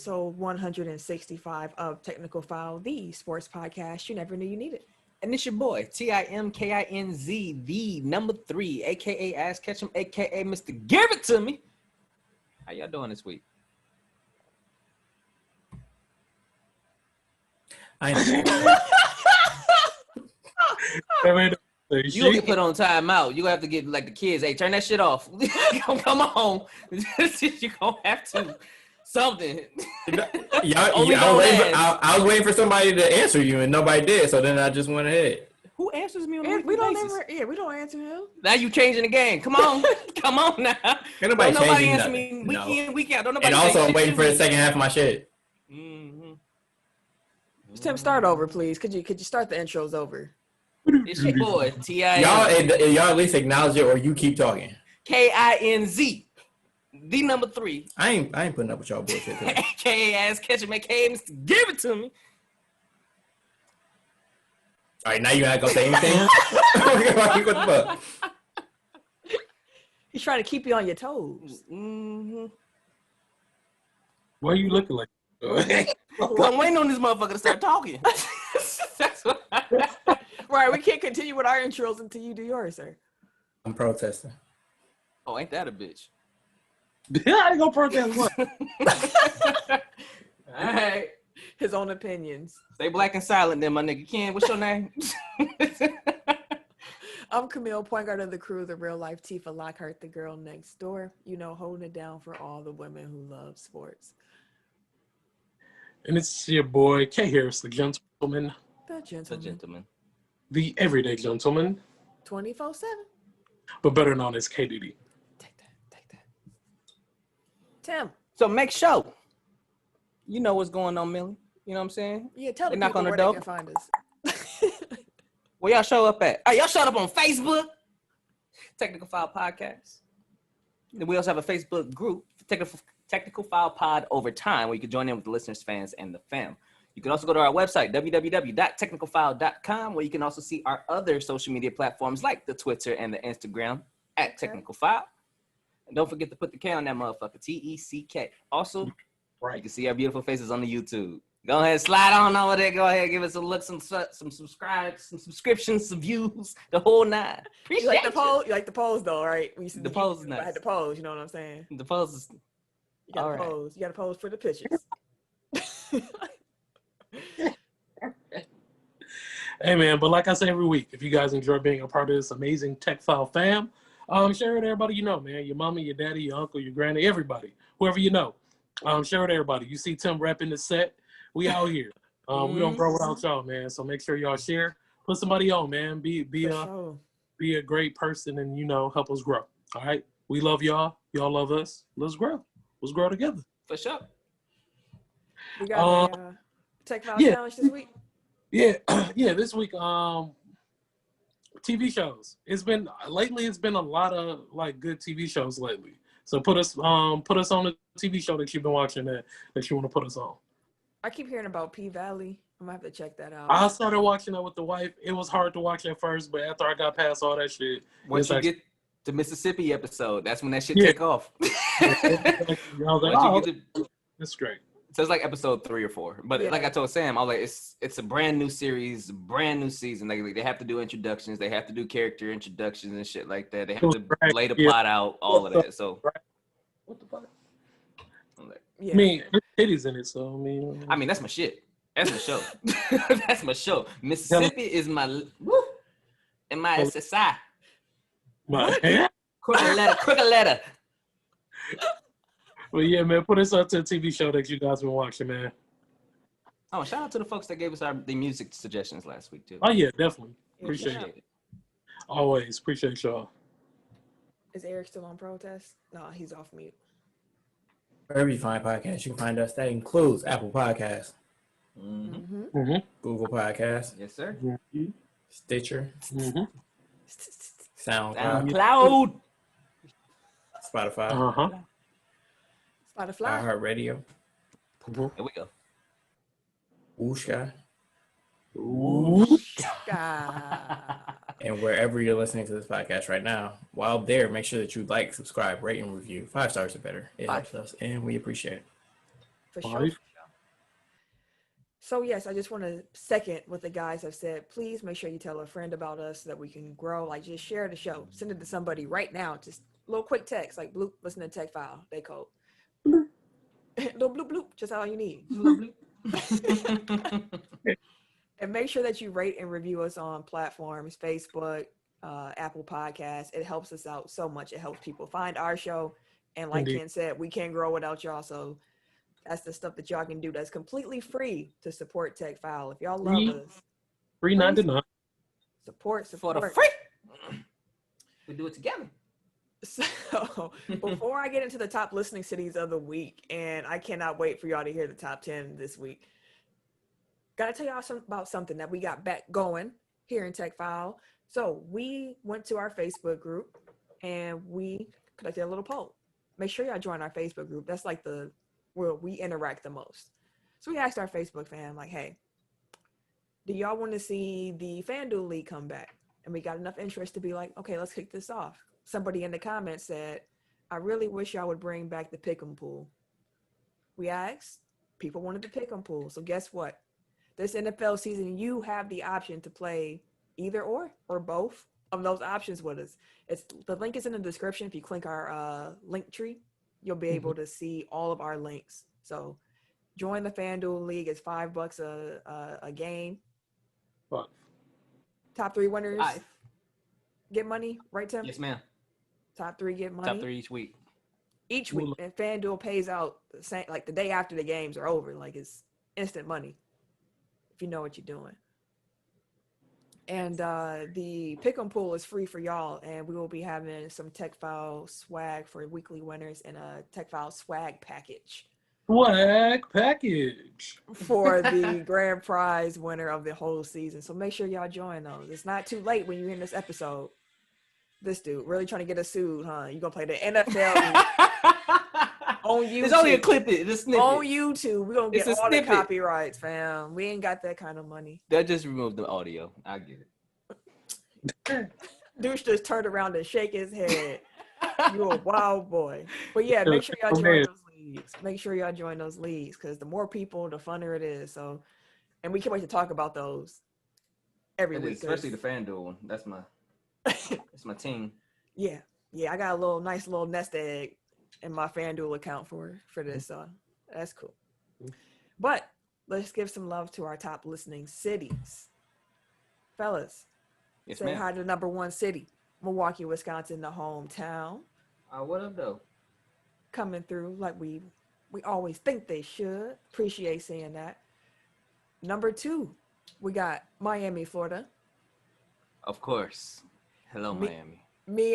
episode 165 of Technical File, the sports podcast you never knew you needed. And it's your boy, Timkinz, the number 3, a.k.a. Ass Ketchum, a.k.a. Mr. Give It To Me. How y'all doing this week? I know. You gonna get put on timeout. You gonna have to get like the kids. Hey, turn that shit off. Come on. You gonna have to something. I was waiting for somebody to answer you, and nobody did. So then I just went ahead. Who answers me on a We weekly basis? we don't answer him. Now you changing the game. Come on, come on now. Ain't nobody changing answer nothing. me week in, week out. Don't nobody. And also, I'm shit waiting to for me. the second half of my shit. Mm-hmm. Tim, start over, please. Could you start the intros over? It's your boy, Y'all at least acknowledge it, or you keep talking. Kinz, the number 3. I ain't putting up with y'all bullshit today. a.k.a. Ass Ketchum, a.k.a. Mr. Give It To Me. All right, now you're not gonna say anything. What the fuck? He's trying to keep you on your toes. Mm-hmm. Why are you looking like I'm waiting on this motherfucker to start talking. That's what Right, we can't continue with our intros until you do yours, sir. I'm protesting. Oh, ain't that a bitch? I ain't gonna protest what? All right. His own opinions. Stay black and silent then, my nigga. Ken, what's your name? I'm Camille, point guard of the crew, the real life Tifa Lockhart, the girl next door. You know, holding it down for all the women who love sports. And it's your boy K Harris, the gentleman, The gentleman. the everyday gentleman, 24/7. but better known as KDD. Take that. Tim. So make sure you know what's going on, Millie. You know what I'm saying? Yeah, tell the They knock people on the where door. they can find us. Where y'all show up at? Oh, y'all showed up on Facebook. Technical File Podcast. And we also have a Facebook group, Technical File Pod Over Time, where you can join in with the listeners, fans, and the fam. You can also go to our website, www.technicalfile.com, where you can also see our other social media platforms like the Twitter and the Instagram at Technical File. And don't forget to put the K on that motherfucker, TECK. Also, Right. you can see our beautiful faces on the YouTube. Go ahead, slide on over there. Go ahead, give us a look, some subscribes, some subscriptions, some views, the whole 9. Appreciate You like the pose? You like the pose though, right? The pose is I nice. had the pose, you know what I'm saying? The pose is You got all to right. pose. You got to pose for the pictures. Hey man, but like I say every week, if you guys enjoy being a part of this amazing Tech File fam, share it with everybody you know, man. Your mama, your daddy, your uncle, your granny, everybody, whoever you know. Share it with everybody. You see Tim repping the set, we out here. We don't grow without y'all, man. So make sure y'all share. Put somebody on, man. Be a great person and help us grow. All right. We love y'all. Y'all love us. Let's grow. Let's grow together. for sure. We got a Tech File challenge this week. Yeah, yeah. This week, TV shows. It's been a lot of like good TV shows lately. So put us on a TV show that you've been watching that you want to put us on. I keep hearing about P Valley. I'm gonna have to check that out. I started watching that with the wife. It was hard to watch at first, but after I got past all that shit, Once you get the Mississippi episode, that's when that shit Yeah. take off. I was like, Once you get to- it's great. so it's like episode 3 or 4. But Yeah. like I told Sam, I was like, it's a brand new series, brand new season. Like they have to do introductions, they have to do character introductions and shit like that. They have to lay the plot out, all of that. So What the fuck? I'm like, Yeah. I mean, there's titties in it, so I mean, that's my shit. That's my show. That's my show. Mississippi is my woo, and my SSI. my, Crooked letter. Well, yeah, man, put us up to a TV show that you guys been watching, man. Oh, shout out to the folks that gave us the music suggestions last week too. Oh yeah, definitely. Yeah, Appreciate yeah. it. Always appreciate y'all. Is Eric still on protest? No, he's off mute. Wherever you find podcasts, you can find us. That includes Apple Podcasts, Mm-hmm. Mm-hmm. Google Podcasts, Yes, sir. Stitcher, Mm-hmm. SoundCloud, Cloud. Spotify, Uh-huh. Spotify. iHeartRadio, Here we go. Wooshka, Ooh. and wherever you're listening to this podcast right now, while there, make sure that you like, subscribe, rate, and review. 5 stars or better. It helps us, and we appreciate it. For sure. Life. So yes, I just want to second what the guys have said. Please make sure you tell a friend about us so that we can grow. Like, just share the show. Send it to somebody right now. Just a little quick text, like bloop, listen to Tech File. They code. Little bloop bloop. Just all you need. And make sure that you rate and review us on platforms, Facebook, Apple Podcasts. It helps us out so much. It helps people find our show. And like Indeed. Ken said, we can't grow without y'all. So that's the stuff that y'all can do that's completely free to support Tech File. If y'all love us, $3.99. support. For the free. We do it together. So before I get into the top listening cities of the week, and I cannot wait for y'all to hear the top 10 this week, gotta tell y'all about something that we got back going here in Tech File. So we went to our Facebook group and we conducted a little poll. Make sure y'all join our Facebook group. That's like where we interact the most. So we asked our Facebook fam, like, hey, do y'all want to see the FanDuel League come back? And we got enough interest to be like, okay, let's kick this off. Somebody in the comments said, I really wish y'all would bring back the pick'em pool. We asked, people wanted the pick'em pool. So guess what? This NFL season, you have the option to play either or both of those options with us. The link is in the description. If you click our link tree, you'll be able to see all of our links. So join the FanDuel League. It's $5 a game. Fuck. Top 3 winners 5. get money, right, Tim? Yes, ma'am. Top 3 get money. Top 3 each week. Each week. And FanDuel pays out the same, like the day after the games are over. Like, it's instant money if you know what you're doing. And the pick'em pool is free for y'all, and we will be having some Tech File swag for weekly winners and a Tech File swag package. Swag package For the grand prize winner of the whole season. So make sure y'all join those. It's not too late when you're in this episode. This dude really trying to get us sued, huh? You gonna play the NFL on YouTube? It's only a clip. It's a snippet. On YouTube, we're gonna get It's a all the snippet. copyrights, fam. We ain't got that kind of money. They'll just remove the audio. I get it. Douche just turned around and shake his head. You a wild boy. But yeah, make sure y'all join those leagues. Make sure y'all join those leagues, because the more people, the funner it is. So, and we can't wait to talk about those every week. Especially the FanDuel one. That's my team. Yeah, I got a nice little nest egg in my FanDuel account for this. So that's cool. But let's give some love to our top listening cities. Fellas, Yes, say ma'am. hi to the number 1 city, Milwaukee, Wisconsin, the hometown. What up, though? Coming through like we always think they should. Appreciate seeing that. Number 2, we got Miami, Florida. Of course. Hello, Miami. Me.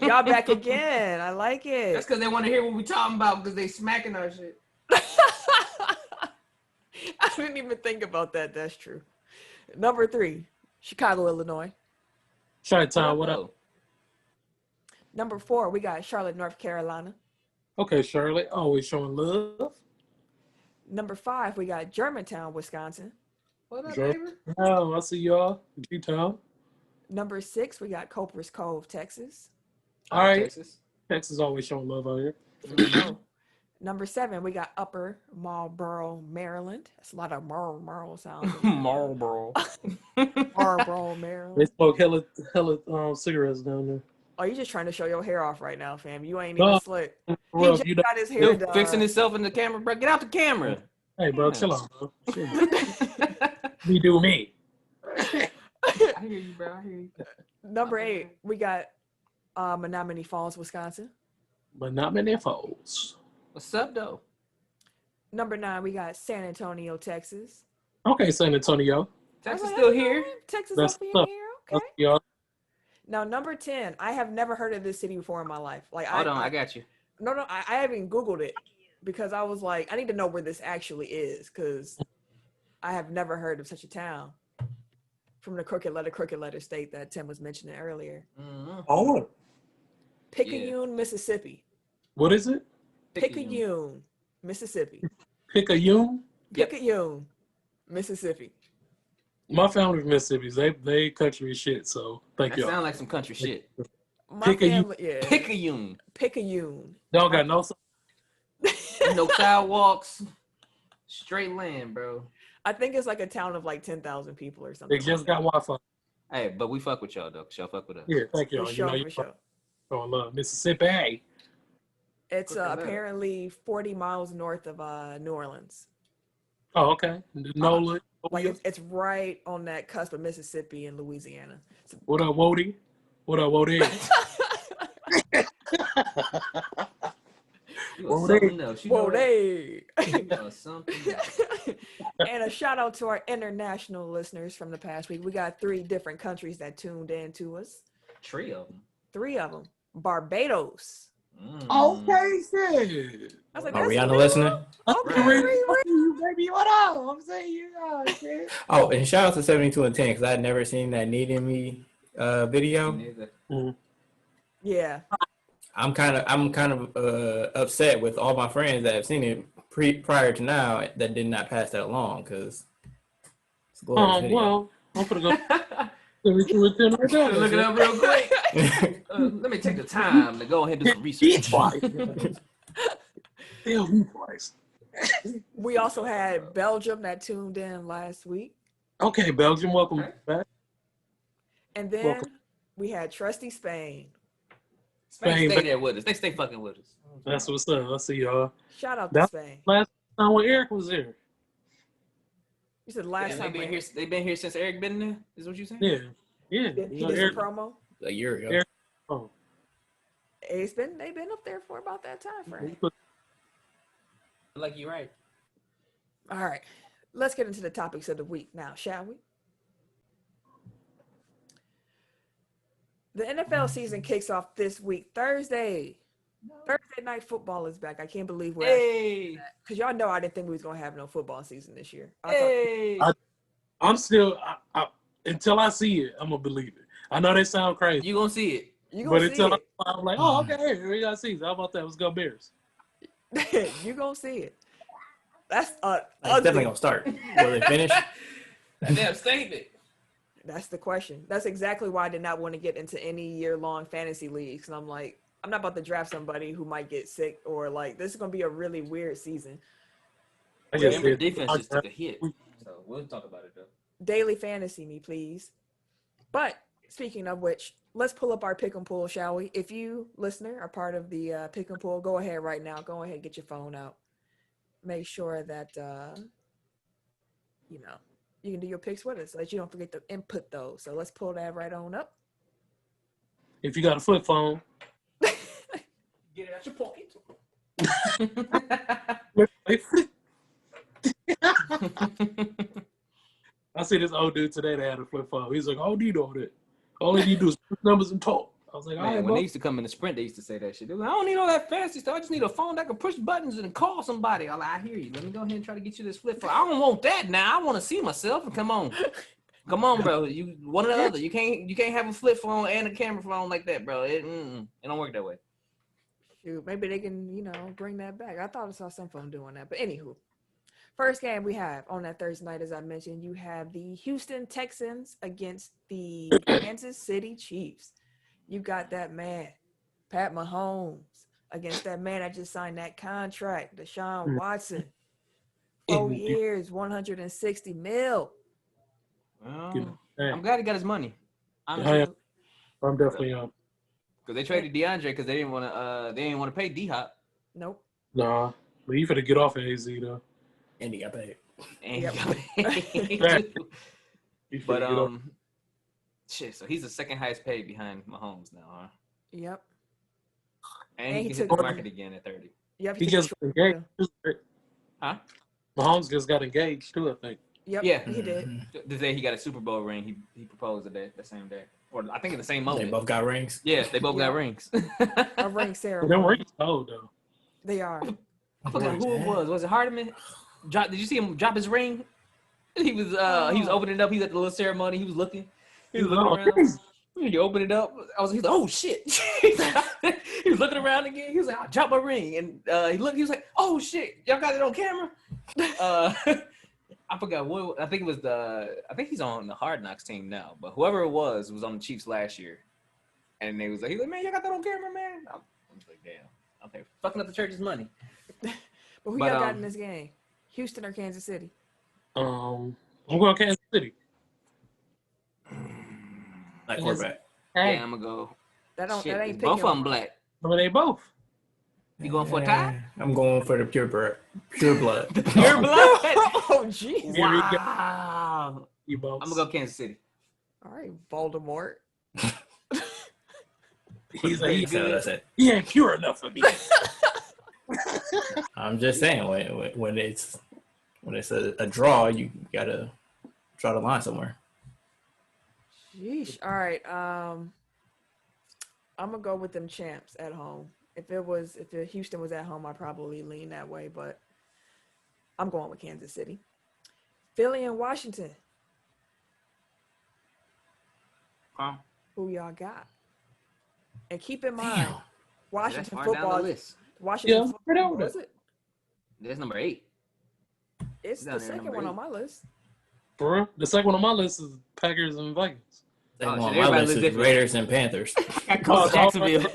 Y'all back again. I like it. That's because they want to hear what we talking about, because they smacking our shit. I didn't even think about that. That's true. Number 3, Chicago, Illinois. Chi-Town, what up? Number 4, we got Charlotte, North Carolina. Okay, Charlotte, always showing love. Number 5, we got Germantown, Wisconsin. What up, Sure. baby? Oh, I see y'all. G-Town. Number 6, we got Copers Cove, Texas. All right. Texas. Texas always showing love out here. Number 7, we got Upper Marlboro, Maryland. That's a lot of Marlboro sounds. Marlboro. Marlboro, They Maryland. smoke hella cigarettes down there. Oh, you just trying to show your hair off right now, fam. You ain't even No. slick. Well, He just you know, got his hair done. Fixing himself in the camera, bro. Get out the camera. hey, bro, chill out, bro. Me do me. I hear you, bro. I hear you. Number 8, we got Menominee Falls, Wisconsin. But not many foes. What's up, though? Number 9, we got San Antonio, Texas. Okay, San Antonio. Texas I was still like, here? Texas That's up in tough. here. That's Okay. y'all. Now, number 10, I have never heard of this city before in my life. Like, Hold on, I got you. No, I haven't Googled it because I was like, I need to know where this actually is, because I have never heard of such a town from the crooked letter state that Tim was mentioning earlier. Mm-hmm. Oh, Picayune, Mississippi. what is it? Picayune, Mississippi. Picayune? Yep. Picayune, Mississippi. My family's Mississippi. They country as shit, so thank That you. sound like some country shit. My Picayune. family, yeah. Picayune. Picayune. Y'all got no. No sidewalks. Straight land, bro. I think it's like a town of like 10,000 people or something. They just got Wi-Fi. Hey, but we fuck with y'all though. 'Cause y'all fuck with us. Yeah, thank For y'all. You sure, know, you for sure. showing love. Mississippi. It's Look at that. apparently 40 miles north of New Orleans. Oh, okay. Nola. Like it's right on that cusp of Mississippi and Louisiana. What up, Wody? What up, Wody? You are something else. You know Whoa, that? they. You are something else. And a shout out to our international listeners from the past week. We got 3 different countries that tuned in to us. 3 of them. 3 of them. Barbados. Okay, shit. I was like, Are that's Rihanna new? listening? Okay, Right. Riri. Baby, what up? I'm saying you shit. Oh, and shout out to 72 and 10 because I'd never seen that Needing Me video. Neither. Yeah. I'm kind of upset with all my friends that have seen it prior to now that did not pass that along because it's a glorious video. Well, I'm gonna go. Look Look it up real quick. Let me take the time to go ahead and do some research. Twice. We also had Belgium that tuned in last week. Okay, Belgium, welcome back. And then Welcome. we had Trusty Spain. Spain, stay there with us. They stay fucking with us. That's what's up. I see y'all. Shout out to That's Spain. last time when Eric was there. You said last time. They've been here since Eric been there. Is what you saying? Yeah. He did some Eric, promo. A year ago. Eric, oh, They've been up there for about that time frame. Like you're right. All right. Let's get into the topics of the week now, shall we? The NFL season kicks off this week, Thursday. Thursday night football is back. I can't believe we're Hey, because y'all know I didn't think we was gonna have no football season this year. hey. I'm still, until I see it, I'm gonna believe it. I know they sound crazy, You gonna see it? You but gonna see until it. I'm like, oh, okay, we got season. How about that? Let's go Bears. You gonna see it. That's It's definitely gonna start. Will it finish? That damn statement. That's the question. That's exactly why I did not want to get into any year-long fantasy leagues. And I'm like, I'm not about to draft somebody who might get sick or like this is gonna be a really weird season. I just Denver said, defense just took a hit, so we'll talk about it though. Daily fantasy me, please. But speaking of which, let's pull up our pick and pull, shall we? If you, listener, are part of the pick and pull, go ahead right now. Go ahead, get your phone out. Make sure that you can do your picks with us so that you don't forget to input those. So let's pull that right on up. if you got a flip phone, Get it out your pocket. I see this old dude today that had a flip phone. He's like, I don't need all that. All I need to do is put numbers and talk. I was like, all Man, right, when bro. they used to come in the sprint, they used to say that shit. They were like, I don't need all that fancy stuff. I just need a phone that can push buttons and call somebody. I'm like, I hear you. Let me go ahead and try to get you this flip phone. I don't want that now. I want to see myself. And come on, bro. You one or the other. You can't have a flip phone and a camera phone like that, bro. It don't work that way. Shoot, maybe they can, bring that back. I thought I saw some phone doing that. But anywho, first game we have on that Thursday night, as I mentioned, you have the Houston Texans against the Kansas City Chiefs. You got that man, Pat Mahomes, against that man that just signed that contract, Deshaun Watson. 4 years, $160 million. Well, I'm glad he got his money. I'm Honestly, definitely because they traded DeAndre because they didn't want to pay D-Hop. Nope. nah. But you finna get off of AZ though. And he got paid. And Yep. he got paid. You finna But get off. shit. So he's the second highest paid behind Mahomes now, huh? Yep. And he he can hit took- the market again at 30. Yep. He took just the- engaged. Huh? Mahomes just got engaged too, I think. Yep. Yeah. He did. The day he got a Super Bowl ring, he proposed the same day, or I think in the same They moment. both got rings. Yeah, they both Yeah. got rings. A ring But ceremony. them rings old though. They are. I forgot who it was. Was it Hardiman? Did you see him drop his ring? He was opening it up. He was at the little ceremony. He was looking. He was looking around. He opened it up. He was like, oh shit. He was looking around again. He was like, I dropped my ring. And he looked, he was like, oh shit, y'all got it on camera? I forgot what, I think he's on the Hard Knocks team now, but whoever it was on the Chiefs last year. And he's like, man, y'all got that on camera, man? I was like, damn. Okay, fucking up the church's money. But who But, y'all got in this game? Houston or Kansas City? I'm going Kansas City. Like quarterback. Yeah, I'm gonna go. That Shit, ain't both picking of them one. black. I mean, they both. You going for a tie? I'm going for the pure blood. Pure blood. Pure blood. Oh, jeez. Here we go. Wow. You I'm bumps. gonna go Kansas City. All right, Voldemort. He's Pretty like, good. That's it. he ain't pure enough for me. I'm just saying when it's a draw, you gotta draw the line somewhere. Sheesh. All right. I'm gonna go with them champs at home. If Houston was at home, I'd probably lean that way, but I'm going with Kansas City. Philly and Washington. Huh? Who y'all got? And keep in mind, Damn. Washington Far down football. the list. Washington Yeah, football. right over Was there. it? That's number 8. It's Down the there, second number one 8. on my list. For real? The second one on my list is Packers and Vikings. Oh, On shit, my everybody list looks is different. Raiders and Panthers. I called Oh, Jacksonville.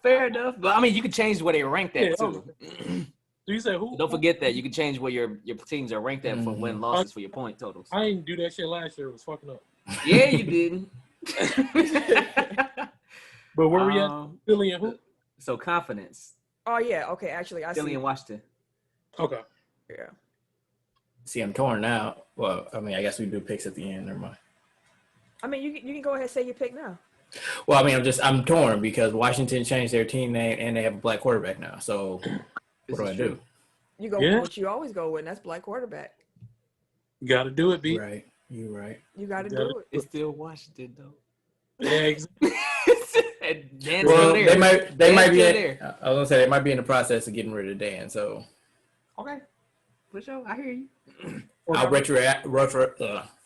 Fair enough. But I mean, you can change where they ranked at Yeah, too. So you said who? Don't forget that you can change where your teams are ranked at for win losses for your point totals. I didn't do that shit last year. It was fucking up. Yeah, you didn't. But where we at? Philly and who? So confidence. Oh yeah. Okay. Actually, I Philly see. and Washington. Okay. Yeah. See, I'm torn now. Well, I mean, I guess we do picks at the end. Never mind. I mean, you can go ahead and say your pick now. Well, I mean, I'm torn because Washington changed their team name and they have a black quarterback now. So what do I do? You go Yeah. with what you always go with, and that's black quarterback. You got to do it, B. Right, you're right. You got to Yeah. do it. It's still Washington though. Yeah, exactly. And Dan's Well, still there. they might be. Dan's still there. I was gonna say they might be in the process of getting rid of Dan. So Okay. For sure. I hear you. I'll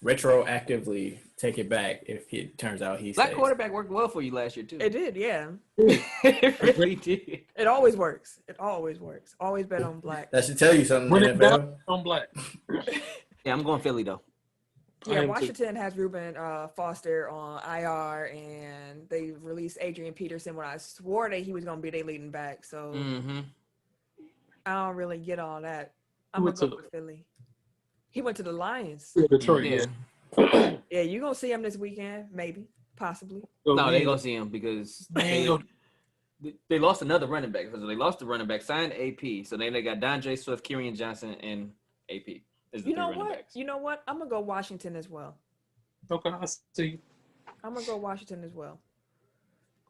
retroactively take it back if it turns out he Black stays. quarterback worked well for you last year too. It did. Yeah. It really did. It always works. It always works. Always bet on black. That should tell you something. When it NFL. does, I'm black. Yeah, I'm going Philly though. I Yeah, am too. Washington has Ruben Foster on IR, and they released Adrian Peterson when I swore that he was going to be their leading back. So Mm-hmm. I don't really get all that. I'm going went to to go with Philly. He went to the Lions. Yeah, Detroit. Yeah. Yeah. Yeah, you going to see him this weekend, maybe, possibly. So No, they yeah. gonna see him because They ain't gonna- they lost another running back. So they lost the running back, signed AP. So then they got DeAndre Swift, Kyrian Johnson, and AP. Is the You three know running what? backs. You know what? I'm going to go Washington as well. Okay, I see. I'm going to go Washington as well.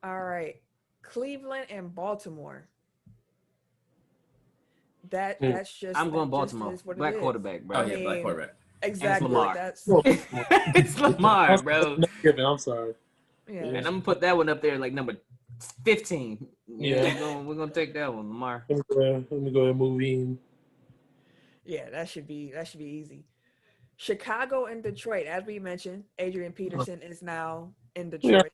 All right. Cleveland and Baltimore. That's just I'm going that just Baltimore. is what it Black is. quarterback, bro. Oh I yeah, black mean, quarterback. Exactly. Lamar. That's It's Lamar, bro. I'm sorry. yeah. And I'm gonna put that one up there like number 15. Yeah. We're gonna take that one, Lamar. Let me go ahead and move in. Yeah, that should be easy. Chicago and Detroit, as we mentioned, Adrian Peterson is now in Detroit.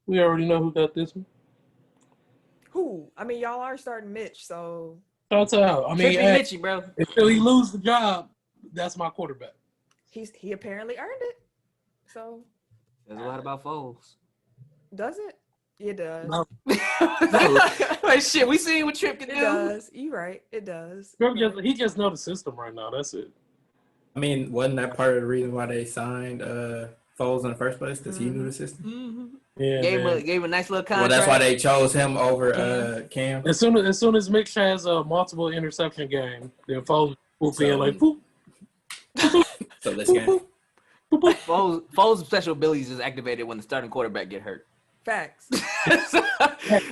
We already know who got this one. Who? I mean, y'all are starting Mitch, so Shouts out. I mean, Trippy hey, Mitchie, bro. until he lose the job, that's my quarterback. he apparently earned it. So There's a lot about Foles. does it? It does. No. Like shit, we seen what Trip can It do. does. You're right. It does. He just know the system right now. That's it. I mean, wasn't that part of the reason why they signed Foles in the first place? Because he knew the system. Mm-hmm. Yeah, Gave man. him a nice little Well, contract. that's why they chose him over Cam. As soon as Mitch has a multiple interception game, then Foles will be So- like, poop, So this game. Foles' special abilities is activated when the starting quarterback get hurt. Facts.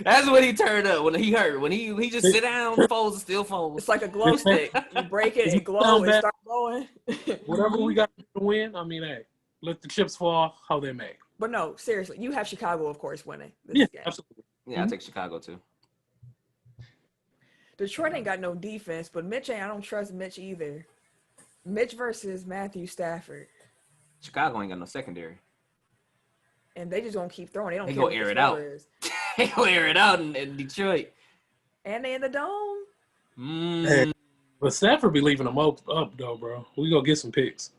That's when he turned up. When he hurt. When he just sit down, Foles is still Foles. It's like a glow stick. You break it, it glow, it start glowing. whatever we got to win. I mean, hey, let the chips fall how they may. But no, seriously, you have Chicago, of course, winning this Yeah, game. absolutely. Yeah, I'll take Chicago too. Detroit ain't got no defense, but I don't trust Mitch either. Mitch versus Matthew Stafford. Chicago ain't got no secondary. And they just gonna keep throwing. They don't They care gonna what air the it out. score is. They gonna air it out in Detroit. And they in the dome. Hey. But Stafford be leaving them up though, bro. We gonna get some picks.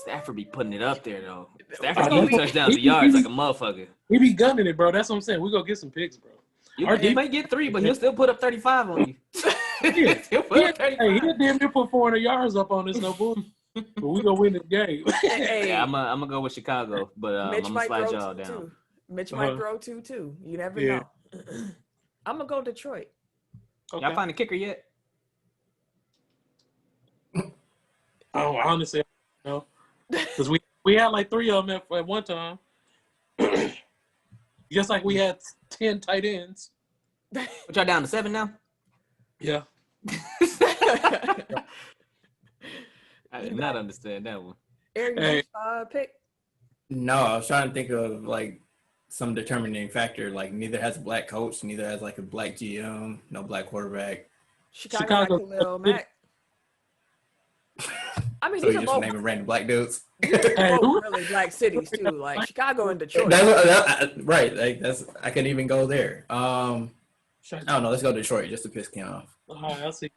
Stafford be putting it up there though. Stafford getting touchdowns to yards like a motherfucker. We be gunning it, bro. That's what I'm saying. We gonna get some picks, bro. He might get 3, but he'll still put up 35 on you. Yeah. He'll put up 35. Hey, he damn near put 400 yards up on this no bull. But we gonna win the game. Hey, Yeah, I'm gonna go with Chicago, but Mitch I'm gonna might slide grow y'all two down. too. Mitch might grow too. You never Yeah. know. I'm gonna go Detroit. Okay. Y'all find a kicker yet? Honestly, no, because we had like 3 of them at one time. Just like we had 10 tight ends. What y'all down to 7 now? Yeah. I did not understand that one. Eric, Hey. you pick? No, I was trying to think of like some determining factor. Like neither has a black coach, neither has like a black GM, no black quarterback. Chicago got Khalil Mack. I mean, So these you are just both, naming random black dudes. these are both really black cities too, like Chicago and Detroit. Right. Like that's I couldn't even go there. I don't know. Let's go Detroit just to piss Ken off. All right, I'll see.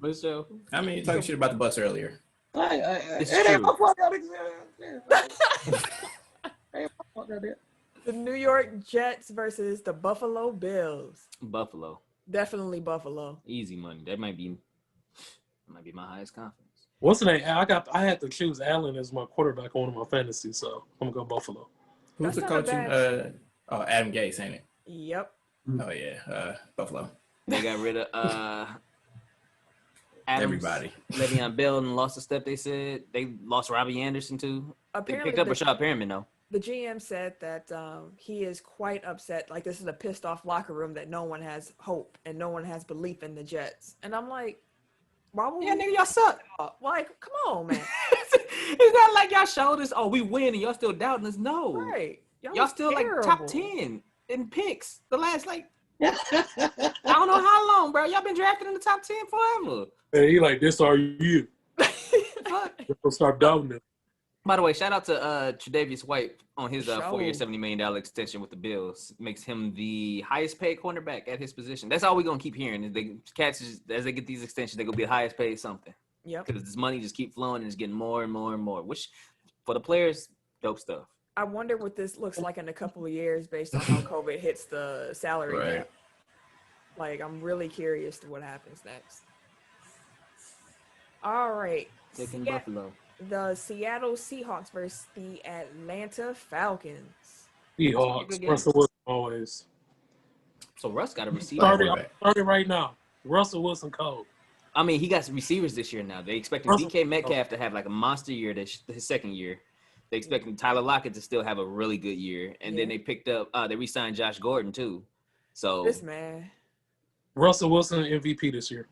For sure. I mean, you talking shit about the Bucks earlier. It's It ain't true. my fault. The New York Jets versus the Buffalo Bills. Buffalo. Definitely Buffalo. Easy money. That might be my highest confidence. What's the name? I had to choose Allen as my quarterback on one of my fantasies, so I'm gonna go Buffalo. Who's the That's not a coaching? Adam Gase, ain't it? Yep. Oh yeah, Buffalo. They got rid of Adams, Everybody. Le'Veon Bell and lost a step. They said they lost Robbie Anderson too. They Apparently, picked up Rashad Perriman though. the GM said that he is quite upset. Like, this is a pissed off locker room that no one has hope and no one has belief in the Jets. And I'm like, why would Yeah, nigga, y'all suck. Like, come on, man. It's not like y'all showed us, oh, we win and y'all still doubting us. No. Right. Y'all was still terrible. like top 10 in picks. The last I don't know how long, bro. Y'all been drafted in the top 10 forever. Hey, he like, this are you. Fuck. We'll start doubting it. By the way, shout out to Tre'Davious White on his For 4-year, sure. $70 million extension with the Bills. Makes him the highest paid cornerback at his position. That's all we're going to keep hearing. As they get these extensions, they're going to be the highest paid something. Yep. Because this money just keep flowing and it's getting more and more and more, which for the players, dope stuff. I wonder what this looks like in a couple of years based on how COVID hits the salary Right. cap. Like, I'm really curious to what happens next. All right. Taking Yeah. Buffalo. The Seattle Seahawks versus the Atlanta Falcons. Seahawks. Good Russell Wilson always. So Russ got a receiver. Started right now. Russell Wilson cold. I mean, he got some receivers this year now. They expecting Russell- DK Metcalf to have like a monster year his second year. They expecting Tyler Lockett to still have a really good year. And then Yeah. they picked up, they re-signed Josh Gordon too. So This man. Russell Wilson MVP this year.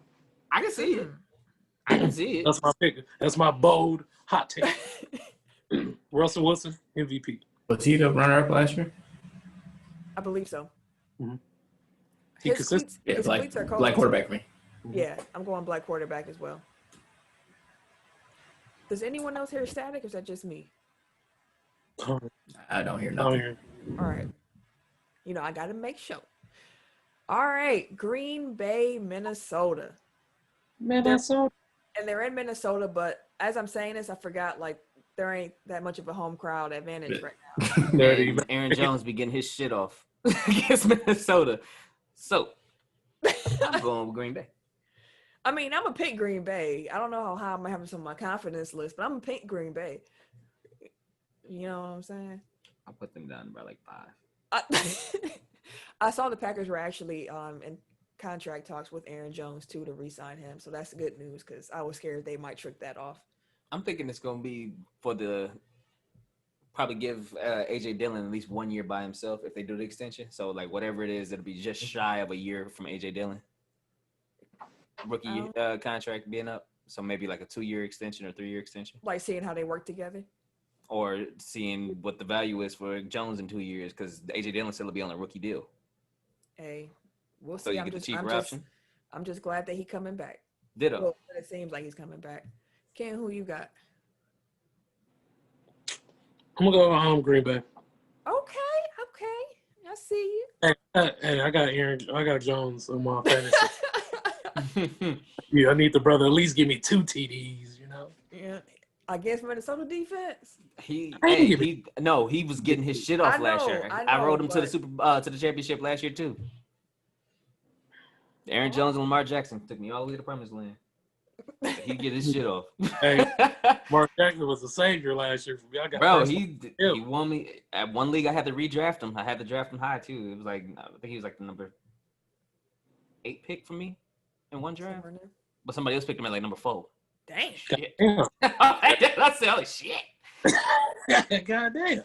I can see it. I can see it. That's my pick. That's my bold hot take. Russell Wilson MVP. Was he the runner-up last year? I believe so. He His consistent. cleats- Yeah, his black cleats are cold. quarterback for me. Yeah, I'm going black quarterback as well. Does anyone else hear static or is that just me? I don't hear Down nothing. here. All right. You know, I got to make sure. All right. Green Bay, Minnesota. Minnesota. And they're in Minnesota, but as I'm saying this, I forgot, like, there ain't that much of a home crowd advantage right now. Dirty. And Aaron Jones be getting his shit off against Minnesota. So I'm going with Green Bay. I mean, I'm going to pick Green Bay. I don't know how high I'm having some of my confidence list, but I'm going to pick Green Bay. You know what I'm saying? I'll put them down by like 5. I saw the Packers were actually in contract talks with Aaron Jones too to re-sign him, so that's good news because I was scared they might trick that off. I'm thinking it's going to be probably give A.J. Dillon at least 1 year by himself if they do the extension. So, like, whatever it is, it'll be just shy of a year from A.J. Dillon. Rookie contract being up. So, maybe like a 2-year extension or 3-year extension. Like seeing how they work together. Or seeing what the value is for Jones in 2 years because A.J. Dillon still will be on a rookie deal. Hey, we'll see. So, you get the cheaper option? I'm just glad that he's coming back. Ditto. Well, it seems like he's coming back. Ken, who you got? I'm gonna go Green Bay. Okay. I see you. Hey, I got Jones on my fantasy. Yeah, I need the brother at least give me 2 TDs. You know. Yeah. against Minnesota defense. He Hey, he was getting his shit off I last know, year. I I know, rode him to the but- to the championship last year too. Aaron Jones and Lamar Jackson took me all the way to the promised land. He get his shit off. Hey, Mark Jackson was the savior last year for me. I got Bro, first he won me at one league. I had to redraft him. I had to draft him high too. It was like I think he was like the number 8 pick for me in one draft, Somewhere in there. but somebody else picked him at like number 4. Dang. Shit. Damn. I said, "Holy shit!" God damn.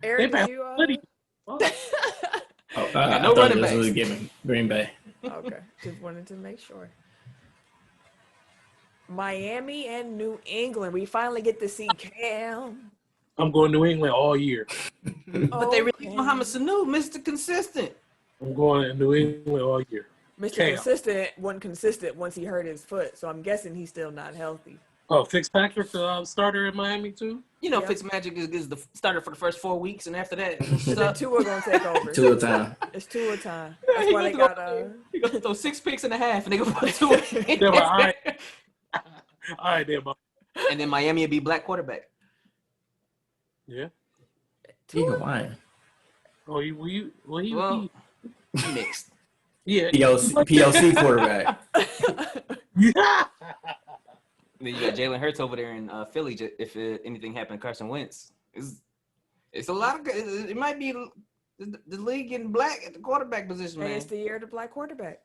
Eric, They did you? Oh, Oh, got I no thought running this was backs. giving Green Bay. Okay, just wanted to make sure. Miami and New England. We finally get to see Cam. I'm going to New England all year. But they released Okay. Muhammad Sanu, Mr. Consistent. I'm going to New England all year. Mr. Cam. Consistent wasn't consistent once he hurt his foot, so I'm guessing he's still not healthy. Oh, Fitzpatrick, the starter in Miami too? You know, Yeah. Fitzmagic is the starter for the first 4 weeks, and after that, So then Tua gonna take over. 2 at a time. It's Tua time. Yeah, That's he why they gonna got he gonna throw 6 picks and a half, and they gonna put 2 in. They're like, all right. All right, then, Bob. And then Miami would be black quarterback. Yeah. He Tua. Hawaiian. Oh, he Well, mixed. yeah. PLC quarterback. Yeah. Then you got Jalen Hurts over there in Philly. If anything happened to Carson Wentz, it's a lot of. It might be the league getting black at the quarterback position, Hey, man. it's the year of the black quarterback.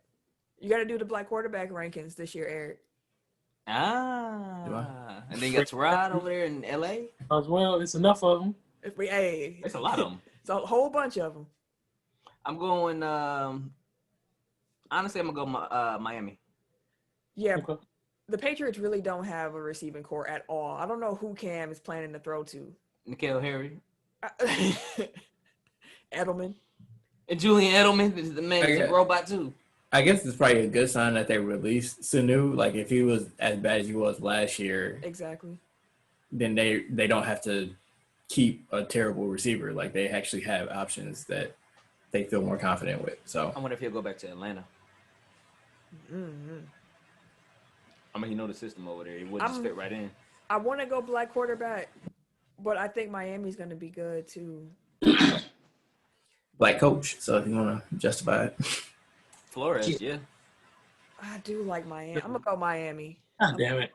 You got to do the black quarterback rankings this year, Eric. And then you got Terod over there in LA. As well, it's enough of them. If we, hey, It's a lot of them. it's a whole bunch of them. I'm going. Honestly, I'm gonna go Miami. Yeah, Okay. the Patriots really don't have a receiving core at all. I don't know who Cam is planning to throw to. N'Keal Harry Edelman. and Julian Edelman. The man is a robot too. I guess it's probably a good sign that they released Sanu. Like if he was as bad as he was last year, Exactly. then they don't have to keep a terrible receiver. Like they actually have options that they feel more confident with. So I wonder if he'll go back to Atlanta. Mm-hmm. I mean, he know the system over there. He would just fit right in. I want to go black quarterback, but I think Miami's going to be good too. black coach. So if you want to justify it, Flores, yeah. I do like Miami. I'm going to go Miami. God damn it.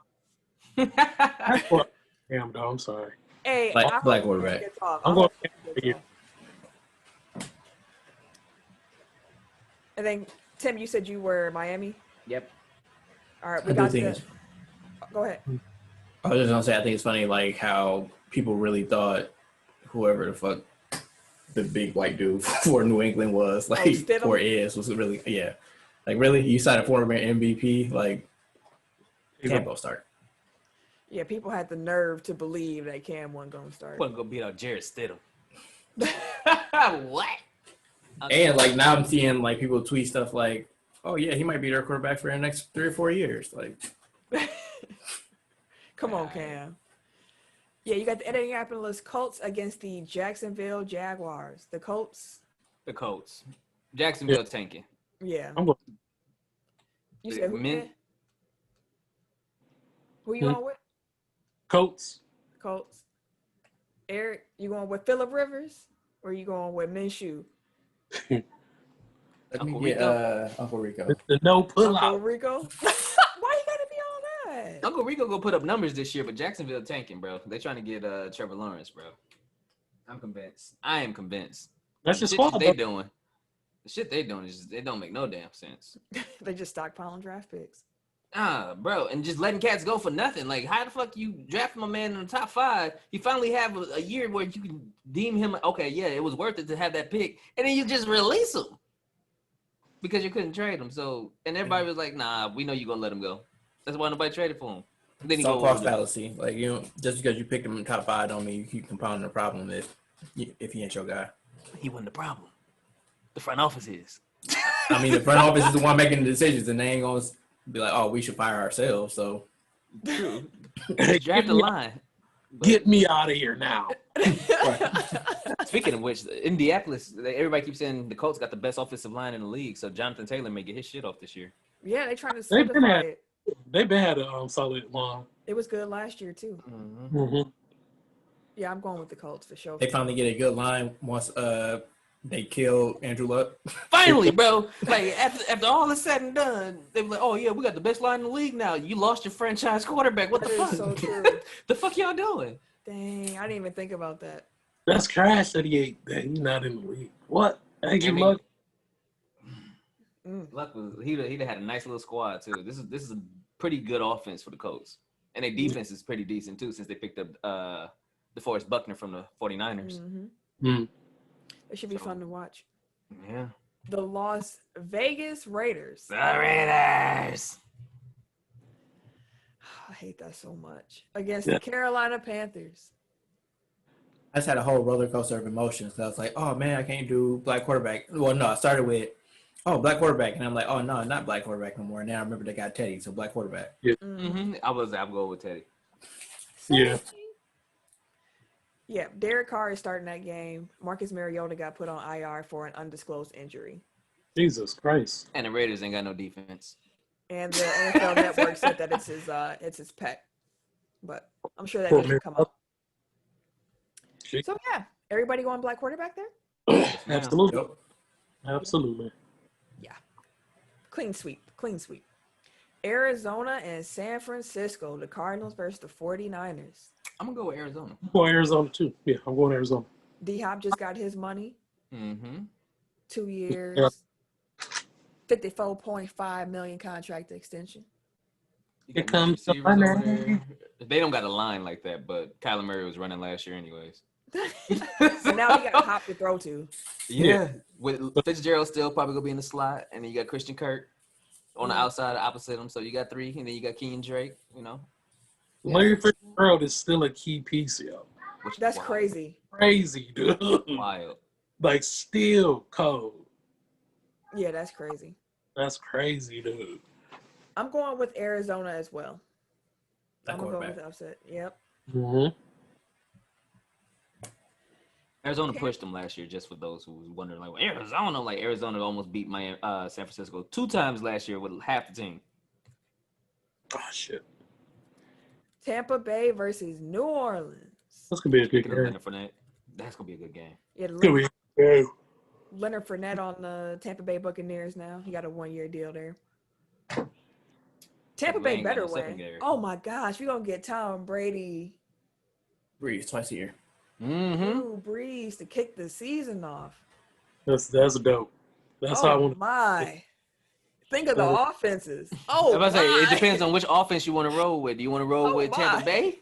Damn, though. I'm sorry. Hey, Black- I hope black he quarterback. gets off. I'm I going hope he for gets you. off. And then, Tim, you said you were Miami? Yep. All right, I we do got think the... it's- Go ahead. I was just gonna say I think it's funny like how people really thought whoever the fuck the big white dude for New England was like Stidham? or is was really like really you signed a former MVP like can't go start. Yeah, people had the nerve to believe that Cam wasn't going to start. Wasn't gonna beat out Jared Stidham. What? And like now I'm seeing like people tweet stuff like, oh yeah, he might be their quarterback for the next 3 or 4 years. Like Come on, Cam. Yeah, you got the Indianapolis Colts against the Jacksonville Jaguars. The Colts, The Colts. Jacksonville tanking. yeah. I'm going. You said who? Men- Ken? Who you on with? Colts. Colts. Eric, you going with Phillip Rivers or you going with Minshew? let Uncle me get Rico. Uncle Rico. It's the no pull Uncle out. Rico? Why you gotta be on that? Uncle Rico gonna put up numbers this year, but Jacksonville tanking, bro. They trying to get Trevor Lawrence, bro. I'm convinced. I am convinced. That's The your shit squad. they bro. doing. The shit they doing is just, it don't make no damn sense. They just stockpiling draft picks. Bro, and just letting cats go for nothing. Like, how the fuck you draft my man in the top 5? You finally have a year where you can deem him, okay, yeah, it was worth it to have that pick, and then you just release him because you couldn't trade him. So, and everybody was like, nah, we know you're gonna let him go. That's why nobody traded for him. And then he Sunk go cost over there. fallacy. Like you know, just because you picked him in the top 5 don't mean you keep compounding the problem if he ain't your guy. He wasn't the problem. The front office is. I mean the front office is the one making the decisions and they ain't gonna be like, oh, we should fire ourselves. So True. Get Draft a me- line. Get me out of here now. Speaking of which, Indianapolis, everybody keeps saying the Colts got the best offensive line in the league, so Jonathan Taylor may get his shit off this year. Yeah, they trying to They've been solidify at- it. They've been had a solid line. It was good last year too. Mm-hmm. Mm-hmm. Yeah, I'm going with the Colts for sure. They finally get a good line once they kill Andrew Luck. Finally, bro. Like after all is said and done, they were like, "Oh yeah, we got the best line in the league now." You lost your franchise quarterback. What That the is fuck? so true. The fuck y'all doing? Dang, I didn't even think about that. That's trash that he's not in the league. What? Thank you, I mean, Luck. Luck was he'd had a nice little squad too. This is a pretty good offense for the Colts, and their defense is pretty decent too since they picked up DeForest Buckner from the 49ers. Mm-hmm. It should be fun to watch. Yeah, The Las Vegas Raiders. the Raiders. I hate that so much. Against the Carolina Panthers. I just had a whole roller coaster of emotions. So I was like, oh man, I can't do black quarterback. Well, no, I started with, oh, black quarterback. And I'm like, oh no, not black quarterback no more. And now I remember they got Teddy, so black quarterback. Mm-hmm. I'll go with Teddy. Yeah. Yeah, Derek Carr is starting that game. Marcus Mariota got put on IR for an undisclosed injury. Jesus Christ. And the Raiders ain't got no defense. And the NFL Network said that it's his pet. But I'm sure that doesn't come up. So yeah, everybody going black quarterback there? Absolutely. Yep. Absolutely. Yeah. Clean sweep. Arizona and San Francisco, the Cardinals versus the 49ers. I'm gonna go with Arizona. I'm going Arizona too. Yeah, I'm going Arizona. D-Hop just got his money. Mm-hmm. 2 years. Yeah. $54.5 million contract extension. Here comes the Receivers over money. there. They don't got a line like that, but Kyler Murray was running last year anyways. So now he got Hop to throw to. Yeah, with Fitzgerald still probably gonna be in the slot, and then you got Christian Kirk on the outside opposite him. So you got 3, and then you got Kenyon Drake. You know, Larry Fitzgerald is still a key piece, yo. which is That's wild. crazy. Crazy, dude. Wild. Like, still cold. Yeah, that's crazy. That's crazy, dude. I'm going with Arizona as well. Black I'm going to go quarterback. with the upset. Yep. Mm-hmm. Arizona pushed them last year, just for those who was wondering, like, Arizona almost beat San Francisco 2 times last year with half the team. Oh, shit. Tampa Bay versus New Orleans. That's going to be a good Speaking of game. Leonard Fournette, that's gonna be a good game. Yeah, It's gonna be good. Leonard Fournette on the Tampa Bay Buccaneers now. He got a 1-year deal there. Tampa Bay ain't got better no win. secondary. Oh my gosh, we're going to get Tom Brady, Breeze twice a year. Mm-hmm. Drew Brees to kick the season off. That's dope. That's how I Oh want my. Think of the offenses. I Oh, was about to say, it my. depends on which offense you want to roll with. Do you want to roll Oh, with Tampa my. Bay,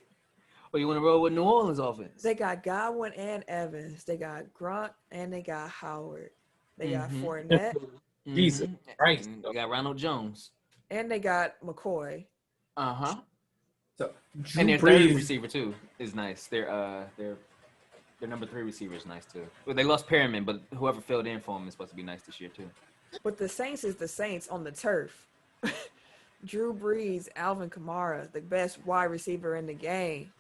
or you want to roll with New Orleans offense? They got Godwin and Evans. They got Grunt and they got Howard. They got Mhm. Fournette Jesus Christ. And you got Ronald Jones. and they got McCoy. Uh-huh. So And their Drew third Brees, receiver too is nice. Their number 3 receiver is nice too. Well, they lost Perriman, but whoever filled in for him is supposed to be nice this year too. But the Saints is the Saints on the turf. Drew Brees, Alvin Kamara, the best wide receiver in the game.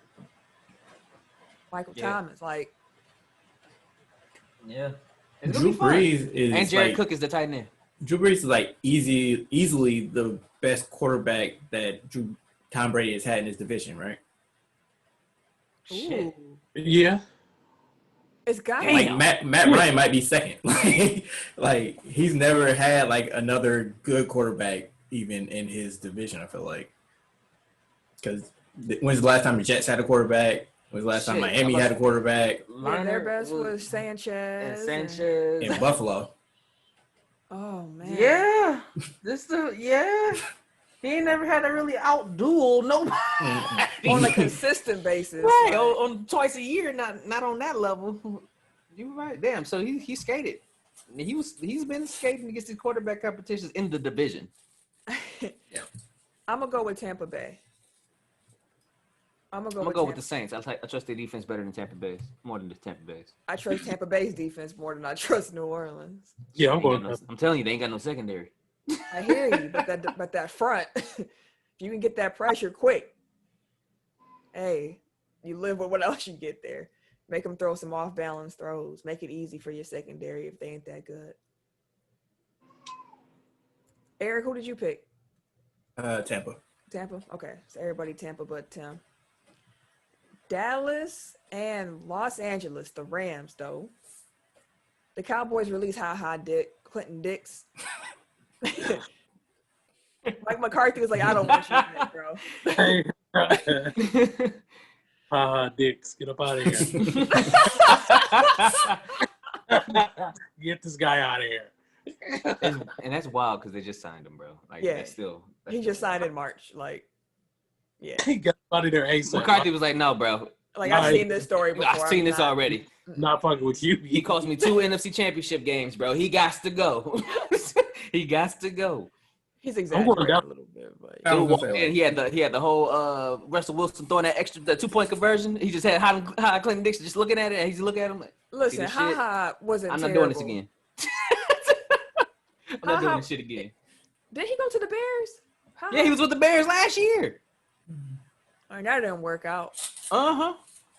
Michael Yeah. Thomas, like, Yeah. It's gonna Drew be fun. Brees is And Jared like, Cook is the tight end. Drew Brees is like easily the best quarterback that Tom Brady has had in his division, right? Shit. ooh, Yeah. it's got to Like be. Matt Ryan might be second. Like he's never had like another good quarterback even in his division. I feel like because when's the last time the Jets had a quarterback? When's the last time Shit, Miami had a quarterback Yeah, their best was Sanchez. and Sanchez. in Buffalo? Oh man. Yeah. He ain't never had to really outduel nobody. On a consistent basis. Right, like, on twice a year, not on that level. You right. Damn. So he skated. He's been skating against the quarterback competitions in the division. I'm gonna go with Tampa Bay. I'm gonna go with the Saints. I trust their defense better than Tampa Bay's, more than the Tampa Bay's. I trust Tampa Bay's defense more than I trust New Orleans. Yeah, I'm Ain't going. got no- I'm telling you, they ain't got no secondary. I hear you, but that front, if you can get that pressure quick, hey, you live with what else you get there. Make them throw some off balance throws. Make it easy for your secondary if they ain't that good. Eric, who did you pick? Tampa. Tampa? Okay. So everybody Tampa but Tim. Dallas and Los Angeles, the Rams, though. The Cowboys released Clinton Dix. Mike McCarthy was like, I don't want you in it, bro. Hey, dicks, get up out of here. Get this guy out of here. And that's wild because they just signed him, bro. Like, Yeah. that's still. He just signed in March. Like, yeah. He got out of there ASAP. McCarthy was like, no, bro. Like, I've seen this story before. I've seen this already. Not fucking with you. He cost me 2 NFC championship games, bro. He got to go. He got to go. He's exaggerating a little bit, but And he had the whole Russell Wilson throwing that extra 2-point conversion. He just had high Clinton Dixon just looking at it, and he's looking at him like, listen, wasn't I'm not terrible. doing this again. I'm not doing this shit again. Did he go to the Bears? Yeah, he was with the Bears last year. All right, that didn't work out.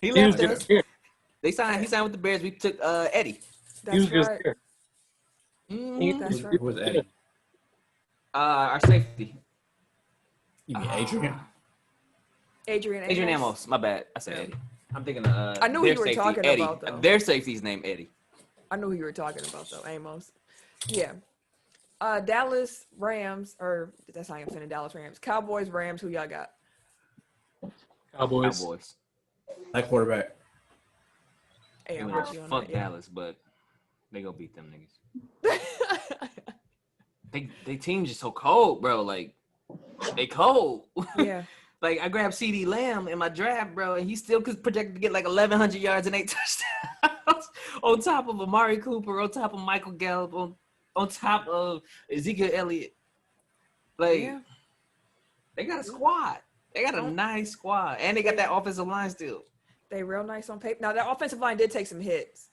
He He was left just us. scared. He signed with the Bears. We took Eddie. That's He was just right. scared. That's right. It was Eddie. Our safety. You mean Adrian? Adrian Amos. My bad. I said Eddie. I'm thinking of I knew who their you were safety, talking Eddie. about, though. Their safety's named Eddie. I knew who you were talking about, though. Amos. Yeah. Dallas Rams, or that's how I'm saying Dallas Rams. Cowboys, Rams, who y'all got? Cowboys. Like quarterback. Hey, I'm Even with you on fuck that. Yeah. Dallas, but they gonna beat them niggas. They team just so cold, bro. Like, they cold. Yeah. Like, I grabbed CD Lamb in my draft, bro, and he still projected to get like 1,100 yards and 8 touchdowns on top of Amari Cooper, on top of Michael Gallup, on top of Ezekiel Elliott. Like, Yeah. they got a squad. They got a nice squad, and they got that offensive line still. They real nice on paper. Now, that offensive line did take some hits.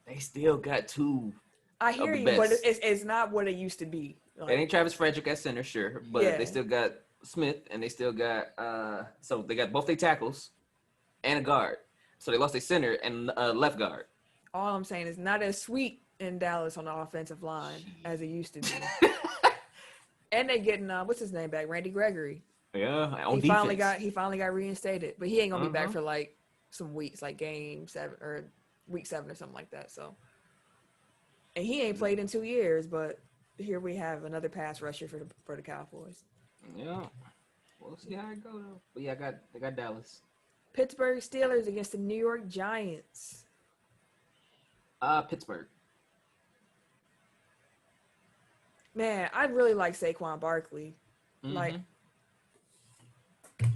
They still got 2. I hear the you, but best. it's not what it used to be. It ain't Travis Frederick at center, sure, but Yeah. they still got Smith, and they still got so they got both their tackles and a guard. So they lost their center and left guard. All I'm saying is not as sweet in Dallas on the offensive line as it used to be. And they getting what's his name back? Randy Gregory. Yeah, on He finally defense. got reinstated, but he ain't gonna be back for like some weeks, like game 7 or week 7 or something like that. So, and he ain't played in 2 years, but here we have another pass rusher for the Cowboys. Yeah, we'll see how it go though. But yeah, they got Dallas. Pittsburgh Steelers against the New York Giants. Pittsburgh. Man, I really like Saquon Barkley. Like,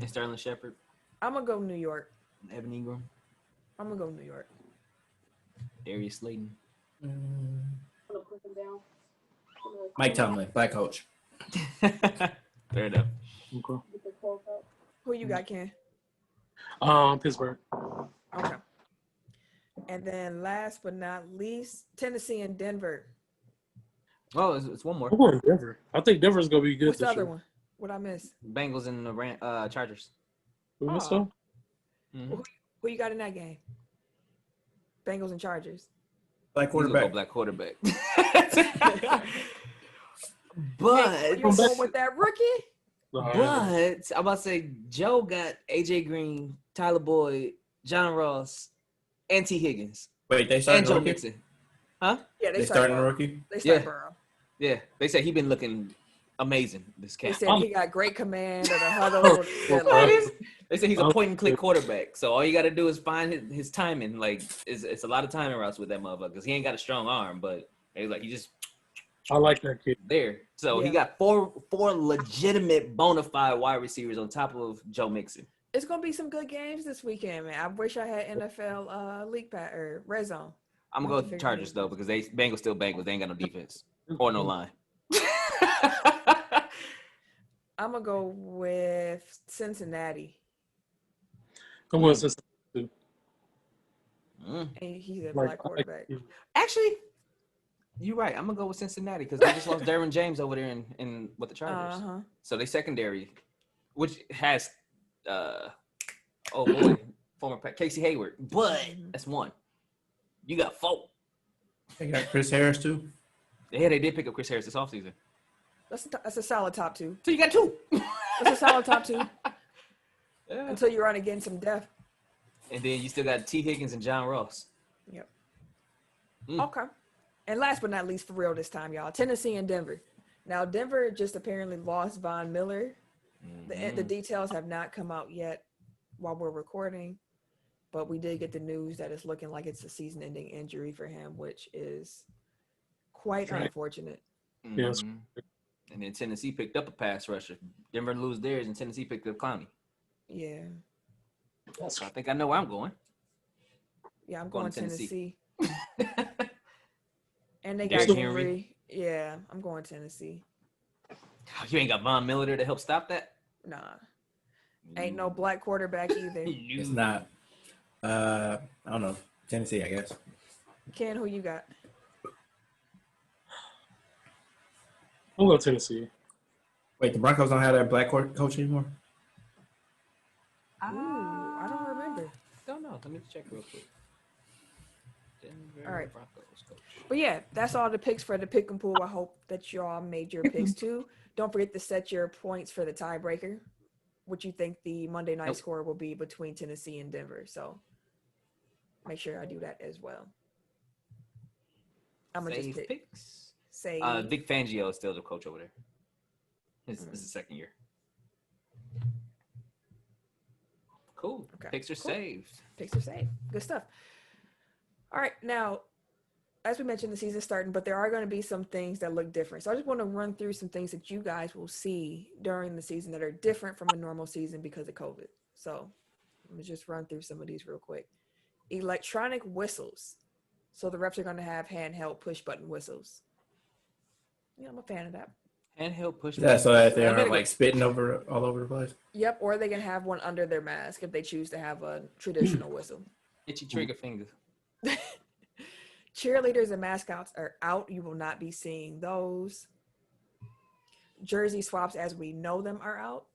And Sterling Shepard, I'm gonna go New York. Evan Ingram, I'm gonna go New York. Darius Slayton. Mike Tomlin, black coach. Fair enough. Okay. Who you got, Ken? Pittsburgh. Okay. And then last but not least, Tennessee and Denver. Oh, it's one more. I'm going Denver. I think Denver's gonna be good What's the this other year. one? What I miss? Bengals and the Chargers. Who missed Oh. them? Who you got in that game? Bengals and Chargers. Black He's gonna go quarterback. black quarterback. You're But going with that rookie? But I'm about to say Joe got AJ Green, Tyler Boyd, John Ross, and T. Higgins, Wait, they and started Joe rookie? Mixon. Huh? Yeah, They started a Burrow. rookie? They started Yeah. Burrow. Yeah, they said he been looking amazing. This They cat. said he got great command of the huddle. They said he's a point and click quarterback. So all you got to do is find his timing. Like it's a lot of timing routes with that motherfucker because he ain't got a strong arm, but he's like he just I like that kid. there. So he Yeah. got four legitimate bona fide wide receivers on top of Joe Mixon. It's gonna be some good games this weekend, man. I wish I had NFL League Pass or Red Zone. I'm gonna go with the Chargers though because Bengals still Bengals. They ain't got no defense or no line. I'm gonna go with Cincinnati. I'm going Cincinnati. Mm. And he's a Like, black quarterback. Actually, you're right. I'm gonna go with Cincinnati because they just lost Derwin James over there in with the Chargers. Uh-huh. So they secondary, which has oh boy, former Casey Hayward, but that's one. You got four. They got Chris Harris too. Yeah, they did pick up Chris Harris this offseason. That's a solid top 2. So you got 2. That's a solid top 2 Yeah. until you run against some depth. And then you still got T. Higgins and John Ross. Yep. Mm. Okay. And last but not least, for real this time, y'all, Tennessee and Denver. Now, Denver just apparently lost Von Miller. The details have not come out yet while we're recording, but we did get the news that it's looking like it's a season-ending injury for him, which is quite unfortunate. Yes. And then Tennessee picked up a pass rusher. Denver lose theirs, and Tennessee picked up Clowney. Yeah. So I think I know where I'm going. Yeah, I'm going Tennessee. Tennessee. And they Derrick got Henry. Henry. Yeah, I'm going Tennessee. You ain't got Von Miller there to help stop that? Nah. Ain't no black quarterback either. It's not. I don't know. Tennessee, I guess. Ken, who you got? I'm going Tennessee. Wait, the Broncos don't have that black coach anymore? Ooh, I don't remember. Don't know. Let me check real quick. Denver All right. Broncos coach. But yeah, that's all the picks for the pick and pool. I hope that y'all made your picks too. Don't forget to set your points for the tiebreaker, what you think the Monday night score will be between Tennessee and Denver. So make sure I do that as well. I'm going to just Save picks. say Vic Fangio is still the coach over there. This is the second year. Cool. Okay. Picks are Cool. saved. picks are saved. Good stuff. All right, now, as we mentioned, the season's starting, but there are going to be some things that look different. So I just want to run through some things that you guys will see during the season that are different from a normal season because of COVID. So let me just run through some of these real quick. Electronic whistles. So the refs are going to have handheld push button whistles. Yeah, I'm a fan of that. Handheld push. Yeah, so that they I better aren't go- like spitting over all over the place. Yep, or they can have one under their mask if they choose to have a traditional whistle. Itchy trigger finger. Cheerleaders and mascots are out. You will not be seeing those. Jersey swaps as we know them are out.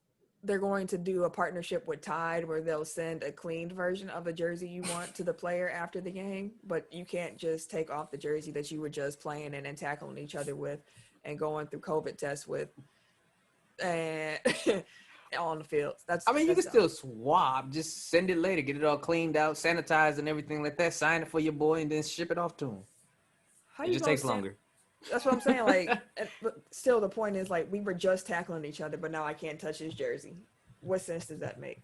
They're going to do a partnership with Tide where they'll send a cleaned version of the jersey you want to the player after the game, but you can't just take off the jersey that you were just playing in and tackling each other with and going through COVID tests with and on the field. I mean, you can still swap. Just send it later. Get it all cleaned out, sanitized, and everything like that. Sign it for your boy, and then ship it off to him. How It you just gonna takes longer. That's what I'm saying. Like, but still, the point is, like, we were just tackling each other, but now I can't touch his jersey. What sense does that make?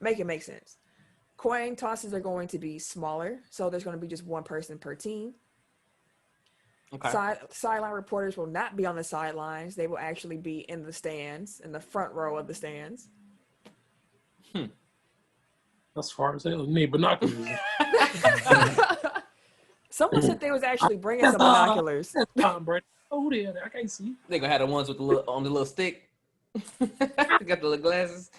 Make it make sense. Coin tosses are going to be smaller, so there's going to be just one person per team. Okay. Sideline reporters will not be on the sidelines. They will actually be in the stands, in the front row of the stands. That's far as hell. You need binoculars. Someone said they was actually bringing some binoculars. Tom Brady. Oh, there. I can't see. They gonna have the ones with the little on the little stick. Got the little glasses.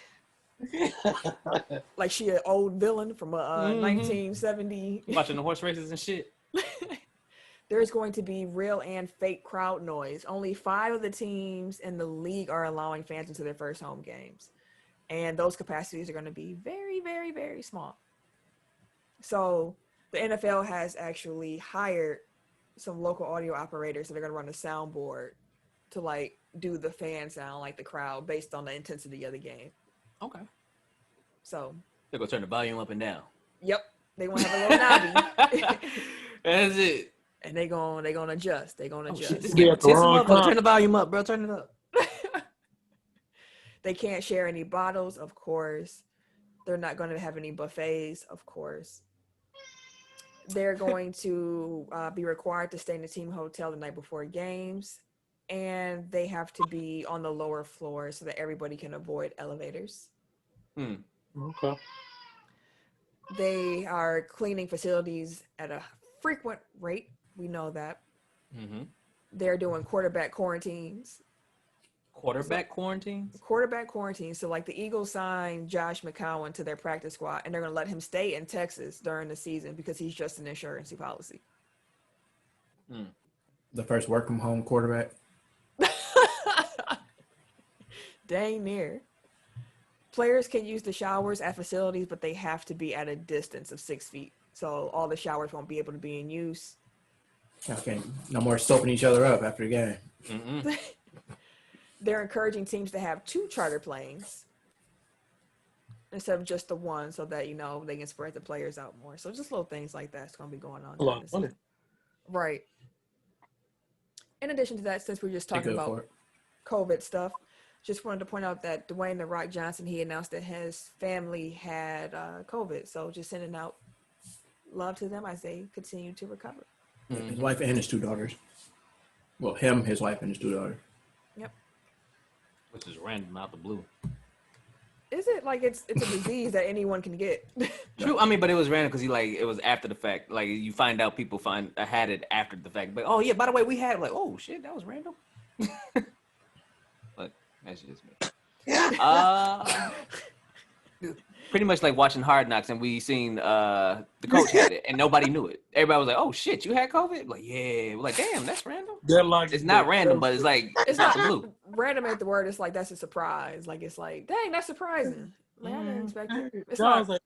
Like she an old villain from 1970. Watching the horse races and shit. There's going to be real and fake crowd noise. Only 5 of the teams in the league are allowing fans into their first home games. And those capacities are going to be very, very, very small. So the NFL has actually hired some local audio operators that are going to run a soundboard to like do the fan sound, like the crowd, based on the intensity of the game. Okay. So They're gonna turn the volume up and down. yep, they gonna have a little knobby. That's it. And they gonna adjust. They gonna Oh, adjust. shit, this Yeah, game at the intense as wrong motherfucker. time. Turn the volume up, bro. Turn it up. They can't share any bottles, of course. They're not going to have any buffets, of course. They're going to be required to stay in the team hotel the night before games. And they have to be on the lower floor so that everybody can avoid elevators. Okay. They are cleaning facilities at a frequent rate. We know that. Mm-hmm. They're doing quarterback quarantines. Quarterback quarantines. So like the Eagles signed Josh McCown to their practice squad, and they're going to let him stay in Texas during the season because he's just an insurance policy. The first work from home quarterback. Dang near. Players can use the showers at facilities, but they have to be at a distance of 6 feet. So all the showers won't be able to be in use. Okay, no more soaping each other up after the game. Mm-mm. they're encouraging teams to have 2 charter planes instead of just the one, so that they can spread the players out more. So just little things like that's going to be going on. A lot of money. Right. In addition to that, since we're just talking Go for about it. COVID stuff, just wanted to point out that Dwayne "The Rock" Johnson, he announced that his family had COVID. So just sending out love to them as they continue to recover. His wife and his 2 daughters. Well, him, his wife, and his 2 daughters. Yep. Which is random out the blue. Is it like it's a disease that anyone can get? True. I mean, but it was random because it was after the fact. Like you find out people had it after the fact. But oh yeah, by the way, we had it. Like, oh shit, that was random. But that's just me. Pretty much like watching Hard Knocks, and we seen the coach had it, and nobody knew it. Everybody was like, "Oh shit, you had COVID?" Like, yeah. We're like, damn, that's random. It's not random, but it's like It's out not the blue. random ain't the word. It's like that's a surprise. Like it's like, dang, that's surprising. Like I didn't expect it. It's I not. was like,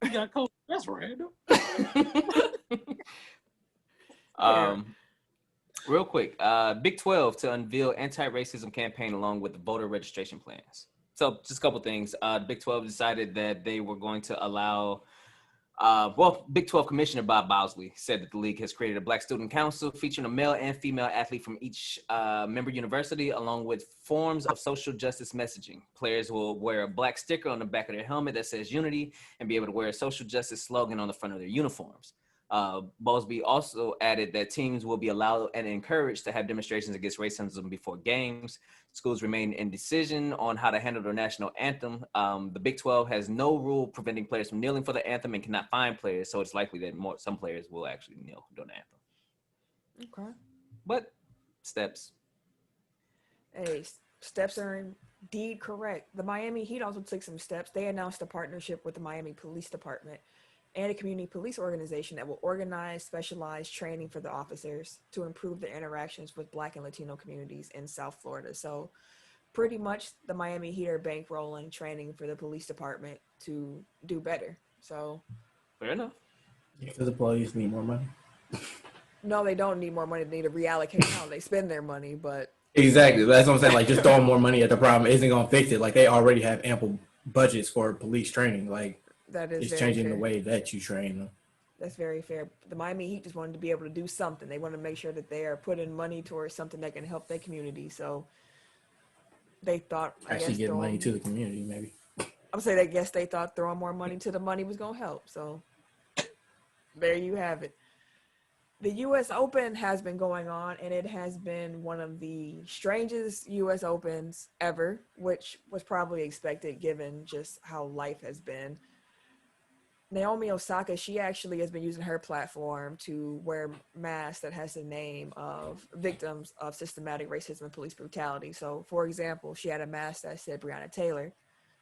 you got COVID. That's random. Real quick, Big 12 to unveil anti-racism campaign along with the voter registration plans. So just a couple things. Big 12 decided that they were going to allow, Big 12 Commissioner Bob Bowsley said that the league has created a Black Student Council featuring a male and female athlete from each member university, along with forms of social justice messaging. Players will wear a black sticker on the back of their helmet that says unity and be able to wear a social justice slogan on the front of their uniforms. Bowlesby also added that teams will be allowed and encouraged to have demonstrations against racism before games. Schools remain in decision on how to handle their national anthem. The Big 12 has no rule preventing players from kneeling for the anthem and cannot fine players, so it's likely that some players will actually kneel during the anthem. Okay. But steps. Hey, steps are indeed correct. The Miami Heat also took some steps. They announced a partnership with the Miami Police Department and a community police organization that will organize specialized training for the officers to improve their interactions with Black and Latino communities in South Florida. So pretty much the Miami Heat are bankrolling training for the police department to do better. So Fair enough. Because the police need more money. no, they don't need more money. They need to reallocate how they spend their money, but Exactly. That's what I'm saying. Like, just throwing more money at the problem isn't going to fix it. Like, they already have ample budgets for police training. Like, that is it's very changing fair. the way that you train them. That's very fair. The Miami Heat just wanted to be able to do something. They want to make sure that they are putting money towards something that can help their community. So they thought, Actually getting money to the community, maybe. I'm saying, I guess they thought throwing more money to the money was going to help. So there you have it. The U.S. Open has been going on, and it has been one of the strangest U.S. Opens ever, which was probably expected given just how life has been. Naomi Osaka, she actually has been using her platform to wear masks that has the name of victims of systematic racism and police brutality. So, for example, she had a mask that said Breonna Taylor,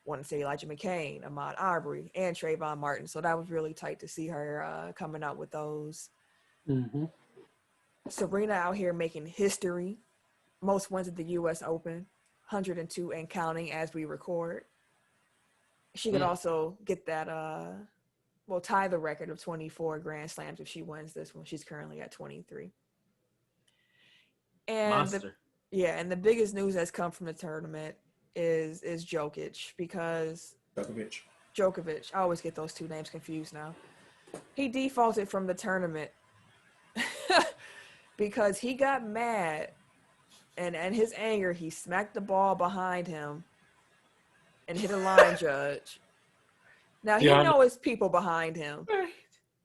one to say Elijah McCain, Ahmaud Arbery, and Trayvon Martin. So that was really tight to see her coming out with those. Mm-hmm. Serena out here making history. Most wins at the U.S. Open, 102 and counting as we record. She could also get that, tie the record of 24 Grand Slams if she wins this one. She's currently at 23. And Monster. and the biggest news that's come from the tournament is Djokovic, because Djokovic, I always get those two names confused now. He defaulted from the tournament because he got mad, and his anger, he smacked the ball behind him and hit a line judge. Now, he knows people behind him.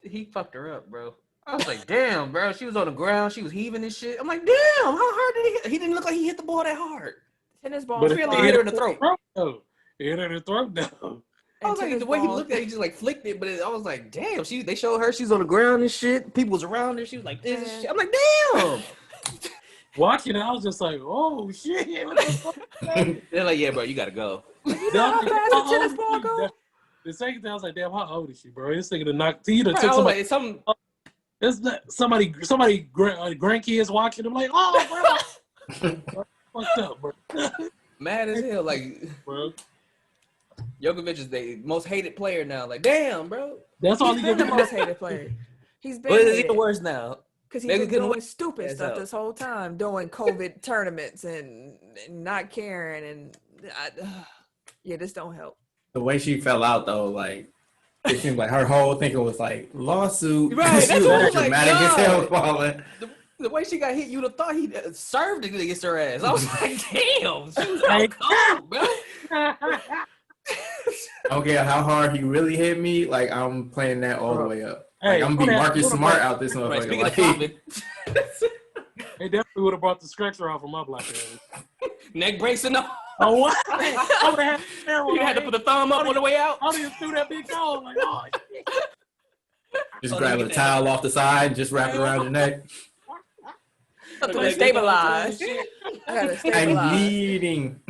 He fucked her up, bro. I was like, damn, bro. She was on the ground. She was heaving and shit. I'm like, damn, how hard did he hit? He didn't look like he hit the ball that hard. Tennis ball. But He really hit her in the throat. He hit her in the throat, though. I was like, the way he looked at it, he just like flicked it, but I was like, damn, they showed her, she's on the ground and shit. People was around her. She was like this and shit. I'm like, damn. Watching it, I was just like, oh, shit. What the fuck? They're like, yeah, bro, you got to go. You know how fast the tennis ball goes? The second time, I was like, damn, how old is she, bro? This nigga knocked Tina. Right, I was like, it's something. It's not, somebody grandkids watching them like, oh, bro. Fucked up, bro. Mad as hell. Like, bro. Djokovic is the most hated player now. Like, damn, bro. That's all He's he been can the do. most hated player. He's been But it's hated. even worse now. Because he's Maybe been couldn't doing wait. stupid Yes, stuff so. this whole time, doing COVID tournaments and not caring. And yeah, this don't help. The way she fell out though, like it seemed like her whole thinking was like lawsuit. Right, She that's was what I like was like, dramatic as hell yo. falling. The way she got hit, you'd have thought he served against her ass. I was like, damn, she was Hey. out cold, bro. I don't care how hard he really hit me. Like I'm playing that all the way up. Like Hey, I'm gonna be Marcus Smart out this Right, motherfucker. speaking of Like, popping, They definitely would have brought the stretcher off of my black ass. neck brace and all. Oh, what? I would have had You had to put the thumb up on the way out. I would have threw that big dog. Like, oh, shit. just Oh, grab look a at towel off the side and just wrap it around your neck. I have to stabilize. I gotta I'm stabilize. bleeding.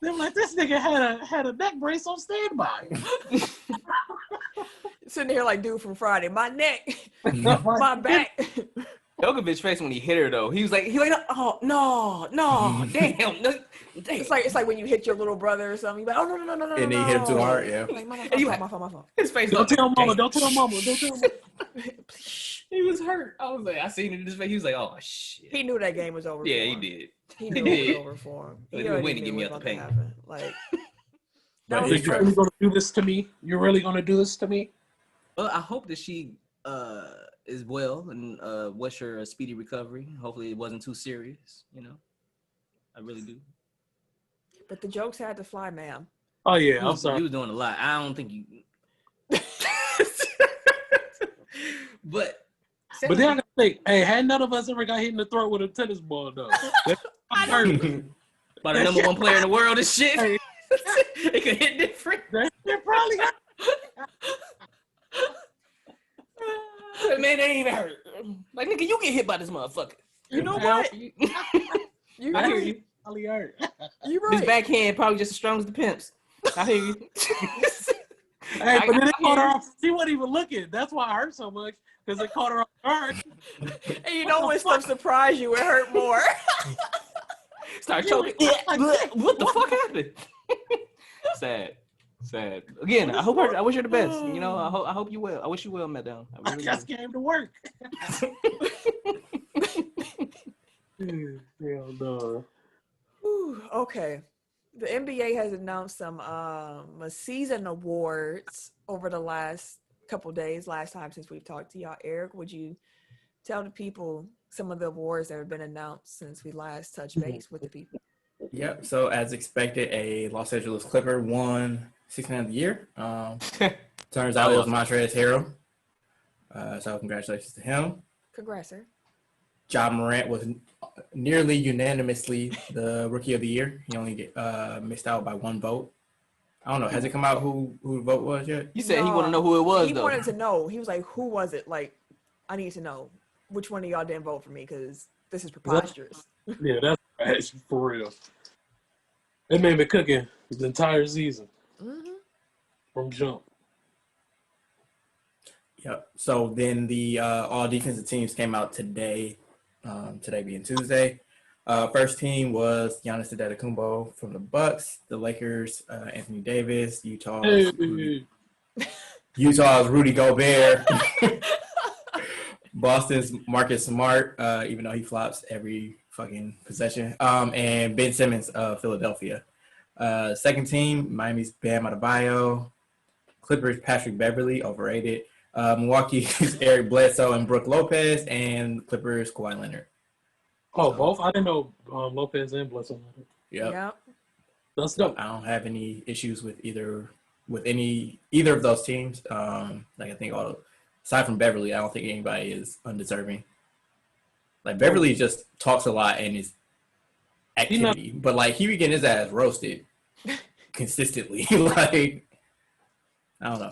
They're like, this nigga had a neck brace on standby. Sitting here like dude from Friday. My neck, my back. Djokovic face when he hit her though. He was like, oh no, damn, no, damn. It's like when you hit your little brother or something. You're like, oh no. And then he hit him too hard, yeah. Like, my And you fault, had- my fault, my fault. His face. Don't like, tell mama. damn. Don't tell mama. Don't tell mama. He was hurt. I was like, I seen it in his face. He was like, oh shit. He knew that game was over. Yeah, for he him. did. He knew it was over for him. Like, He you already win to knew get me what out was the about paint. to happen. Like, But that was it's You're true. really gonna do this to me? You're really gonna do this to me? Well, I hope that she is well and wish her a speedy recovery. Hopefully, it wasn't too serious. You know, I really do. But the jokes had to fly, ma'am. Oh He yeah, I'm was, sorry. he was doing a lot. I don't think you. But But then I gotta think, hey, had none of us ever got hit in the throat with a tennis ball though? I'm hurt. by the number one player in the world and shit, Hey. it could hit different. That shit probably got Man, they ain't even hurt. Like, nigga, you get hit by this motherfucker. You know Ow. what? You I hear right. you. probably hurt. You This right. backhand probably just as strong as the Pimp's. I hear you. Hey, but then it I caught her hear you. off. She wasn't even looking. That's why it hurt so much, because it caught her off guard. And you know when stuff surprise you, it hurt more. Start choking. What the fuck happened? Sad. Again, I wish her the best. You know, I hope you will. I wish you well, madam. I I really just do. came to work. Hell no. Whew, okay. The NBA has announced some season awards over the last couple days. Last time since we've talked to y'all, Eric, would you tell the people some of the awards that have been announced since we last touched base with the people? Yep. So as expected, a Los Angeles Clipper won 6th Man of the Year. Turns out it was Montrezl Harrell. So congratulations to him. Congrats, sir. Ja Morant was nearly unanimously the Rookie of the Year. He only missed out by one vote. I don't know. Has it come out who the vote was yet? You said he No, want to know who it was, He though. wanted to know. He was like, "Who was it?" Like, I need to know which one of y'all didn't vote for me because this is preposterous. Yeah, that's bad for real. They made me cooking the entire season from jump. Yep. So then the all defensive teams came out today. Today being Tuesday. First team was Giannis Antetokounmpo from the Bucks. The Lakers, Anthony Davis. Utah's Rudy Gobert. Boston's Marcus Smart, even though he flops every fucking possession. And Ben Simmons of Philadelphia. Second team, Miami's Bam Adebayo. Clippers, Patrick Beverly, overrated. Milwaukee's Eric Bledsoe and Brooke Lopez, and Clippers, Kawhi Leonard. Oh, both? I didn't know Lopez and Bledsoe. Yep. Yeah. That's dope. I don't have any issues with either of those teams. Like I think aside from Beverly, I don't think anybody is undeserving. Like Beverly just talks a lot and is activity, but like he be getting his ass roasted consistently. Like I don't know.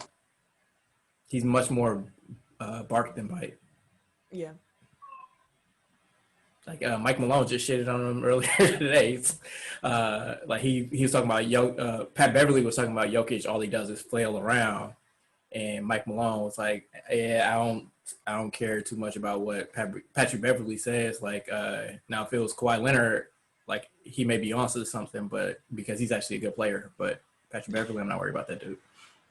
He's much more bark than bite. Yeah. Like Mike Malone just shitted on him earlier today. Like he was talking about Pat Beverly was talking about Jokic. All he does is flail around, and Mike Malone was like, "Yeah, I don't care too much about what Patrick Beverly says. Like now if it was Kawhi Leonard, like he may be onto something, but because he's actually a good player. But Patrick Beverly, I'm not worried about that dude.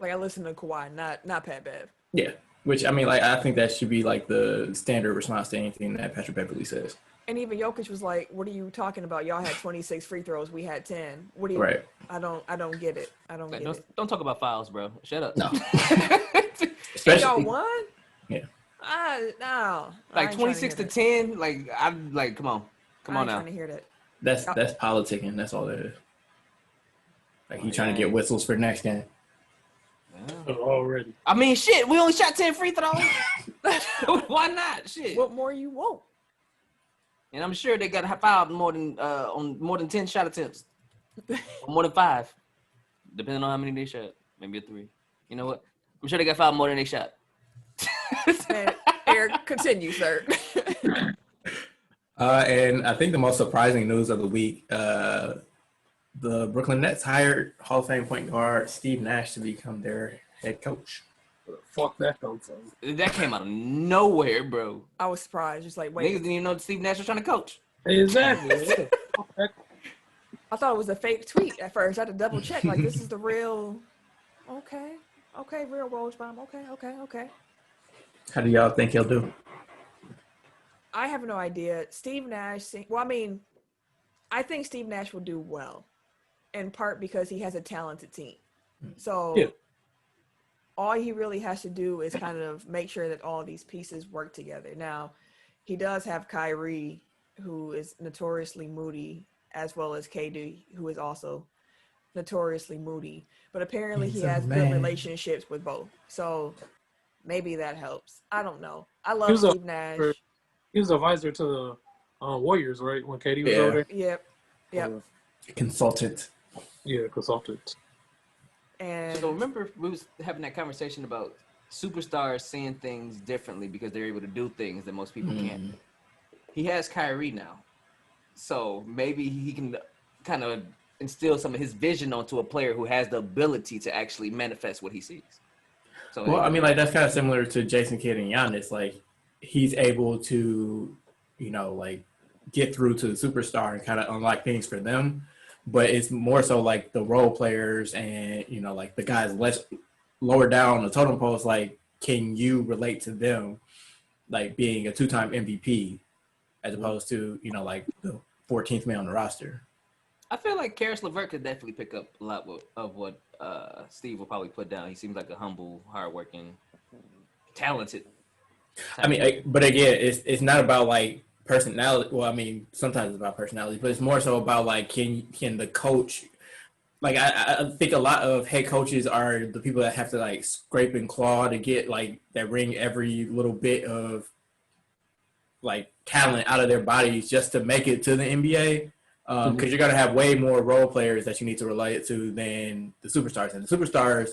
Like I listen to Kawhi, not Pat Bev. Yeah, Which, I mean, like, I think that should be like the standard response to anything that Patrick Beverly says. And even Jokic was like, "What are you talking about? Y'all had 26 free throws. We had 10. What do you? Right. I don't get it. I don't Like, get it. don't talk about fouls, bro. Shut up. No. And Especially, y'all won? Yeah. No. Like 26 to 10. Like I'm like, come on I now. ain't trying to hear that. that's politicking. That's all that is. Like, he Oh, trying to yeah. get whistles for the next game. Already. I mean, shit. We only shot 10 free throws. Why not? Shit. What more you want? And I'm sure they got fouled more than on more than 10 shot attempts, or more than 5, depending on how many they shot. Maybe a 3. You know what? I'm sure they got fouled more than they shot. Man, Eric, continue, sir. And I think the most surprising news of the week, the Brooklyn Nets hired Hall of Fame point guard Steve Nash to become their head coach. Fuck that coach. That came out of nowhere, bro. I was surprised. Just like, Niggas wait, didn't even know Steve Nash was trying to coach. Exactly. Yeah. Fuck that. I thought it was a fake tweet at first. I had to double check. Like, this is the real. Okay, real Rosebaum. Okay. How do y'all think he'll do? I have no idea. Steve Nash. Well, I mean, I think Steve Nash will do well, in part because he has a talented team. So. Yeah. All he really has to do is kind of make sure that all these pieces work together. Now, he does have Kyrie, who is notoriously moody, as well as KD, who is also notoriously moody. But apparently he has good relationships with both. So maybe that helps. I don't know. I love Steve Nash. He was advisor to the Warriors, right? When KD was over there? Yep. Consultant. Yeah, consultant. And So remember we was having that conversation about superstars seeing things differently because they're able to do things that most people can't. He has Kyrie now. So maybe he can kind of instill some of his vision onto a player who has the ability to actually manifest what he sees. So Well, I mean, like, that's kind of similar to Jason Kidd and Giannis. Like, he's able to, you know, like, get through to the superstar and kind of unlock things for them. But it's more so like the role players and, you know, like the guys lower down on the totem post, like, can you relate to them, like, being a 2-time MVP as opposed to, you know, like the 14th man on the roster? I feel like Karis LeVert could definitely pick up a lot of what Steve will probably put down. He seems like a humble, hardworking, talented. I mean, but again, it's not about like personality. Well, I mean, sometimes it's about personality, but it's more so about like can the coach. Like I think a lot of head coaches are the people that have to like scrape and claw to get like that wring every little bit of like talent out of their bodies just to make it to the NBA. Because you're gonna have way more role players that you need to relate to than the superstars, and the superstars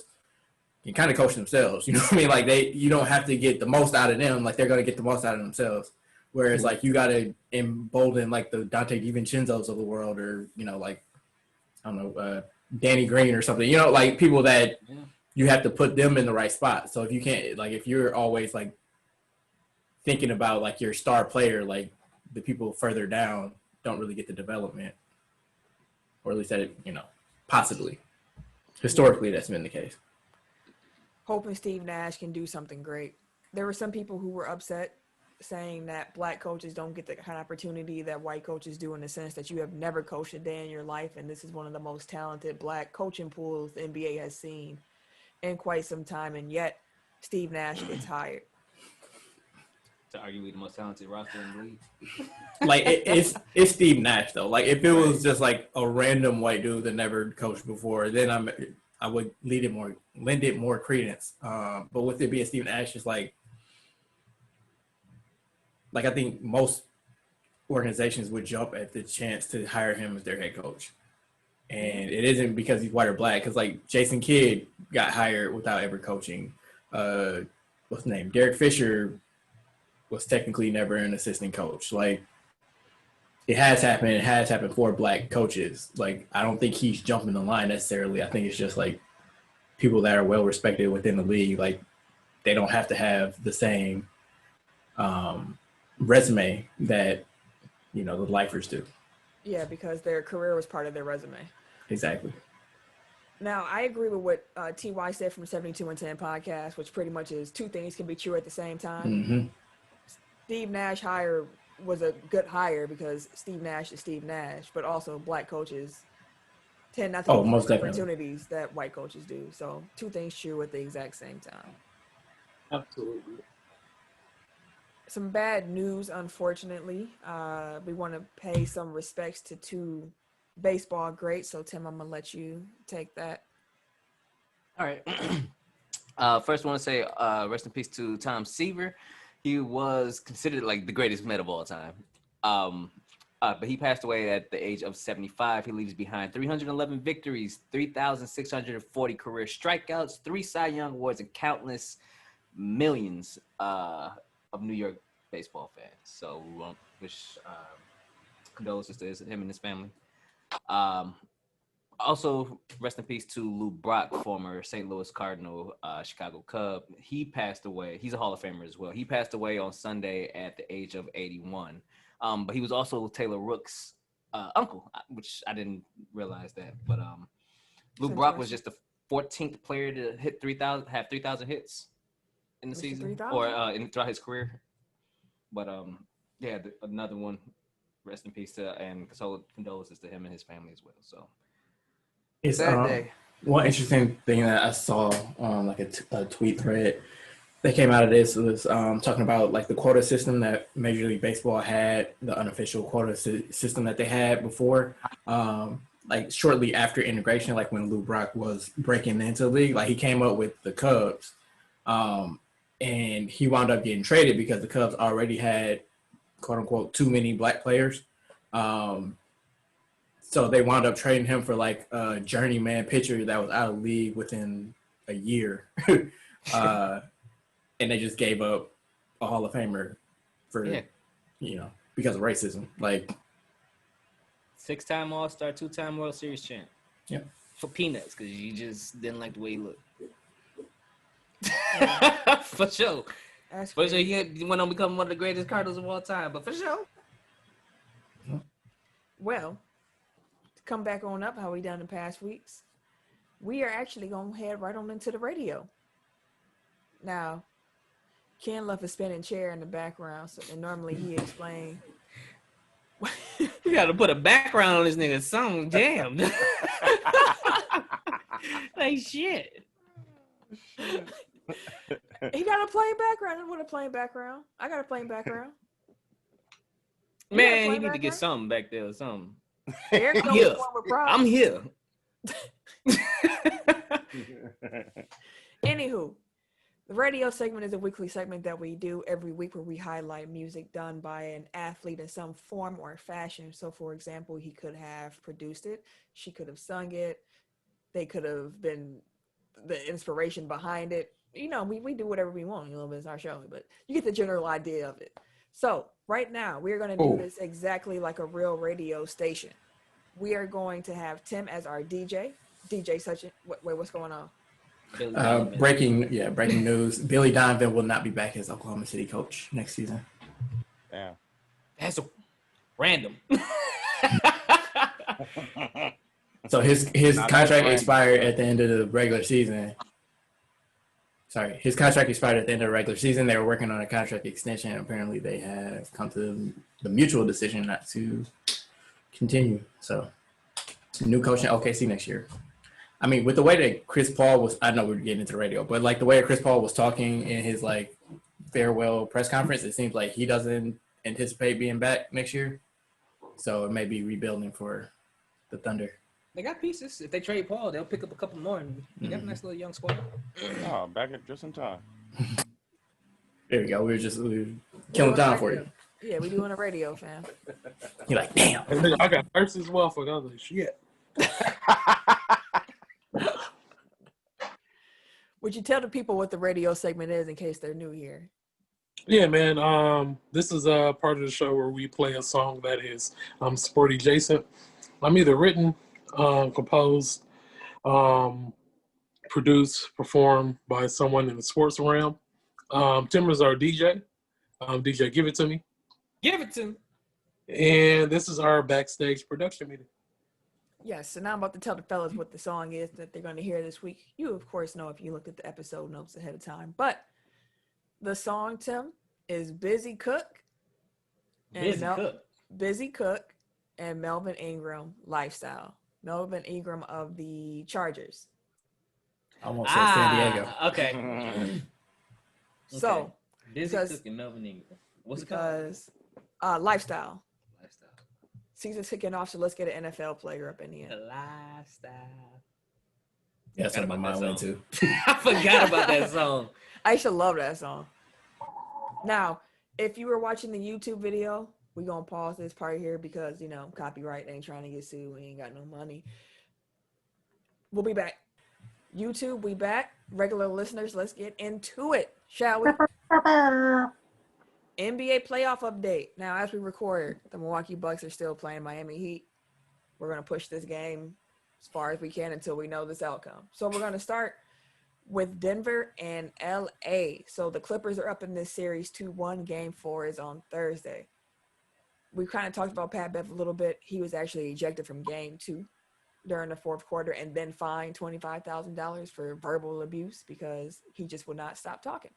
can kind of coach themselves. You know what I mean? Like you don't have to get the most out of them. Like they're gonna get the most out of themselves. Whereas like you gotta embolden like the Dante DiVincenzo's of the world, or you know like I don't know Danny Green or something. You know, like people that you have to put them in the right spot. So if you can't like if you're always like thinking about like your star player, like the people further down don't really get the development, or at least that you know possibly historically that's been the case. hoping Steve Nash can do something great. There were some people who were upset saying that black coaches don't get the kind of opportunity that white coaches do, in the sense that you have never coached a day in your life, and this is one of the most talented black coaching pools the NBA has seen in quite some time, and yet Steve Nash gets hired. To arguably the most talented roster in the league. Like it's Steve Nash though. Like if it was just like a random white dude that never coached before, then I would lend it more credence. But with it being Steve Nash, it's like I think most organizations would jump at the chance to hire him as their head coach. And it isn't because he's white or black, because like Jason Kidd got hired without ever coaching. What's his name? Derek Fisher was technically never an assistant coach. Like it has happened. It has happened for black coaches. Like I don't think he's jumping the line necessarily. I think it's just like people that are well respected within the league. Like they don't have to have the same resume that you know the lifers do. Yeah, because their career was part of their resume. Exactly. Now, I agree with what Ty said from 72 and 10 podcast, which pretty much is two things can be true at the same time. Mm-hmm. Steve Nash hire was a good hire because Steve Nash is Steve Nash, but also black coaches tend not to get Most the definitely. opportunities that white coaches do. So two things true at the exact same time. Absolutely. Some bad news, unfortunately. We want to pay some respects to two baseball greats. So Tim, I'm gonna let you take that. All right. First, I want to say rest in peace to Tom Seaver. He was considered like the greatest Met of all time. But he passed away at the age of 75. He leaves behind 311 victories, 3,640 career strikeouts, 3 Cy Young Awards, and countless millions of New York baseball fans. So we want to wish condolences to him and his family. Also, rest in peace to Lou Brock, former St. Louis Cardinal, Chicago Cub. He passed away. He's a Hall of Famer as well. He passed away on Sunday at the age of 81. But he was also Taylor Rook's uncle, which I didn't realize that. But Lou Brock was just the 14th player to hit 3,000 hits in the season or throughout his career. But another one. Rest in peace to and condolences to him and his family as well. So. It's one interesting thing that I saw on like a tweet thread that came out of this was talking about like the quota system that Major League Baseball had, the unofficial quota system that they had before, like shortly after integration, like when Lou Brock was breaking into the league, like he came up with the Cubs, and he wound up getting traded because the Cubs already had quote unquote too many black players. So they wound up trading him for like a journeyman pitcher that was out of league within a year. And they just gave up a Hall of Famer for, because of racism. Like 6-time All-Star, 2-time World Series champ. Yep. For peanuts, because you just didn't like the way he looked. For sure. For sure, he went on to become one of the greatest Cardinals of all time, but for sure. Well, to come back on up how we done the past weeks, we are actually going to head right on into the radio. Now, Ken left a spinning chair in the background, and normally he explained. You got to put a background on this nigga's song. Damn. Like shit. He got a plain background. I want a plain background. I got a plain background. Man, he need to get something back there or something. I'm here. Anywho, the radio segment is a weekly segment that we do every week where we highlight music done by an athlete in some form or fashion. So, for example, he could have produced it. She could have sung it. They could have been the inspiration behind it. You know, we do whatever we want. It's our show, but you get the general idea of it. So right now we're going to do this exactly like a real radio station. We are going to have Tim as our DJ. DJ Sachin. Wait, what's going on? Breaking news. Billy Donovan will not be back as Oklahoma City coach next season. Damn. That's random. So his contract expired at the end of the regular season. Sorry, his contract expired at the end of the regular season. They were working on a contract extension. Apparently, they have come to the mutual decision not to continue. So, new coach in OKC next year. I mean, with the way that Chris Paul was, I know we're getting into the radio, but like the way that Chris Paul was talking in his like farewell press conference, it seems like he doesn't anticipate being back next year. So it may be rebuilding for the Thunder. They got pieces. If they trade Paul, they'll pick up a couple more, and you got a nice little young squad. Oh, back at just in time. There we go. We were killing time for you. Yeah, we doing a radio, fam. You're like, damn. I got first as well for the other shit. Would you tell the people what the radio segment is in case they're new here? Yeah, man. This is a part of the show where we play a song that is sport adjacent. I'm either written, composed, produced, performed by someone in the sports realm. Tim is our DJ. DJ, give it to me. Give it to me. And this is our backstage production meeting. Yes, so now I'm about to tell the fellas what the song is that they're going to hear this week. You, of course, know if you looked at the episode notes ahead of time. But the song, Tim, is Busy Cook. Busy Cook and Melvin Ingram, Lifestyle. Melvin Ingram of the Chargers. I won't say San Diego. Okay. So, Busy because- Cook and Melvin Ingram. What's it called? because Lifestyle. Lifestyle. Season's kicking off, so let's get an NFL player up in here. The Lifestyle. Yeah, that's what my mind went to. I forgot about that song. I used to love that song. Now, if you were watching the YouTube video, we're going to pause this part here because, you know, copyright ain't trying to get sued. We ain't got no money. We'll be back. YouTube, we back. Regular listeners, let's get into it, shall we? NBA playoff update. Now, as we record, the Milwaukee Bucks are still playing Miami Heat. We're going to push this game as far as we can until we know this outcome. So we're going to start with Denver and LA. So the Clippers are up in this series 2-1. Game 4 is on Thursday. We kind of talked about Pat Bev a little bit. He was actually ejected from game 2 during the fourth quarter and then fined $25,000 for verbal abuse because he just would not stop talking.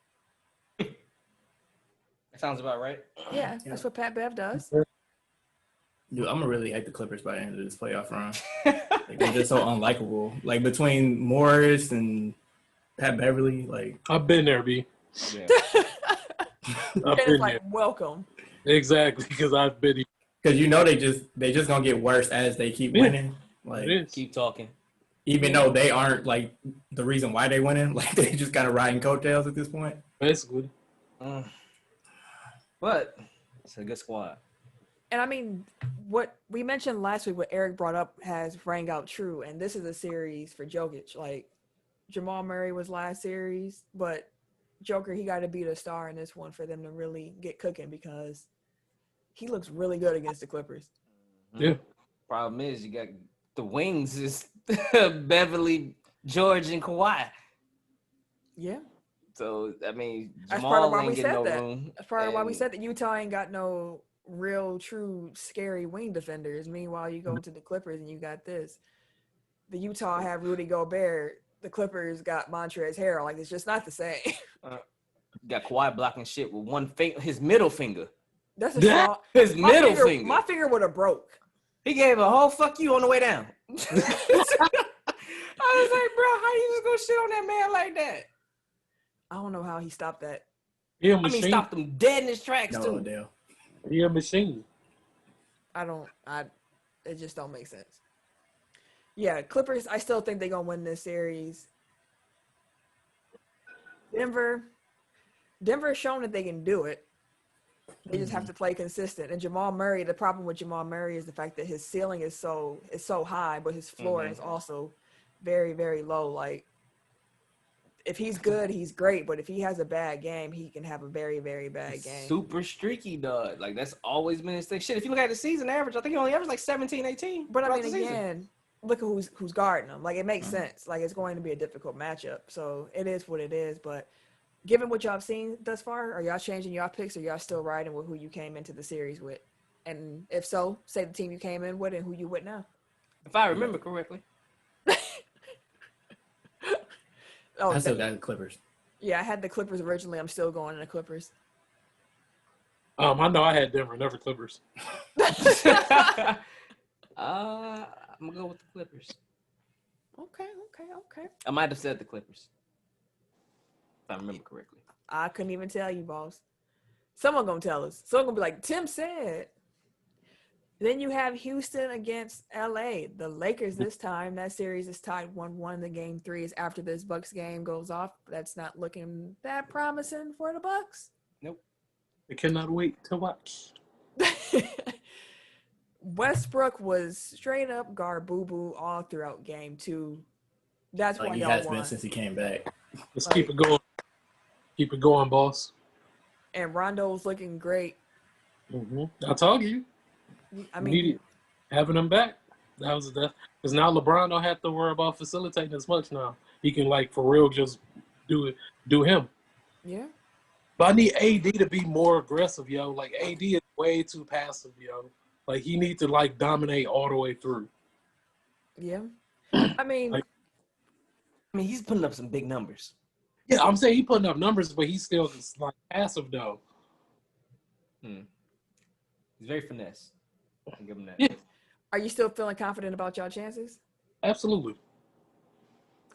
That sounds about right. Yeah, that's what Pat Bev does. Dude, I'm gonna really hate the Clippers by the end of this playoff run. Like, they're just so unlikable. Like between Morris and Pat Beverly, like I've been there, B. Yeah. I've It's been like, there. welcome. Exactly, because I've been because you know they just gonna get worse as they keep Yeah. winning. there. Like It is. Keep talking. even though they aren't like the reason why they winning, like they just kind of riding coattails at this point. Basically. But it's a good squad. And I mean, what we mentioned last week, what Eric brought up has rang out true. And this is a series for Jokic. Like, Jamal Murray was last series, but Joker, he got to be the star in this one for them to really get cooking because he looks really good against the Clippers. Yeah. Problem is, you got the wings is Beverly, George, and Kawhi. Yeah. So, I mean, That's part of Jamal why ain't we getting said no that. room. That's part of why we And said that Utah ain't got no real, true, scary wing defenders. Meanwhile, you go to the Clippers and you got this. The Utah have Rudy Gobert. The Clippers got Montrezl Harrell. Like, it's just not the same. got Kawhi blocking shit with one finger, his middle finger. That's a strong. His middle finger. My finger would have broke. He gave a whole fuck you on the way down. I was like, bro, how you just gonna shit on that man like that? I don't know how he stopped that. He a I machine. mean, stopped him dead in his tracks, No, too. Dale. He a machine. It just don't make sense. Yeah, Clippers, I still think they're going to win this series. Denver has shown that they can do it. They just have to play consistent. And Jamal Murray, the problem with Jamal Murray is the fact that his ceiling is so high, but his floor is also very, very low. Like, if he's good, he's great. But if he has a bad game, he can have a very, very bad game. Super streaky, dog. Like, that's always been his thing. Shit, if you look at the season average, I think he only averaged like 17, 18. But I throughout mean, the season. again, look at who's guarding him. Like, it makes sense. Like, it's going to be a difficult matchup. So it is what it is. But given what y'all have seen thus far, are y'all changing y'all picks or y'all still riding with who you came into the series with? And if so, say the team you came in with and who you with now. If I remember correctly. Oh, I still got the Clippers. yeah, I had the Clippers originally. I'm still going to the Clippers. I know I had Denver, never Clippers. I'm gonna go with the Clippers. Okay. I might have said the Clippers, if I remember correctly. I couldn't even tell you, boss. Someone gonna tell us. Someone gonna be like, Tim said. Then you have Houston against LA. The Lakers this time, that series is tied 1-1. The game 3 is after this Bucks game goes off. That's not looking that promising for the Bucks. Nope. I cannot wait to watch. Westbrook was straight up boo all throughout game 2. That's Like why he y'all has won. been since he came back. Let's Like- keep it going. Keep it going, boss. And Rondo was looking great. I told you. I Needed mean, having him back. That was the because now LeBron don't have to worry about facilitating as much now. He can like for real just do him. yeah. But I need AD to be more aggressive, yo. Like AD is way too passive, yo. Like he needs to like dominate all the way through. Yeah. I mean, Like- I mean, he's putting up some big numbers. Yeah, I'm saying he putting up numbers, but he's still like passive though. He's very finesse. I'll give him that. Yeah, are you still feeling confident about y'all chances? absolutely.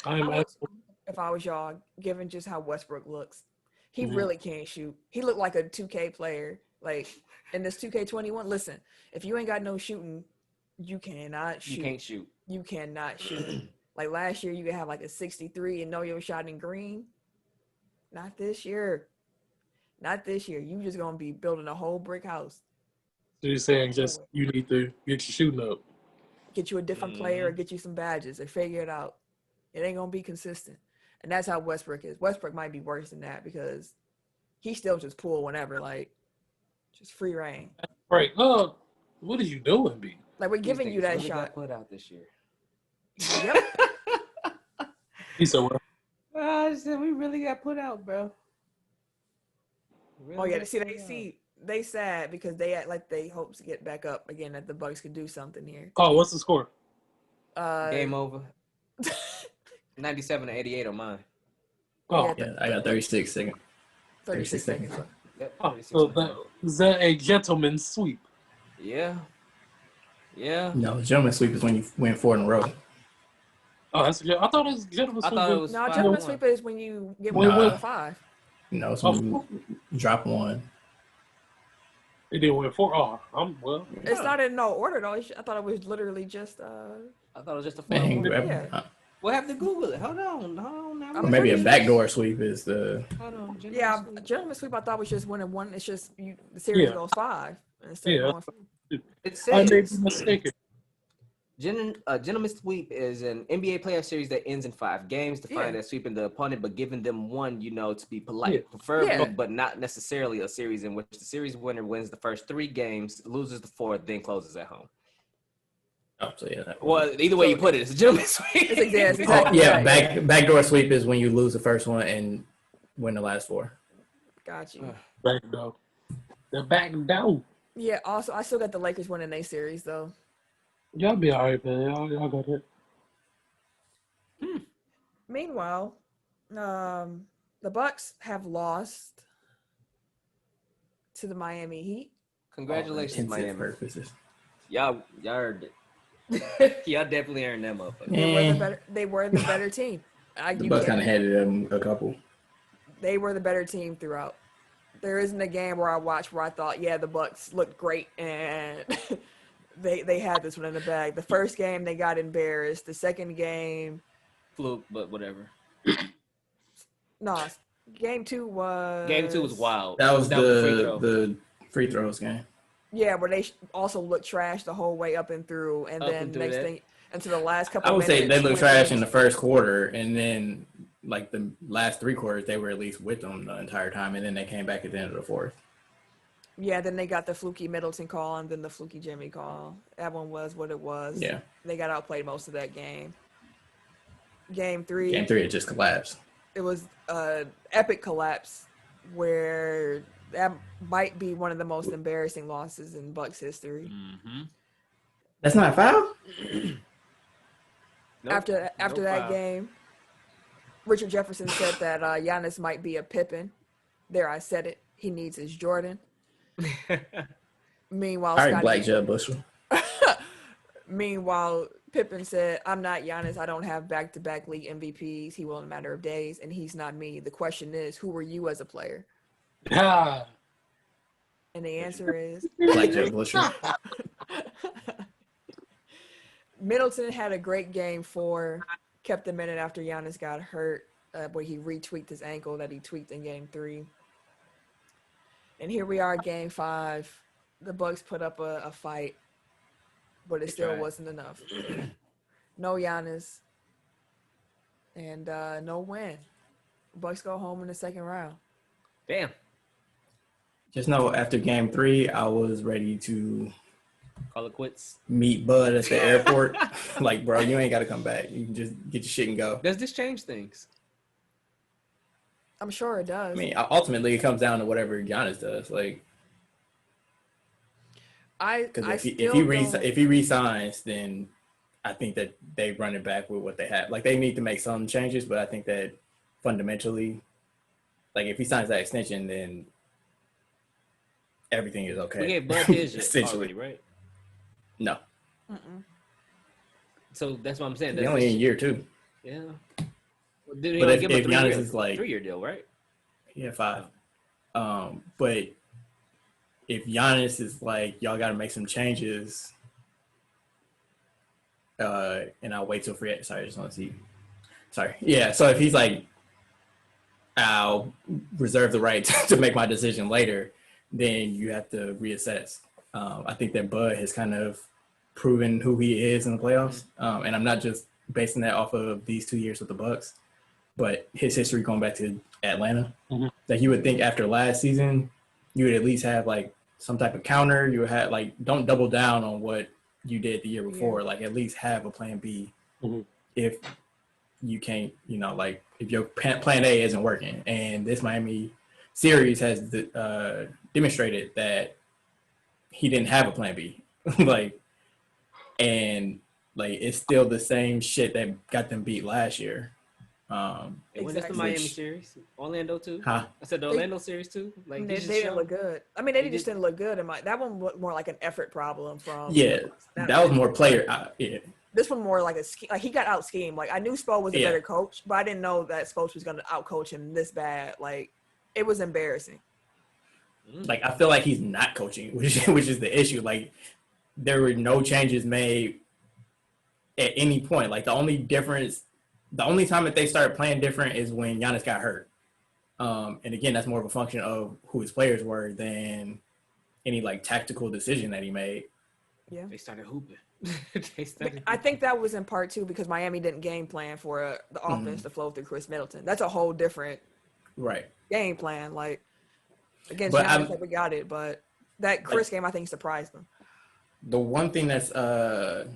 I am I would- absolutely. If I was y'all, given just how Westbrook looks, he Mhm. really can't shoot. He looked like a 2K player. Like in this 2K21, listen, if you ain't got no shooting, you cannot shoot. You can't shoot. You cannot shoot. Like last year, you could have like a 63 and know your shot in green. Not this year. Not this year. You just gonna be building a whole brick house. So you're saying just you need to get your shooting up. Get you a different player or get you some badges or figure it out. It ain't gonna be consistent. And that's how Westbrook is. Westbrook might be worse than that because he still just pull whenever, like just free reign. Right. What are you doing, B? Like we're giving you that really got shot. put out this year. Yep. He said, "Well, I said we really got put out, bro. Oh yeah. They sad because they act like they hope to get back up again, that the Bucks could do something here. oh, what's the score?" Game over. 97 to 88 on mine. Oh, Yeah. Yeah, I got 36 seconds. 36 seconds. Yep. oh 36 so on that, mine. is that a gentleman's sweep? Yeah. Yeah. No, gentleman's sweep is when you win 4 in a row. Oh, that's I thought it was gentleman's I sweep. thought it was No, 5-1. gentleman sweep is when you get Wait, one wait. out of 5. You know, so when you drop one. They didn't win 4. Oh, well. It's not in no order though. I thought it was literally just I thought it was just a Man, 5-1. Yeah. We'll have to Google it. Hold on. Now. I'm Or maybe a pretty backdoor sweep is the. Hold on. Gentleman's Yeah, sweep. gentleman sweep I thought was just winning one. It's just the series Yeah. goes 5 instead Yeah. of going. It I may be says mistaken. gentleman's sweep is an NBA playoff series that ends in 5 games, defined Yeah. as sweeping the opponent but giving them one, to be polite, Yeah. preferably, Yeah. but not necessarily a series in which the series winner wins the first 3 games, loses the 4th, then closes at home. Oh, so yeah. That Well, either way you put it, it's a gentleman's sweep. It's exactly Oh, yeah, right. backdoor sweep is when you lose the first one and win the last 4. Got you. Back down. They're back down. Yeah. Also, I still got the Lakers winning their series though. Y'all be all right, man. Y'all got it. Meanwhile, the Bucks have lost to the Miami Heat. Congratulations, For intensive Miami. purposes. Y'all earned it. Y'all definitely earned that motherfucker. They were the better team. The Bucks kind of handed them a couple. They were the better team throughout. There isn't a game where I watched where I thought, yeah, the Bucks looked great and they had this one in the bag. The first game they got embarrassed. The second game, Fluke, but whatever. no, game 2 was wild. That was the free throw. the free throws game. Yeah, where they also looked trash the whole way up and through, and Up then and through next that. thing into the last couple. I would say minutes, they looked trash in the first quarter, and then like the last 3 quarters, they were at least with them the entire time, and then they came back at the end of the 4th. Yeah, then they got the fluky Middleton call and then the fluky Jimmy call. That one was what it was. Yeah. They got outplayed most of that game. Game 3. Game 3, it just collapsed. It was an epic collapse where that might be one of the most embarrassing losses in Bucks history. Mm-hmm. That's not a foul? After no that foul. game, Richard Jefferson said that Giannis might be a Pippin. There, I said it. He needs his Jordan. Meanwhile, All right, Black Jeb Bushel. Meanwhile, Pippen said, I'm not Giannis. I don't have back-to-back league MVPs. He will in a matter of days, and he's not me. The question is, who were you as a player? Ah, And the answer is Black Jeb Bushel. Middleton had a great game 4, kept him in it after Giannis got hurt, where he retweaked his ankle that he tweaked in game 3. And here we are, game 5. The Bucks put up a fight, but it still tried. wasn't enough. No Giannis, and no win. Bucks go home in the second round. Damn. Just know after game 3, I was ready to Call it quits. meet Bud at the airport. Like, bro, you ain't got to come back. You can just get your shit and go. Does this change things? I'm sure it does. I mean, ultimately, it comes down to whatever Giannis does. Like, I because if still don't- he resigns, then I think that they run it back with what they have. Like they need to make some changes, but I think that fundamentally, like if he signs that extension, then everything is okay. We gave Bud his Essentially. already, right? No, So that's what I'm saying. he's That's only in year 2. Yeah. Well, did he But only if give him a Giannis is like 3-year deal, right? Yeah, 5. But if Giannis is like, y'all got to make some changes, and I'll wait till free. Sorry, I just want to see. Sorry. Yeah. So if he's like, I'll reserve the right to make my decision later, then you have to reassess. I think that Bud has kind of proven who he is in the playoffs, and I'm not just basing that off of these 2 years with the Bucks, but his history going back to Atlanta. That you would think after last season, you would at least have like some type of counter. You would have like, don't double down on what you did the year before. Like at least have a plan B if you can't, like if your plan A isn't working. And this Miami series has demonstrated that he didn't have a plan B. And it's still the same shit that got them beat last year. When is the Miami series? Orlando too? Huh? I said the Orlando series too. Like they didn't look good. I mean, they just didn't look good. That one looked more like an effort problem from. Yeah, that was more player. Yeah. This one more like he got out schemed. Like I knew Spo was a better coach, but I didn't know that Spo was going to out coach him this bad. Like it was embarrassing. Like I feel like he's not coaching, which is the issue. Like there were no changes made at any point. Like the only time that they started playing different is when Giannis got hurt. And again, that's more of a function of who his players were than any like tactical decision that he made. Yeah, they started hooping. I think that was in part too because Miami didn't game plan for the offense to flow through Chris Middleton. That's a whole different game plan. Like against Giannis, like we got it, but that Chris game I think surprised them. The one thing that's that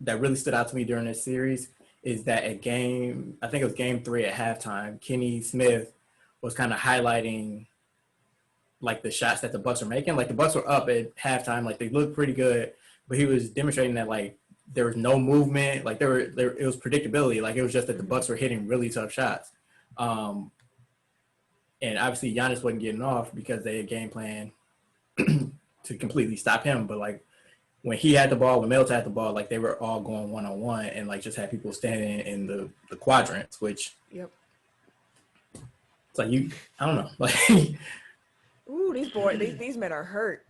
really stood out to me during this series is that I think it was game 3 at halftime, Kenny Smith was kind of highlighting like the shots that the Bucks were making. Like the Bucks were up at halftime, like they looked pretty good, but he was demonstrating that like there was no movement, like it was predictability. Like it was just that the Bucks were hitting really tough shots. And obviously Giannis wasn't getting off because they had game plan to completely stop him. But like when he had the ball, when Middleton had the ball, like they were all going one-on-one and like just had people standing in the quadrants, which it's like I don't know. Like ooh, these men are hurt.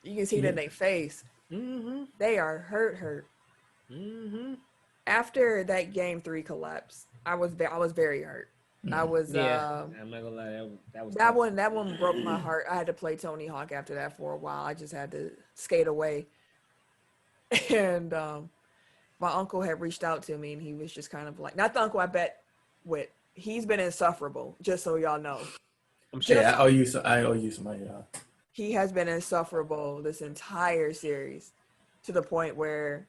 You can see it in their face. They are hurt. After that game 3 collapse, I was very hurt. I was I'm not gonna lie, that one broke my heart. I had to play Tony Hawk after that for a while. I just had to skate away. And my uncle had reached out to me and he was just kind of like, not the uncle I bet with, he's been insufferable, just so y'all know. I'm sure. I owe you some money, y'all. He has been insufferable this entire series to the point where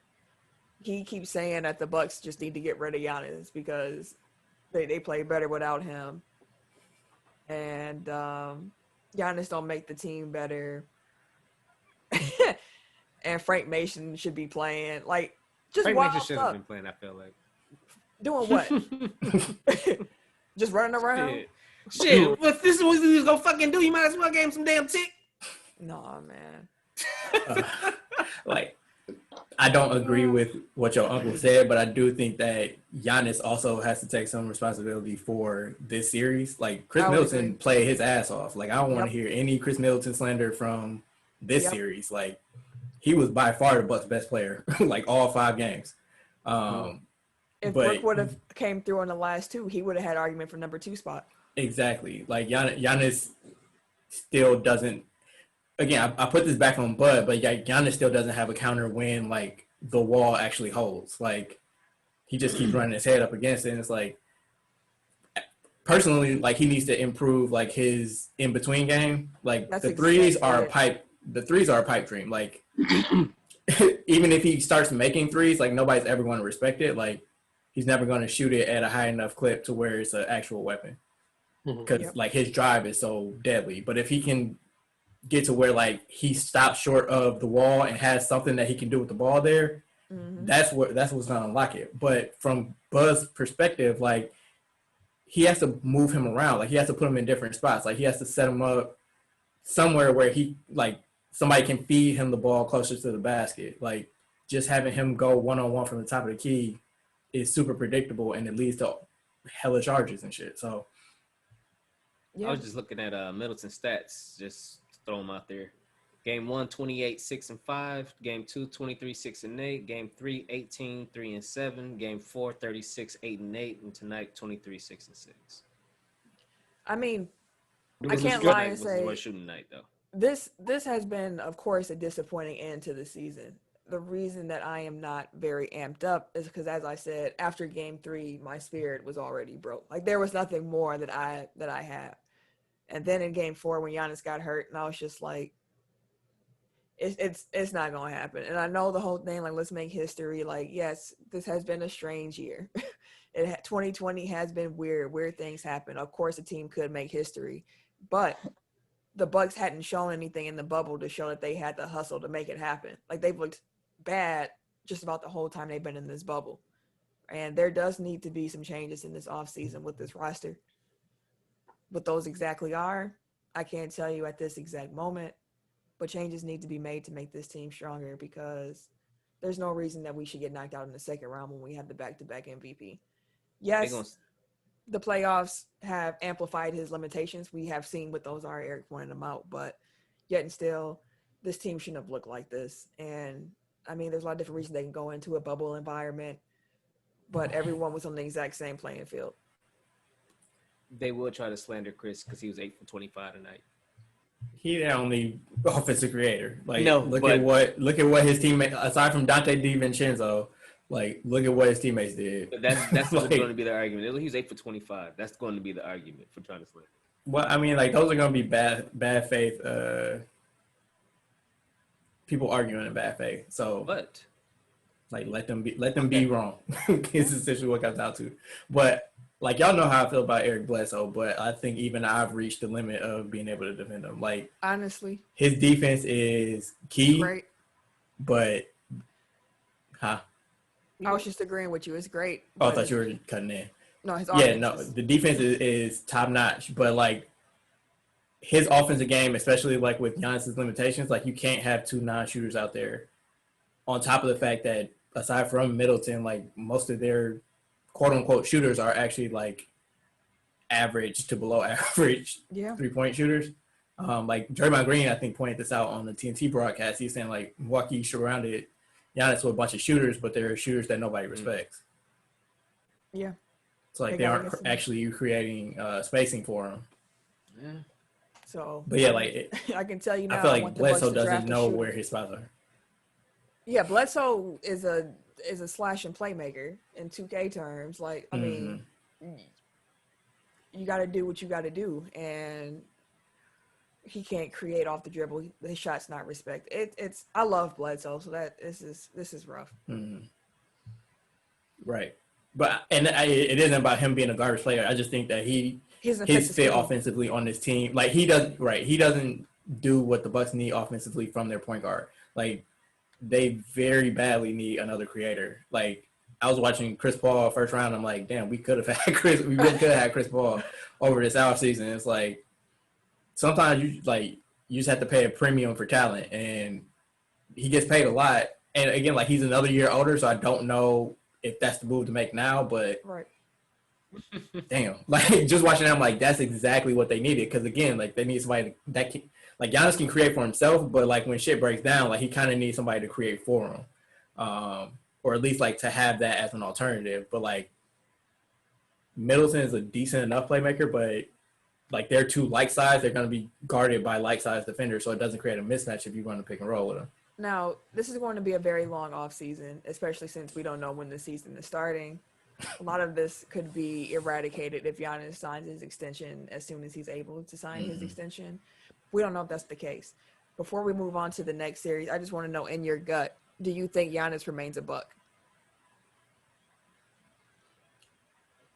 he keeps saying that the Bucks just need to get rid of Giannis because they play better without him. And Giannis don't make the team better. And Frank Mason should be playing. Like, just Frank wild Mason should stuff. have been playing, I feel like. Doing what? Just running around? Shit, if this is what he was gonna fucking do, you might as well give him some damn tick. No, man. Like, I don't agree with what your uncle said, but I do think that Giannis also has to take some responsibility for this series. Like, Chris Middleton played his ass off. Like, I don't want to hear any Chris Middleton slander from this series. Like, he was by far the Bucks' best player, like all 5 games. If Brook would have came through in the last 2, he would have had argument for number 2 spot. Exactly. Like Giannis still doesn't. Again, I put this back on Bud, but Giannis still doesn't have a counter when like the wall actually holds. Like he just keeps running his head up against it, and it's like personally, like he needs to improve like his in between game. Like the threes are a pipe. The threes are a pipe dream. Like even if he starts making threes, like nobody's ever going to respect it. Like he's never going to shoot it at a high enough clip to where it's an actual weapon. Because like his drive is so deadly. But if he can get to where like he stops short of the wall and has something that he can do with the ball there, That's what's gonna unlock it. But from Buzz's perspective, like he has to move him around. Like he has to put him in different spots. Like he has to set him up somewhere where he like somebody can feed him the ball closer to the basket. Like just having him go one-on-one from the top of the key is super predictable and it leads to hella charges and shit. So Yeah. I was just looking at Middleton stats, just throw them out there. Game 1, 28, 6 and 5. Game 2, 23, 6 and 8. Game 3, 18, 3 and 7. Game 4, 36, 8 and 8. And tonight, 23, 6 and 6. I mean, It I was can't good lie night. and It was say a worst shooting night, though. this has been, of course, a disappointing end to the season. The reason that I am not very amped up is because, as I said, after Game 3, my spirit was already broke. Like there was nothing more that I had. And then in Game 4, when Giannis got hurt, and I was just like, it's not gonna happen. And I know the whole thing, like let's make history. Like yes, this has been a strange year. 2020 has been weird. Weird things happen. Of course, a team could make history, but the Bucks hadn't shown anything in the bubble to show that they had the hustle to make it happen. Like they've looked bad just about the whole time they've been in this bubble. And there does need to be some changes in this offseason with this roster. What those exactly are, I can't tell you at this exact moment, but changes need to be made to make this team stronger because there's no reason that we should get knocked out in the second round when we have the back-to-back MVP. Yes, the playoffs have amplified his limitations. We have seen what those are. Eric pointed them out, but yet and still, this team shouldn't have looked like this. And I mean, there's a lot of different reasons they can go into a bubble environment, but everyone was on the exact same playing field. They will try to slander Chris because he was 8 for 25 tonight. he the only offensive creator. Like No, look at what his teammate aside from Dante DiVincenzo, like look at what his teammates did. But that's Like, going to be the argument. He was 8 for 25. That's going to be the argument for trying to slander. well, I mean, like those are gonna be bad faith people arguing in bad faith. So But like let them be wrong. It's essentially what it comes down to. But like y'all know how I feel about Eric Bledsoe, but I think even I've reached the limit of being able to defend him. Like Honestly, his defense is key, great. but I was just agreeing with you. It's great. Oh, I but thought you were cutting in. no, his Yeah, offense no, is- the defense is top notch, but like his offensive game, especially like with Giannis's limitations, like you can't have two non-shooters out there. On top of the fact that aside from Middleton, like most of their quote unquote shooters are actually like average to below average yeah. 3-point shooters. Like Draymond Green, I think pointed this out on the TNT broadcast. He's saying like Milwaukee surrounded Giannis with a bunch of shooters, but they're shooters that nobody respects. Yeah. So like They they gotta aren't get some- actually creating spacing for him. yeah. So, But yeah, like I can tell you now. I feel want like the Bucks Bledsoe to draft doesn't a know shooter. where his spots are. Yeah, Bledsoe is a slash and playmaker in 2K terms. Like, I mean, you got to do what you got to do, and he can't create off the dribble. His shot's not respected. It's I love Bledsoe, so this is rough. Mm-hmm. Right, but it isn't about him being a garbage player. I just think that He's an his offensive fit skill. offensively on this team, like he doesn't do what the Bucks need offensively from their point guard. Like they very badly need another creator. Like I was watching Chris Paul first round. I'm like, damn, we could have had Chris. We really could have had Chris Paul over this offseason. It's like sometimes you just have to pay a premium for talent, and he gets paid a lot. And again, like he's another year older, so I don't know if that's the move to make now. But Right. damn, like just watching them, like that's exactly what they needed. Because again, like they need somebody that can, like Giannis can create for himself, but like when shit breaks down, like he kind of needs somebody to create for him, or at least like to have that as an alternative. But like Middleton is a decent enough playmaker, but like they're too like size, they're going to be guarded by like size defenders, so it doesn't create a mismatch if you run a pick and roll with them. Now, this is going to be a very long off season, especially since we don't know when the season is starting. A lot of this could be eradicated if Giannis signs his extension as soon as he's able to sign his extension. We don't know if that's the case. Before we move on to the next series, I just want to know in your gut, do you think Giannis remains a Buck?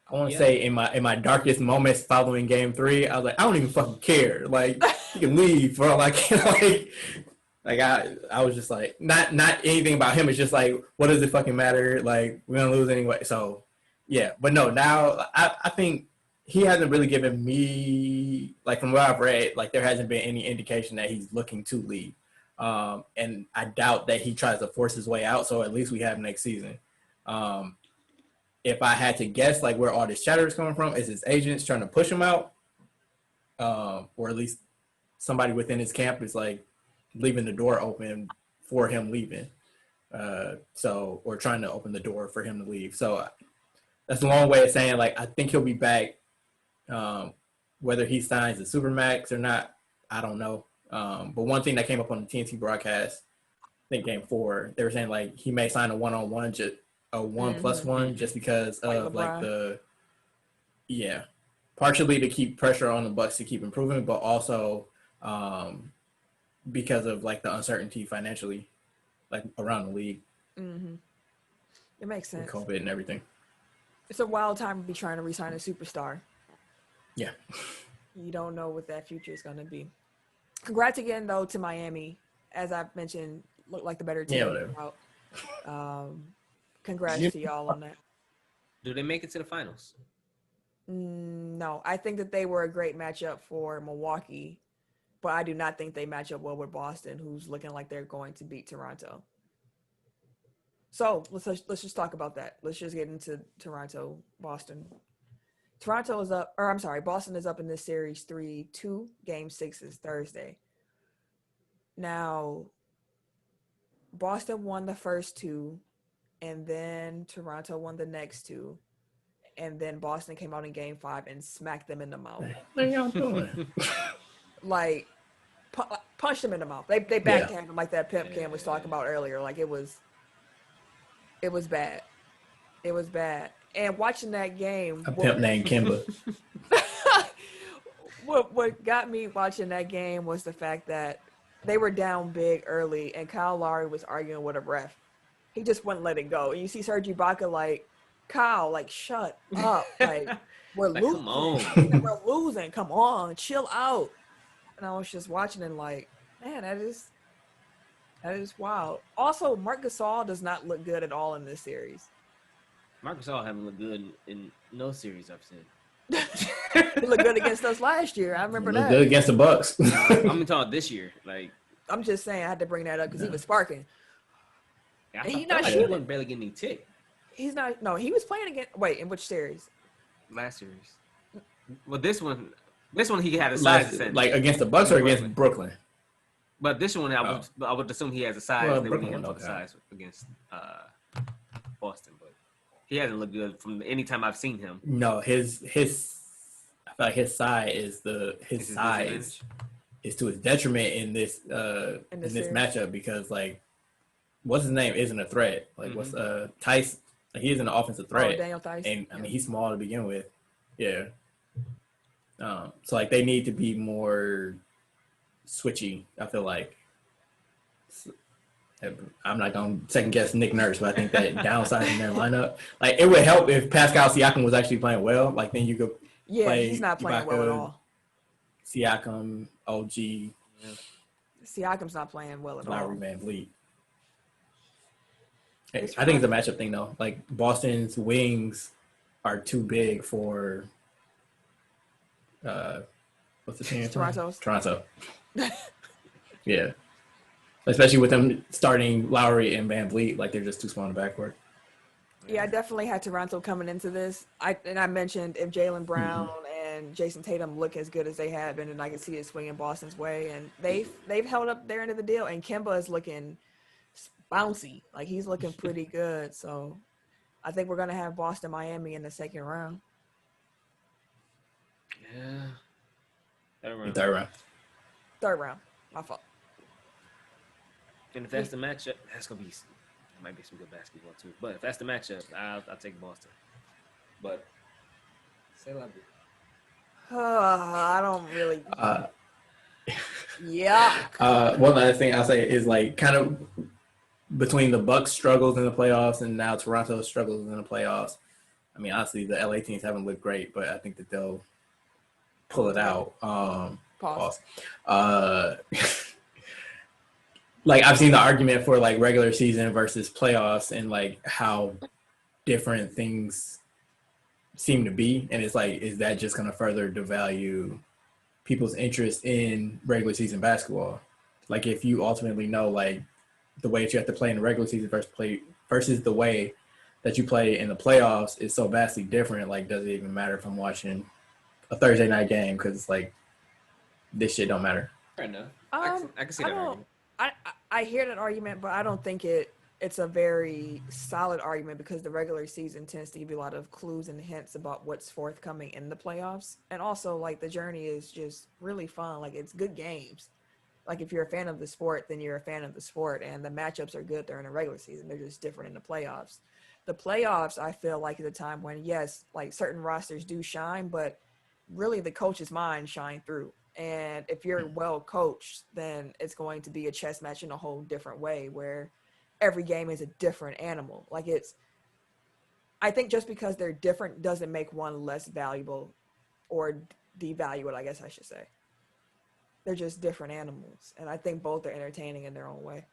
I want to say in my darkest moments following Game 3, I was like, I don't even fucking care. Like, you can leave for all I can. Like, Like I was just like, not anything about him. It's just like, what does it fucking matter? Like, we're gonna lose anyway. So yeah, but no, now I think he hasn't really given me, like, from what I've read, like, there hasn't been any indication that he's looking to leave. And I doubt that he tries to force his way out. So at least we have next season. If I had to guess, like, where all this chatter is coming from, is his agents trying to push him out, or at least somebody within his camp is like leaving the door open for him leaving. Or trying to open the door for him to leave. So that's a long way of saying, like, I think he'll be back. Whether he signs the Supermax or not, I don't know. But one thing that came up on the TNT broadcast, I think game 4, they were saying, like, he may sign a 1-on-1, just a 1+1, just because of LeBron. partially to keep pressure on the Bucks to keep improving, but also because of, like, the uncertainty financially, like, around the league. Mm-hmm. It makes sense. With COVID and everything. It's a wild time to be trying to re-sign a superstar. Yeah. You don't know what that future is going to be. Congrats again, though, to Miami. As I mentioned, looked like the better team. Yeah, whatever. Congrats to y'all on that. Do they make it to the finals? No, I think that they were a great matchup for Milwaukee, but I do not think they match up well with Boston, who's looking like they're going to beat Toronto. So let's just talk about that. Let's just get into Toronto, Boston. Boston is up in this series 3-2. Game 6 is Thursday. Now, Boston won the first 2, and then Toronto won the next 2, and then Boston came out in game 5 and smacked them in the mouth. What are y'all doing? Like, punched them in the mouth. They backhanded them like that Pimp Cam was talking about earlier. Like, it was bad. It was bad. And watching that game, A pimp named Kimba. what got me watching that game was the fact that they were down big early, and Kyle Lowry was arguing with a ref. He just wouldn't let it go. And you see Serge Ibaka like, Kyle, like, shut up. Like, we're Like, losing. come on. We're losing. Come on, chill out. And I was just watching and like, man, that is wild. Also, Marc Gasol does not look good at all in this series. Marc Gasol haven't looked good in no series I've seen. He looked good against us last year. I remember that. Good against the Bucks. I'm talking this year. Like, I'm just saying I had to bring that up because he was sparking. I And he felt not like shooting. he wasn't barely getting any tick He's not. No, he was playing against. Wait, in which series? last series. Well, this one he had a size advantage. Like against the Bucks or against Brooklyn? But this one I would assume he has a size. Well, They wouldn't Brooklyn, have the okay. size against Boston, but he hasn't looked good from any time I've seen him. No, his I feel like his side is his size disadvantage? is to his detriment in this series. matchup, because, like, what's his name isn't a threat. Like, what's Tice? Like, he isn't an offensive threat. Daniel Theis. And I mean, he's small to begin with. Yeah. So, like, they need to be more switchy, I feel like. I'm not going to second guess Nick Nurse, but I think that downsizing their lineup, like, it would help if Pascal Siakam was actually playing well. Like, then you could play he's not playing well at all. Siakam, OG, Siakam's not playing well at all. Lowry, Van Vliet. I think it's a matchup thing, though. Like, Boston's wings are too big for what's the team? Toronto. Yeah. Especially with them starting Lowry and Van Vliet, like, they're just too small in the backcourt. Yeah, I definitely had Toronto coming into this. I mentioned if Jaylen Brown and Jason Tatum look as good as they have been, and I can see it swinging Boston's way, and they've held up their end of the deal. And Kemba is looking bouncy, like, he's looking pretty good. So I think we're gonna have Boston Miami in the second round. Yeah. Third round. My fault. And if that's the matchup, that's gonna be might be some good basketball too. But if that's the matchup, I'll take Boston. But say la vie. I don't really. Yeah. One other thing I'll say is, like, kind of between the Bucks struggles in the playoffs and now Toronto struggles in the playoffs. I mean, honestly, the LA teams haven't looked great, but I think that they'll pull it out. Pause. like I've seen the argument for like regular season versus playoffs and like how different things seem to be, and it's like, is that just going to further devalue people's interest in regular season basketball? Like if you ultimately know like the way that you have to play in the regular season versus the way that you play in the playoffs is so vastly different, like does it even matter if I'm watching a Thursday night game? Because like this shit don't matter. Fair enough. I I can see I that don't. argument. I hear that argument, but I don't think it's a very solid argument because the regular season tends to give you a lot of clues and hints about what's forthcoming in the playoffs, and also like the journey is just really fun. Like it's good games. Like if you're a fan of the sport, then you're a fan of the sport, and the matchups are good during the regular season. They're just different in the playoffs. The playoffs, I feel like, is a time when yes, like certain rosters do shine, but really the coach's mind shine through. And if you're well coached, then it's going to be a chess match in a whole different way where every game is a different animal. Like I think just because they're different doesn't make one less valuable or devalue it, I guess I should say. They're just different animals. And I think both are entertaining in their own way.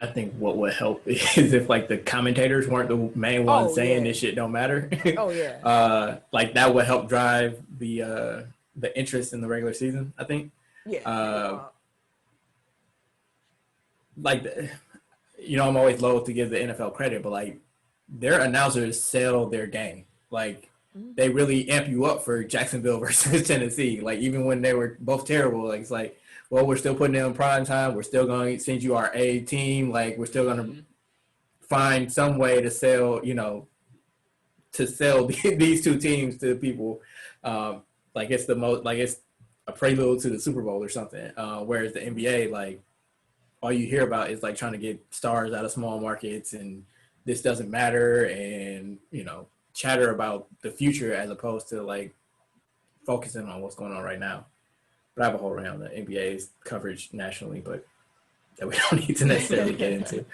I think what would help is if like the commentators weren't the main ones saying this shit don't matter. Oh yeah. Like that would help drive the interest in the regular season, I think. Yeah. Like, you know, I'm always loath to give the NFL credit, but like their announcers sell their game. Like they really amp you up for Jacksonville versus Tennessee. Like even when they were both terrible, like it's like, well, we're still putting it in prime time. We're still going to send you our A team. Like we're still going to find some way to sell, you know, to sell these two teams to people. Like it's the most, like it's a prelude to the Super Bowl or something. Whereas the NBA, like all you hear about is like trying to get stars out of small markets and this doesn't matter, and you know, chatter about the future as opposed to like focusing on what's going on right now. But I have a whole round of NBA's coverage nationally, but that we don't need to necessarily get into.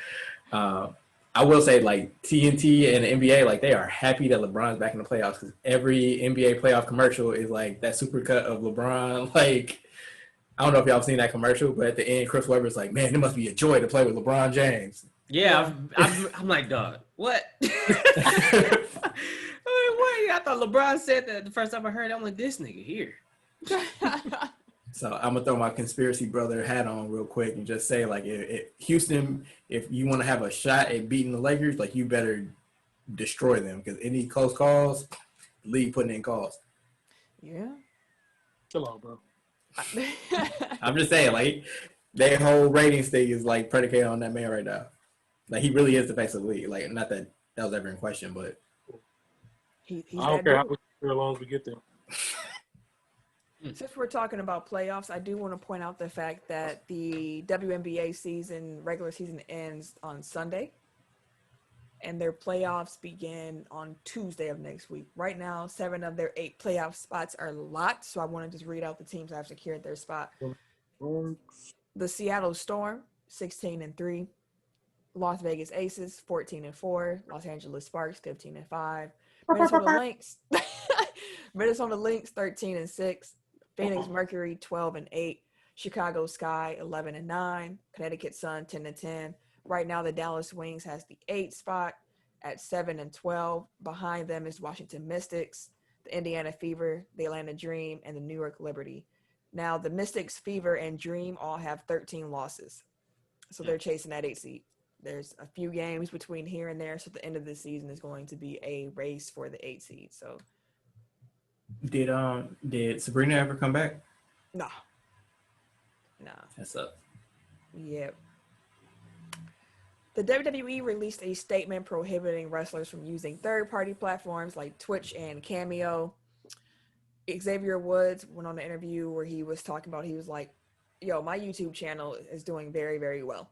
I will say, like, TNT and the NBA, like, they are happy that LeBron's back in the playoffs because every NBA playoff commercial is, like, that supercut of LeBron. Like, I don't know if y'all have seen that commercial, but at the end, Chris Webber's like, man, it must be a joy to play with LeBron James. Yeah, I'm like, dog, what? I mean, what? I thought LeBron said that the first time I heard it. I'm like, this nigga here. So I'm gonna throw my conspiracy brother hat on real quick and just say, like, if Houston, if you want to have a shot at beating the Lakers, like, you better destroy them because any close calls, the league putting in calls. Yeah. Chill out, bro. I'm just saying, like, their whole ratings thing is like predicated on that man right now. Like, he really is the face of the league. Like, not that was ever in question, but he's I don't care how long as we get there. Since we're talking about playoffs, I do want to point out the fact that the WNBA regular season ends on Sunday, and their playoffs begin on Tuesday of next week. Right now, 7 of their 8 playoff spots are locked, so I want to just read out the teams that have secured their spot. The Seattle Storm, 16-3. Las Vegas Aces, 14-4. Los Angeles Sparks, 15-5. Minnesota Lynx, 13-6. Phoenix Mercury, 12-8. Chicago Sky, 11-9. Connecticut Sun, 10-10. Right now, the Dallas Wings has the 8th spot at 7-12. Behind them is Washington Mystics, the Indiana Fever, the Atlanta Dream, and the New York Liberty. Now, the Mystics, Fever, and Dream all have 13 losses, so they're chasing that 8th seed. There's a few games between here and there, so the end of the season is going to be a race for the 8th seed. So, did Sabrina ever come back? nah. That's up. Yep. The WWE released a statement prohibiting wrestlers from using third-party platforms like Twitch and Cameo. Xavier Woods went on an interview where he was talking about, he was like, yo, my YouTube channel is doing very, very well.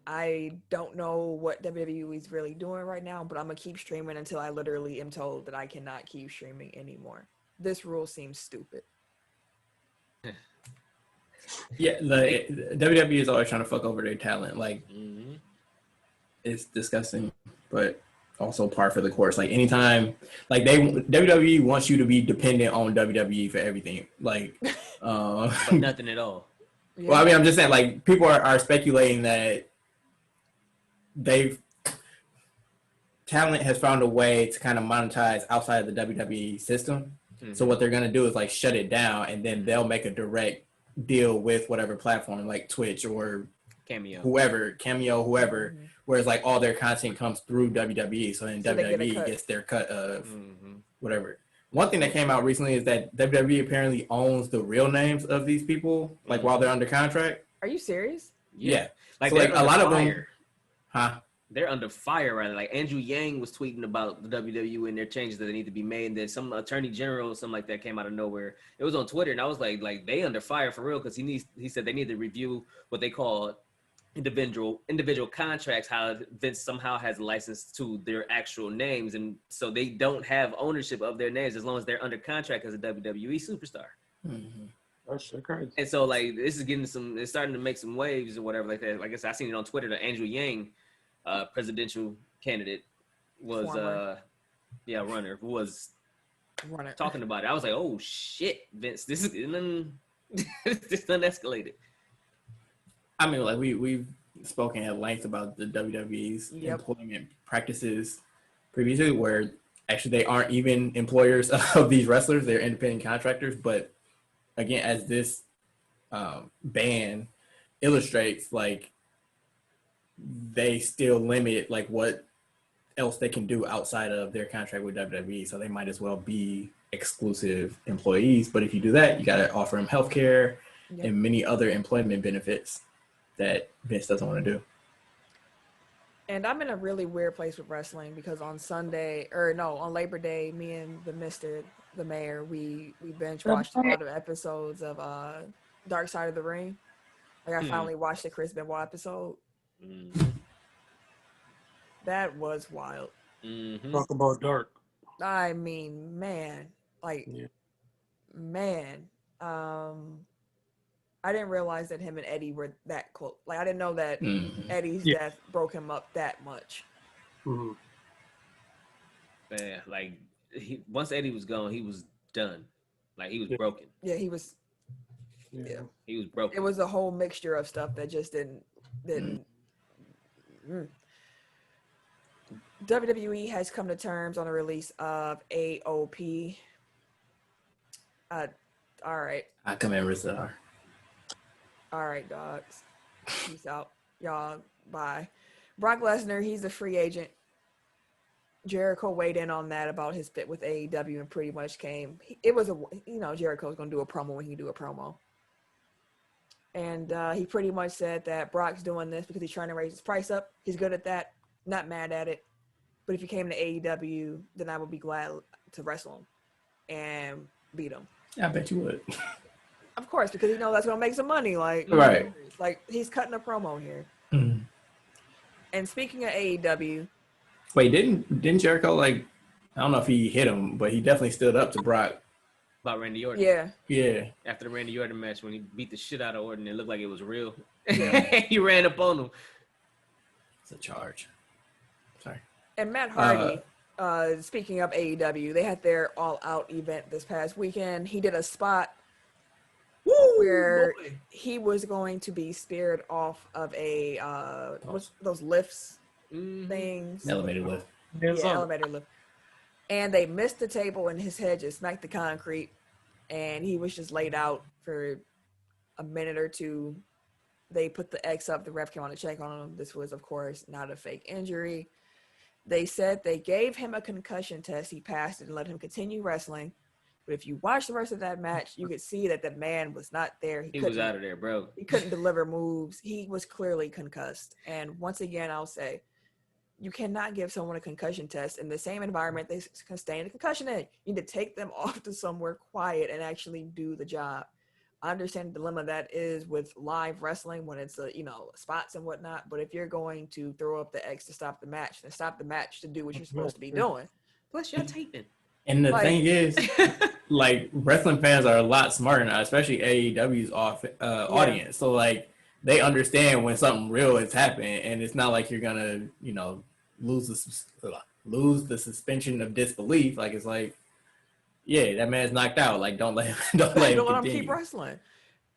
I don't know what WWE is really doing right now, but I'm going to keep streaming until I literally am told that I cannot keep streaming anymore. This rule seems stupid. Yeah, the WWE is always trying to fuck over their talent. Like, it's disgusting, but also par for the course. Like, anytime, like, WWE wants you to be dependent on WWE for everything. Like, But nothing at all. Yeah. Well, I mean, I'm just saying, like, people are speculating that talent has found a way to kind of monetize outside of the WWE system. Mm-hmm. So what they're gonna do is like shut it down, and then they'll make a direct deal with whatever platform, like Twitch or Cameo. whoever, whereas like all their content comes through WWE, so then So they get a WWE cut. gets their cut of whatever. One thing that came out recently is that WWE apparently owns the real names of these people, like while they're under contract. Are you serious? Yeah. Like, So, like, they're a lot under of them- fire. Huh? They're under fire right now. Like, Andrew Yang was tweeting about the WWE and their changes that need to be made. And then some attorney general or something like that came out of nowhere. It was on Twitter, and I was like they under fire for real, because he said they need to review what they call individual contracts, how Vince somehow has a license to their actual names, and so they don't have ownership of their names as long as they're under contract as a WWE superstar. Mm-hmm. That's shit crazy. And so, like, this is getting it's starting to make some waves or whatever like that. Like I said, I seen it on Twitter that Andrew Yang, presidential candidate, was runner, who was talking about it. I was like, oh shit, Vince, this is this done escalated. I mean, like we've spoken at length about the WWE's employment practices previously, where actually they aren't even employers of these wrestlers; they're independent contractors. But again, as this ban illustrates, like they still limit like what else they can do outside of their contract with WWE. So they might as well be exclusive employees. But if you do that, you got to offer them healthcare and many other employment benefits that Vince doesn't want to do. And I'm in a really weird place with wrestling because on Labor Day, me and the mayor, we binge watched a lot of episodes of Dark Side of the Ring. Like I finally watched the Chris Benoit episode. That was wild. Talk about dark. I mean, man, I didn't realize that him and Eddie were that close. Like, I didn't know that Eddie's death broke him up that much. Mm-hmm. Man, like, once Eddie was gone, he was done. Like, he was broken. Yeah, he was. Yeah. He was broken. It was a whole mixture of stuff that just didn't. WWE has come to terms on the release of AOP. All right. I come in Rizar. All right, dogs. Peace out. Y'all, bye. Brock Lesnar, he's a free agent. Jericho weighed in on that about his fit with AEW and pretty much Jericho's going to do a promo when he do a promo. And he pretty much said that Brock's doing this because he's trying to raise his price up. He's good at that. Not mad at it. But if he came to AEW, then I would be glad to wrestle him and beat him. I bet you would. Of course, because he knows that's going to make some money. Like, right. Like, he's cutting a promo here. Mm-hmm. And speaking of AEW. Wait, didn't Jericho, like, I don't know if he hit him, but he definitely stood up to Brock. About Randy Orton. Yeah. After the Randy Orton match, when he beat the shit out of Orton, it looked like it was real. Yeah. He ran up on him. It's a charge. Sorry. And Matt Hardy, speaking of AEW, they had their All Out event this past weekend. He did a spot where he was going to be speared off of a what's those lifts things? Elevator lift. Yeah, elevator lift. And they missed the table and his head just smacked the concrete. And he was just laid out for a minute or two. They put the X up. The ref came on to check on him. This was, of course, not a fake injury. They said they gave him a concussion test. He passed it and let him continue wrestling. But if you watch the rest of that match, you could see that the man was not there. He was out of there, bro. He couldn't deliver moves. He was clearly concussed. And once again, I'll say, you cannot give someone a concussion test in the same environment they can stay in a concussion in. You need to take them off to somewhere quiet and actually do the job. I understand the dilemma that is with live wrestling when it's spots and whatnot. But if you're going to throw up the X to stop the match, then stop the match to do what you're supposed to be doing. Plus, you're taping. And the thing is, like, wrestling fans are a lot smarter now, especially AEW's audience. So, like, they understand when something real is happening, and it's not like you're gonna, lose the suspension of disbelief. Like, it's like, yeah, that man's knocked out. Like, don't let him Don't let him continue. keep wrestling.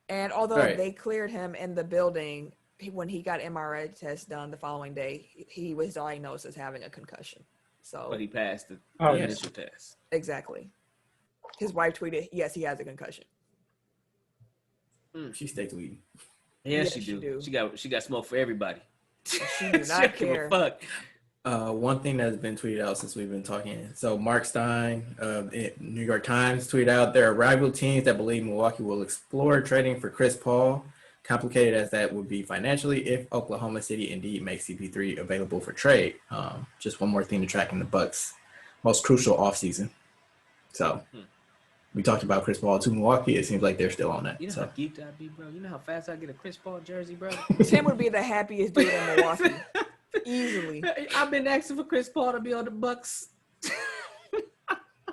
And although Right. they cleared him in the building, when he got MRI test done the following day, he was diagnosed as having a concussion. So But he passed the Oh, yeah. initial test. exactly. His wife tweeted, "Yes, he has a concussion." She stay tweeting. Yeah, Yes, she she do. do. She got smoke for everybody. She do She not don't give a care. fuck. One thing that's been tweeted out since we've been talking. So Mark Stein of New York Times tweeted out there are rival teams that believe Milwaukee will explore trading for Chris Paul. Complicated as that would be financially if Oklahoma City indeed makes CP3 available for trade. Just one more thing to track in the Bucks' most crucial offseason. So we talked about Chris Paul to Milwaukee. It seems like they're still on that. You know So how geeked I'd be, bro? You know how fast I get a Chris Paul jersey, bro? Tim would be the happiest dude in Milwaukee. Easily. I've been asking for Chris Paul to be on the Bucks.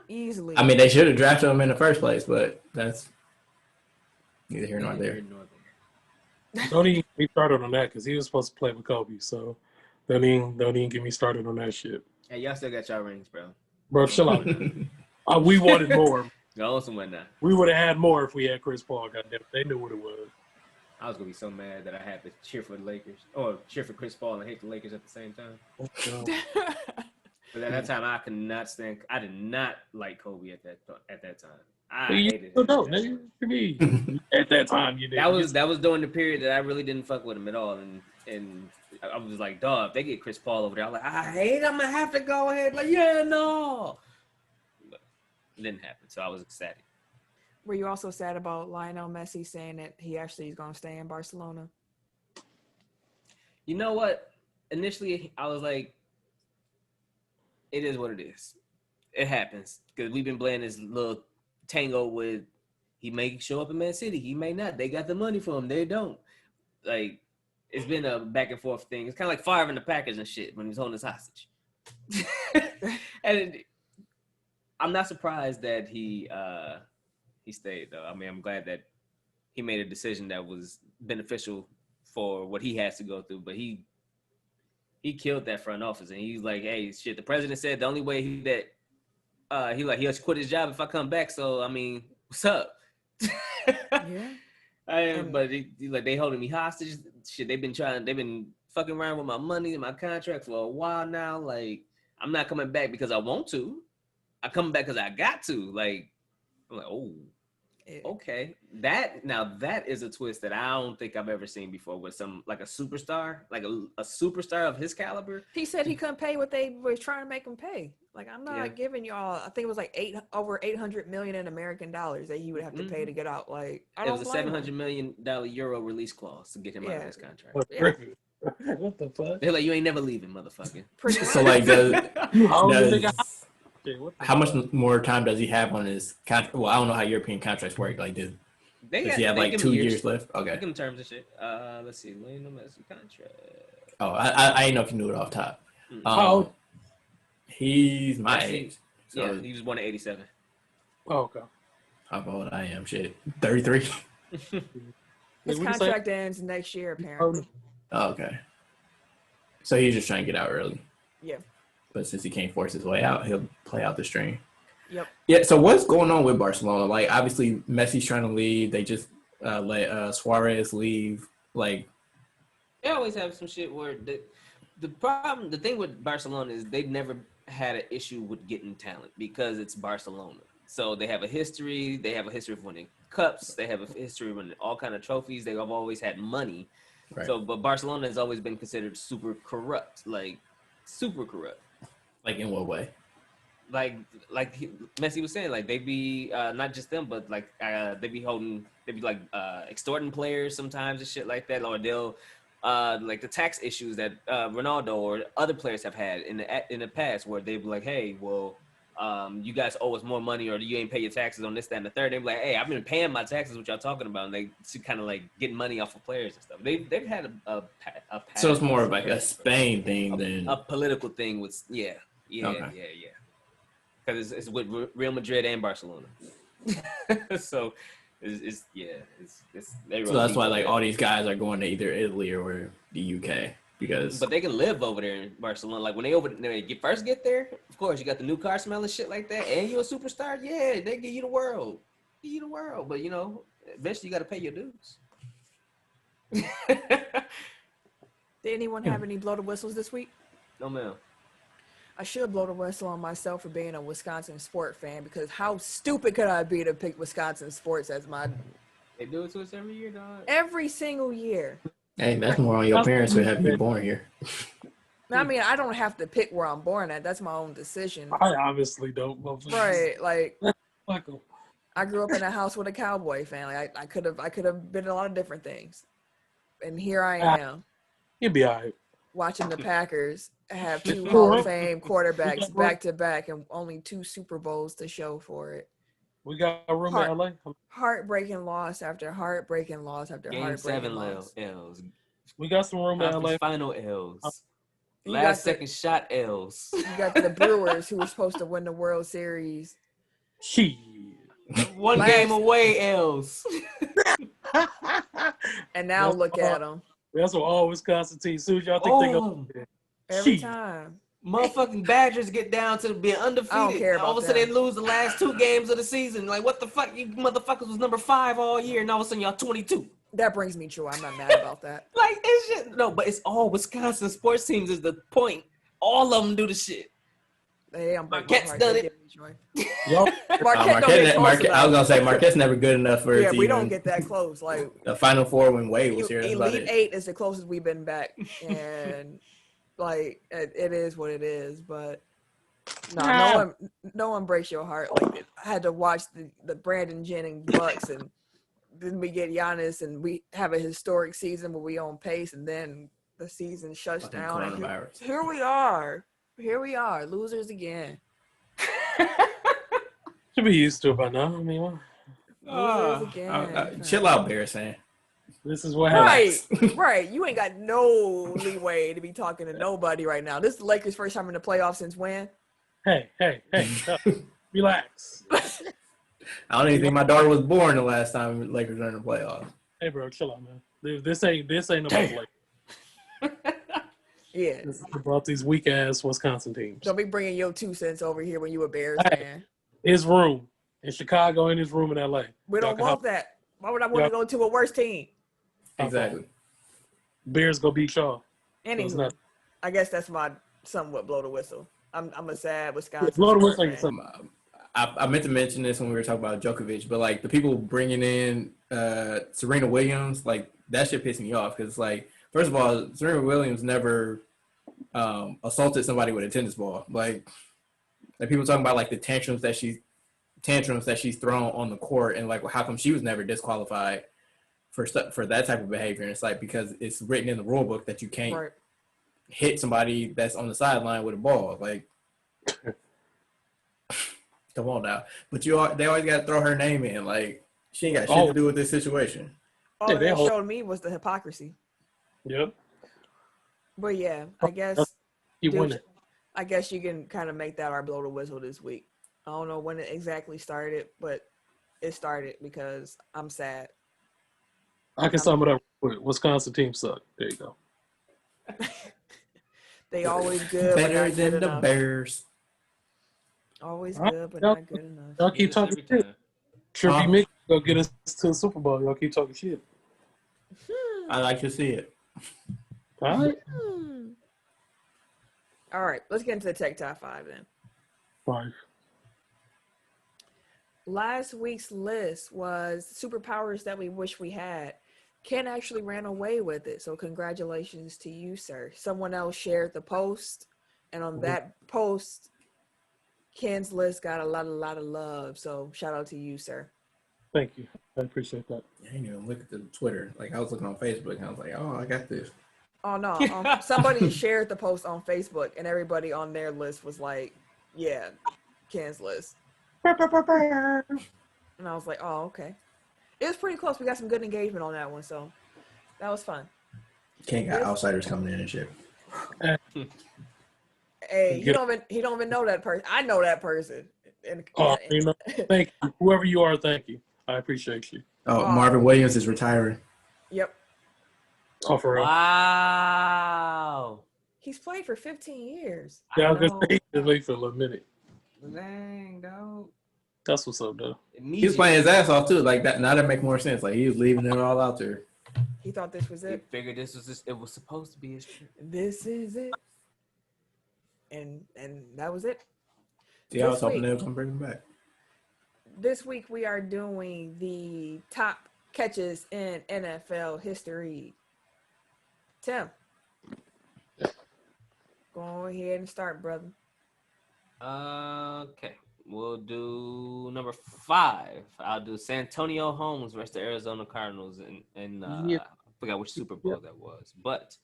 Easily. I mean, they should have drafted him in the first place, but that's neither here nor there. Don't even get me started on that because he was supposed to play with Kobe. So don't even get me started on that shit. Hey, y'all still got y'all rings, bro. Bro, chill out. We wanted more. Go on somewhere now. We would have had more if we had Chris Paul. Goddamn, they knew what it was. I was gonna be so mad that I had to cheer for the Lakers or cheer for Chris Paul and hate the Lakers at the same time. But at that time, I could not stand. I did not like Kobe at that time. I hated him. No, nigga. To me, at that time, you did. That was during the period that I really didn't fuck with him at all, and I was like, dog, if they get Chris Paul over there, I was like, I hate him. I have to go ahead. Like, yeah, no. But it didn't happen, so I was ecstatic. Were you also sad about Lionel Messi saying that he actually is going to stay in Barcelona? You know what? Initially, I was like, it is what it is. It happens because we've been playing this little tango with he may show up in Man City, he may not. They got the money for him, they don't. Like, it's been a back and forth thing. It's kind of like Favre in the Packers and shit when he's holding his hostage. And I'm not surprised that he stayed though. I mean, I'm glad that he made a decision that was beneficial for what he has to go through. But he killed that front office, and he's like, "Hey, shit." The president said the only way he'll quit his job if I come back. So I mean, what's up? Yeah. But they holding me hostage. Shit, they've been fucking around with my money and my contract for a while now. Like, I'm not coming back because I want to. I'm coming back because I got to. Like, I'm like, oh, okay. That is a twist that I don't think I've ever seen before with like a superstar, like a superstar of his caliber. He said he couldn't pay what they were trying to make him pay. Like, I'm not giving y'all. I think it was like over $800 million in American dollars that he would have to pay to get out. Like, It was a $700 million euro release clause to get him out of his contract. What the fuck? They're like, you ain't never leaving, motherfucker. So like, how much fuck? more time does he have on his contract? Well, I don't know how European contracts work. Like, does he have like 2 years left? Okay. Give him terms and shit. Let's see. Lionel Messi contract. Oh, I didn't know if you knew it off top. How? He's my Actually, age. So yeah, he was born in '87. Oh, okay. how old I am? Shit, 33. His What'd you say? contract ends next year, apparently. Oh, okay. So he's just trying to get out early. Yeah. But since he can't force his way out, he'll play out the string. Yep. Yeah. So what's going on with Barcelona? Like, obviously Messi's trying to leave. They just let Suarez leave. Like, They always have some shit where the thing with Barcelona is they've never had an issue with getting talent because it's Barcelona. So they have a history. They have a history of winning cups. They have a history of winning all kind of trophies. They have always had money. right. So, but Barcelona has always been considered super corrupt, like super corrupt. Like, in what way? Like Messi was saying, like they be not just them, but like they be extorting players sometimes and shit like that, or they'll like the tax issues that Ronaldo or other players have had in the past, where they be like, hey, well, you guys owe us more money, or you ain't pay your taxes on this, that, and the third. They be like, hey, I've been paying my taxes. What y'all talking about? And they kind of like getting money off of players and stuff. They've had a So it's more of like a Spain thing than a political thing with yeah. Because it's with Real Madrid and Barcelona. So it's so that's why like all these guys are going to either Italy or the UK because. But they can live over there in Barcelona. Like when they first get there, of course you got the new car smell and shit like that, and you're a superstar. Yeah, they give you the world. give you the world, but eventually you got to pay your dues. Did anyone have any blow the whistles this week? No, ma'am. I should blow the whistle on myself for being a Wisconsin sport fan, because how stupid could I be to pick Wisconsin sports as my They do it to us every year, dog. every single year? Hey, that's more on your parents for having you born here. I mean, I don't have to pick where I'm born at. That's my own decision. I obviously don't. Right. Like, Fuck 'em. I grew up in a house with a cowboy family. I could have been a lot of different things. And here I am You'll be all right. watching the Packers have 2 Hall of Fame quarterbacks back to back and only 2 Super Bowls to show for it. We got a room in LA. Heartbreaking loss after heartbreaking loss after Game heartbreaking 7 loss. L's. We got some room in LA. Conference final L's. You Last got second shot L's. You got the Brewers, who were supposed to win the World Series. Shit. One game away L's. And now look at them. That's what all Wisconsin teams. Soon as y'all think they go. Every Shit. time. Motherfucking Badgers get down to being undefeated. I don't care about all of a sudden them. they lose the last 2 games of the season. Like, what the fuck? You motherfuckers was number 5 all year, and all of a sudden y'all 22. That brings me joy. I'm not mad about that. Like, it's just no, but it's all Wisconsin sports teams is the point. All of them do the shit. Hey, I'm Marquette's heart. done They it. give me joy. Y'all, Marquette don't get close I enough. was gonna say Marquette's never good enough for Yeah, it to we even- don't get that close. Like, the Final Four when Wade was here. That's about Elite it. 8 is the closest we've been back, and like it is what it is. But no one breaks your heart like this. I had to watch the Brandon Jennings Bucks, and then we get Giannis, and we have a historic season where we on pace, and then the season shuts Fucking down. And coronavirus. here we are, losers again. should be used to it by now. I mean, Losers again. Chill out, Bears fan. this is what happens. Right. You ain't got no leeway to be talking to nobody right now. This is the Lakers' first time in the playoffs since when? Hey, relax. I don't even think my daughter was born the last time the Lakers were in the playoffs. Hey, bro, chill out, man. This ain't about like Yeah. this is about these weak ass Wisconsin teams. Don't be bringing your 2 cents over here when you a Bears Hey. fan. His room in Chicago and his room in LA. We don't want that. Why would I want to go to a worse team? Exactly. Bears go beat y'all. It's Anywho, not- I guess that's my somewhat blow the whistle. I'm a sad Wisconsin. Blow the sports whistle ain't fan. something. I meant to mention this when we were talking about Djokovic, but like the people bringing in Serena Williams, like that shit pissed me off because like first of all, Serena Williams never assaulted somebody with a tennis ball. Like people talking about like the tantrums that she's thrown on the court, and like how come she was never disqualified for that type of behavior? And it's like because it's written in the rule book that you can't Right. hit somebody that's on the sideline with a ball. Like, come on now. But they always got to throw her name in. Like, she ain't got shit to do with this situation. All Yeah, they that hold- showed me was the hypocrisy. Yep. But yeah, I guess You dude, win it. I guess you can kind of make that our blow the whistle this week. I don't know when it exactly started, but it started because I'm sad. I can sum it up with Wisconsin team suck. There you go. They always good, but Better not good than the enough. Bears. Always Huh? good, but Y'all- not good enough. Y'all keep talking Every shit. time. Trippy Mick go get us to the Super Bowl. Y'all keep talking shit. I like to see it. All right. All right, let's get into the Tech Top 5 then. 5. Last week's list was superpowers that we wish we had. Ken actually ran away with it, so congratulations to you, sir. Someone else shared the post, and on that post, Ken's list got a lot of love. So shout out to you, sir. Thank you. I appreciate that. I didn't even look at the Twitter. Like, I was looking on Facebook, and I was like, oh, I got this. Oh no, somebody shared the post on Facebook, and everybody on their list was like, "Yeah, Ken's list." And I was like, "Oh, okay." It was pretty close. We got some good engagement on that one, so that was fun. Can't got outsiders coming in and shit. Hey, he don't even know that person. I know that person. And, Thank you. Whoever you are, thank you. I appreciate you. Oh, Marvin Williams is retiring. Yep. Oh, for real. Wow. He's played for 15 years. Yeah, I was know. going to stay in the league for a little minute. Dang, dog. That's what's up, though. He was playing his ass off too. Like that. Now that make more sense. Like he was leaving it all out there. He thought this was He it. figured this was it was supposed to be his trip. This is it. And that was it. See, I was This hoping week. they were gonna bring him back. This week we are doing the top catches in NFL history. Tim, go ahead and start, brother. Okay, we'll do number 5. I'll do Santonio Holmes versus the Arizona Cardinals, and Yeah. I forgot which Super Bowl that was, but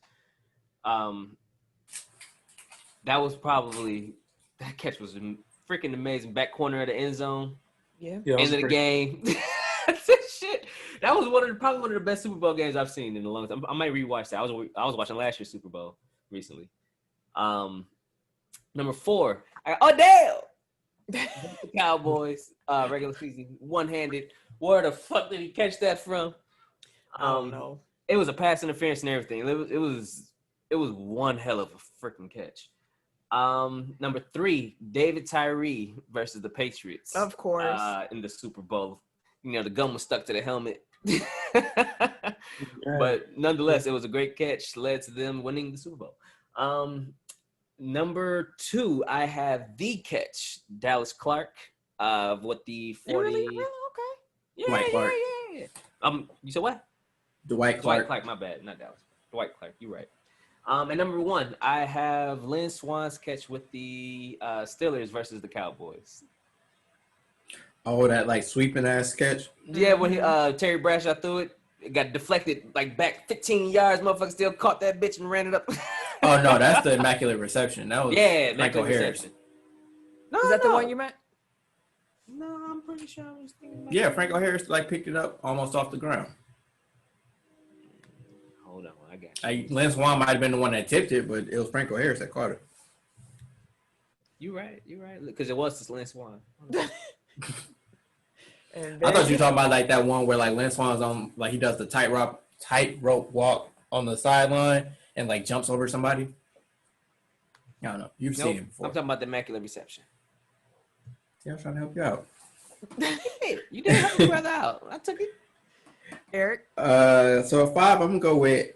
that was probably that catch was freaking amazing. Back corner of the end zone, Yeah. Yeah, end of the game. Shit, that was probably one of the best Super Bowl games I've seen in a long time. I might rewatch that. I was watching last year's Super Bowl recently. Number 4, Odell. The Cowboys, regular season, one-handed. Where the fuck did he catch that from? I don't know. It was a pass interference and everything. It was one hell of a freaking catch. Number 3, David Tyree versus the Patriots. Of course. In the Super Bowl. You know, the gun was stuck to the helmet. But nonetheless, it was a great catch, led to them winning the Super Bowl. Number 2, I have the catch, Dallas Clark, with the 40. Really? Okay. Yeah, Dwight Clark. yeah. You said what? Dwight Dwight Clark. Clark, my bad, not Dallas. Dwight Clark, you're right. And number 1, I have Lynn Swan's catch with the Steelers versus the Cowboys. Oh, that like sweeping ass catch. Yeah, when Terry Bradshaw threw it, it got deflected like back 15 yards. Motherfucker still caught that bitch and ran it up. Oh no, that's the immaculate reception. That was Yeah, Franco immaculate Harris. reception. No, Is that the no. one you meant? No, I'm pretty sure I was thinking about Yeah, Franco Harris like picked it up almost off the ground. Hold on, I got you. Lance Swan might have been the one that tipped it, but it was Franco Harris that caught it. You're right. Because it was just Lynn Swan. And I thought you were talking about like that one where like Lance Swan's on like he does the tightrope walk on the sideline and like jumps over somebody. I don't know. You've Nope, seen it before. I'm talking about the immaculate reception. Yeah, I was trying to help you out. Hey, you didn't help your brother out. I took it. Eric. So at 5, I'm gonna go with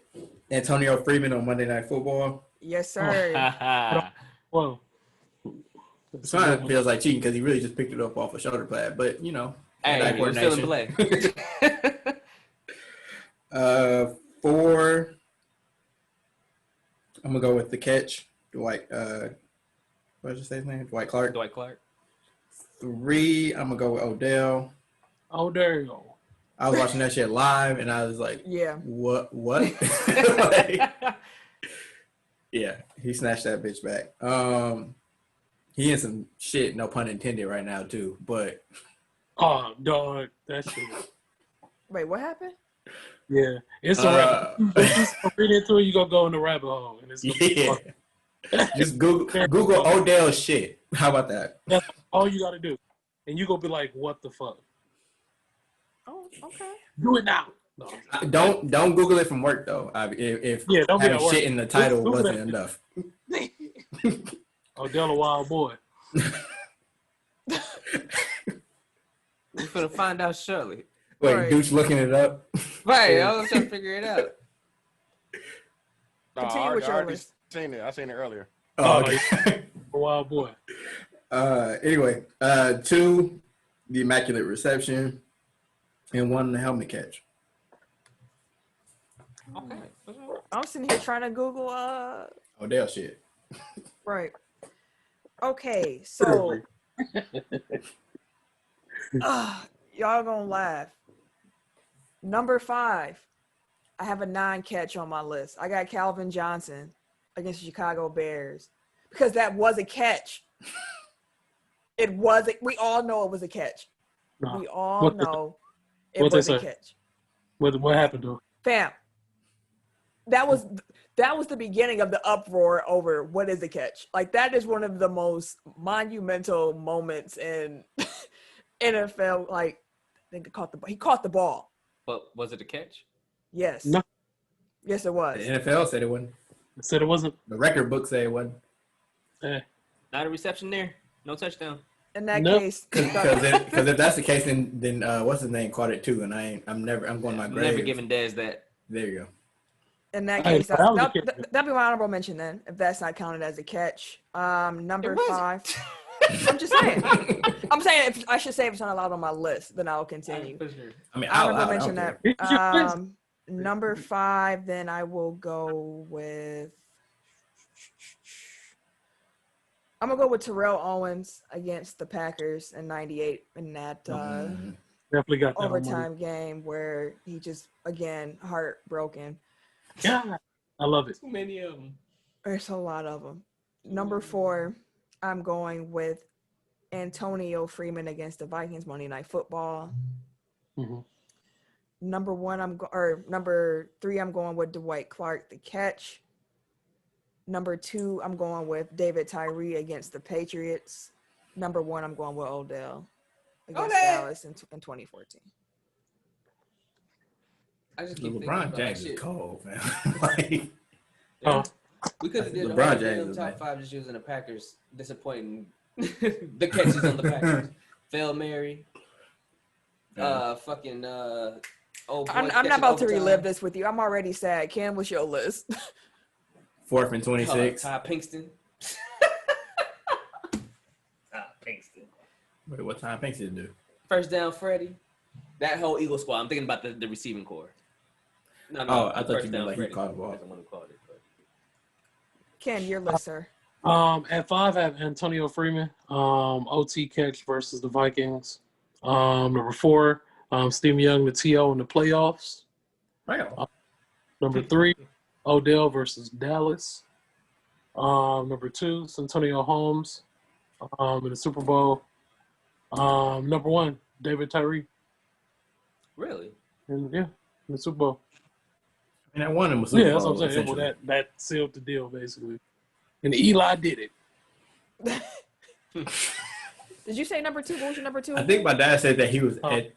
Antonio Freeman on Monday Night Football. Yes, sir. Whoa. It kind of feels like cheating because he really just picked it up off a shoulder pad, but you know, Hey, he was feeling play. 4, I'm gonna go with the catch, Dwight. What did you say his name? Dwight Clark. Dwight Clark. 3, I'm gonna go with Odell. Oh, there you go. I was watching that shit live, and I was like, Yeah. "What? Like, yeah, he snatched that bitch back. He in some shit, no pun intended, right now too. But Oh, dog. That shit. Wait, what happened? Yeah. It's a rabbit. Just read into it, you're going to go in the rabbit hole. And it's gonna be yeah, just Google Odell shit. How about that? That's all you got to do. And you're going to be like, what the fuck? Oh, okay. Do it now. No. Don't Google it from work though. If Don't be having at work. shit in the title Google wasn't that. enough. Odell a wild boy. We're gonna find out shortly. Wait, Right. Dude's looking it up. Right, I was trying to figure it out. No, Continue with I your already list. seen it. I seen it earlier. Oh, okay. A wild boy. Anyway, 2, the immaculate reception, and 1, the helmet catch. Okay. I'm sitting here trying to Google. Odell shit. Right. Okay, so y'all gonna laugh. Number 5, I have a 9 catch on my list. I got Calvin Johnson against the Chicago Bears because that was a catch. It was. We all know it was a catch. No. We all What the- know it what they was a say? catch. What happened to him? Fam, that was the beginning of the uproar over what is a catch. Like that is one of the most monumental moments in NFL. Like I think he caught the ball. But was it a catch? Yes. No. Yes, it was. The NFL said it wasn't. It said it wasn't. The record book said it wasn't. Eh. Not a reception there. No touchdown. In that Nope. case, Because if that's the case, then what's his name caught it too, and I'm going to my I'm grave. never giving Dez that. There you go. in that Hey, case, that was a catch. that'd be my honorable mention then, if that's not counted as a catch. Number It was. 5. I'm just saying. I'm saying if I should say if it's not allowed on my list, then I'll continue. For sure. I mean, Honorable I mention don't care. that. It's your list. Number 5, then I will go with. I'm gonna go with Terrell Owens against the Packers in '98 in that Definitely got that on my list. overtime game where he just again heartbroken. Yeah, I love it. Too many of them. There's a lot of them. Number 4, I'm going with Antonio Freeman against the Vikings Monday Night Football. Mm-hmm. Number 3, I'm going with Dwight Clark, the catch. Number 2, I'm going with David Tyree against the Patriots. Number 1, I'm going with Odell against Dallas in 2014. I just keep thinking LeBron about James that is shit. cold, man. Like, We could have did the LeBron whole James, damn man. top 5 just using the Packers. Disappointing the catches on the Packers. Fail Mary. Fucking. Oh boy, I'm catching not about to overtime. relive this with you. I'm already sad. Ken, what's your list? 4th and 26. Ty Pinkston. Ty Pinkston. Wait, what time Pinkston do? First down, Freddie. That whole Eagle squad. I'm thinking about the receiving core. No, Oh, I thought first you meant down, like he Freddie. caught the ball. That's the one who called it. But. Ken, your list, sir. At 5, I have Antonio Freeman, OT catch versus the Vikings. Number 4, Steve Young, the TO in the playoffs. Wow. Number 3, Odell versus Dallas. Number 2, Santonio Holmes in the Super Bowl. Number 1, David Tyree. Really? And yeah, in the Super Bowl. And that one was Super Yeah, that's Bowl, what I'm saying. Well, essentially. that sealed the deal, basically. And Eli did it. Did you say number 2? What was your number 2? I think my dad said that he was Oh. at.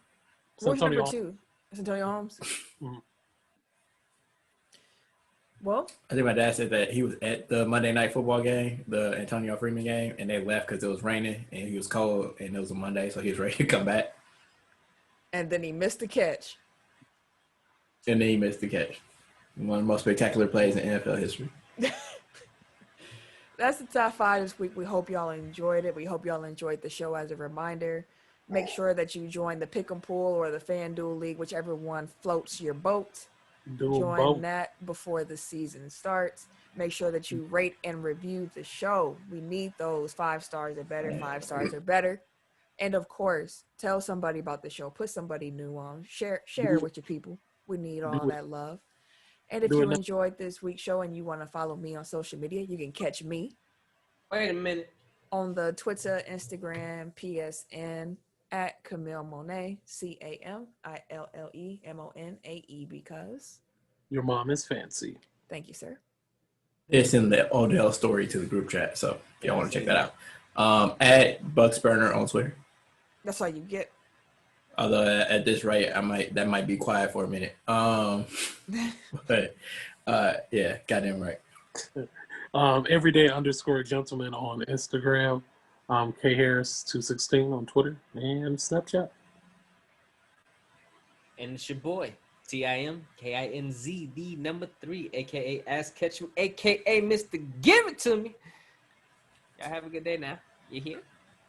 What was your number Santonio 2? Santonio Holmes? Mhm. Well, I think my dad said that he was at the Monday Night Football game, the Antonio Freeman game, and they left because it was raining and he was cold and it was a Monday, so he was ready to come back. and then he missed the catch. And then he missed the catch. One of the most spectacular plays in NFL history. That's the top 5 this week. We hope y'all enjoyed it. We hope y'all enjoyed the show. As a reminder, make sure that you join the Pick'em Pool or the FanDuel League, whichever one floats your boat. Do Join both. that before the season starts. Make sure that you rate and review the show. We need those 5 stars or better. 5 stars or better. And of course, tell somebody about the show. Put somebody new on. Share it with your people. We need all Do it. that love. And if Do you it now. enjoyed this week's show and you want to follow me on social media, you can catch me Wait a minute. on the Twitter, Instagram, PSN at Camille Monet, CamilleMonae, because. Your mom is fancy. Thank you, sir. It's in the Odell story to the group chat, so if y'all want to check that out. At Bucksburner on Twitter. That's all you get. Although at this rate, that might be quiet for a minute. But yeah, goddamn right. Everyday_gentleman on Instagram. K Harris 216 on Twitter and Snapchat. And it's your boy, TIMKINZ, the number 3, a.k.a. Ask Ketchum, a.k.a. Mr. Give It To Me. Y'all have a good day now. You here?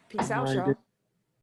Peace out, Mind y'all. it.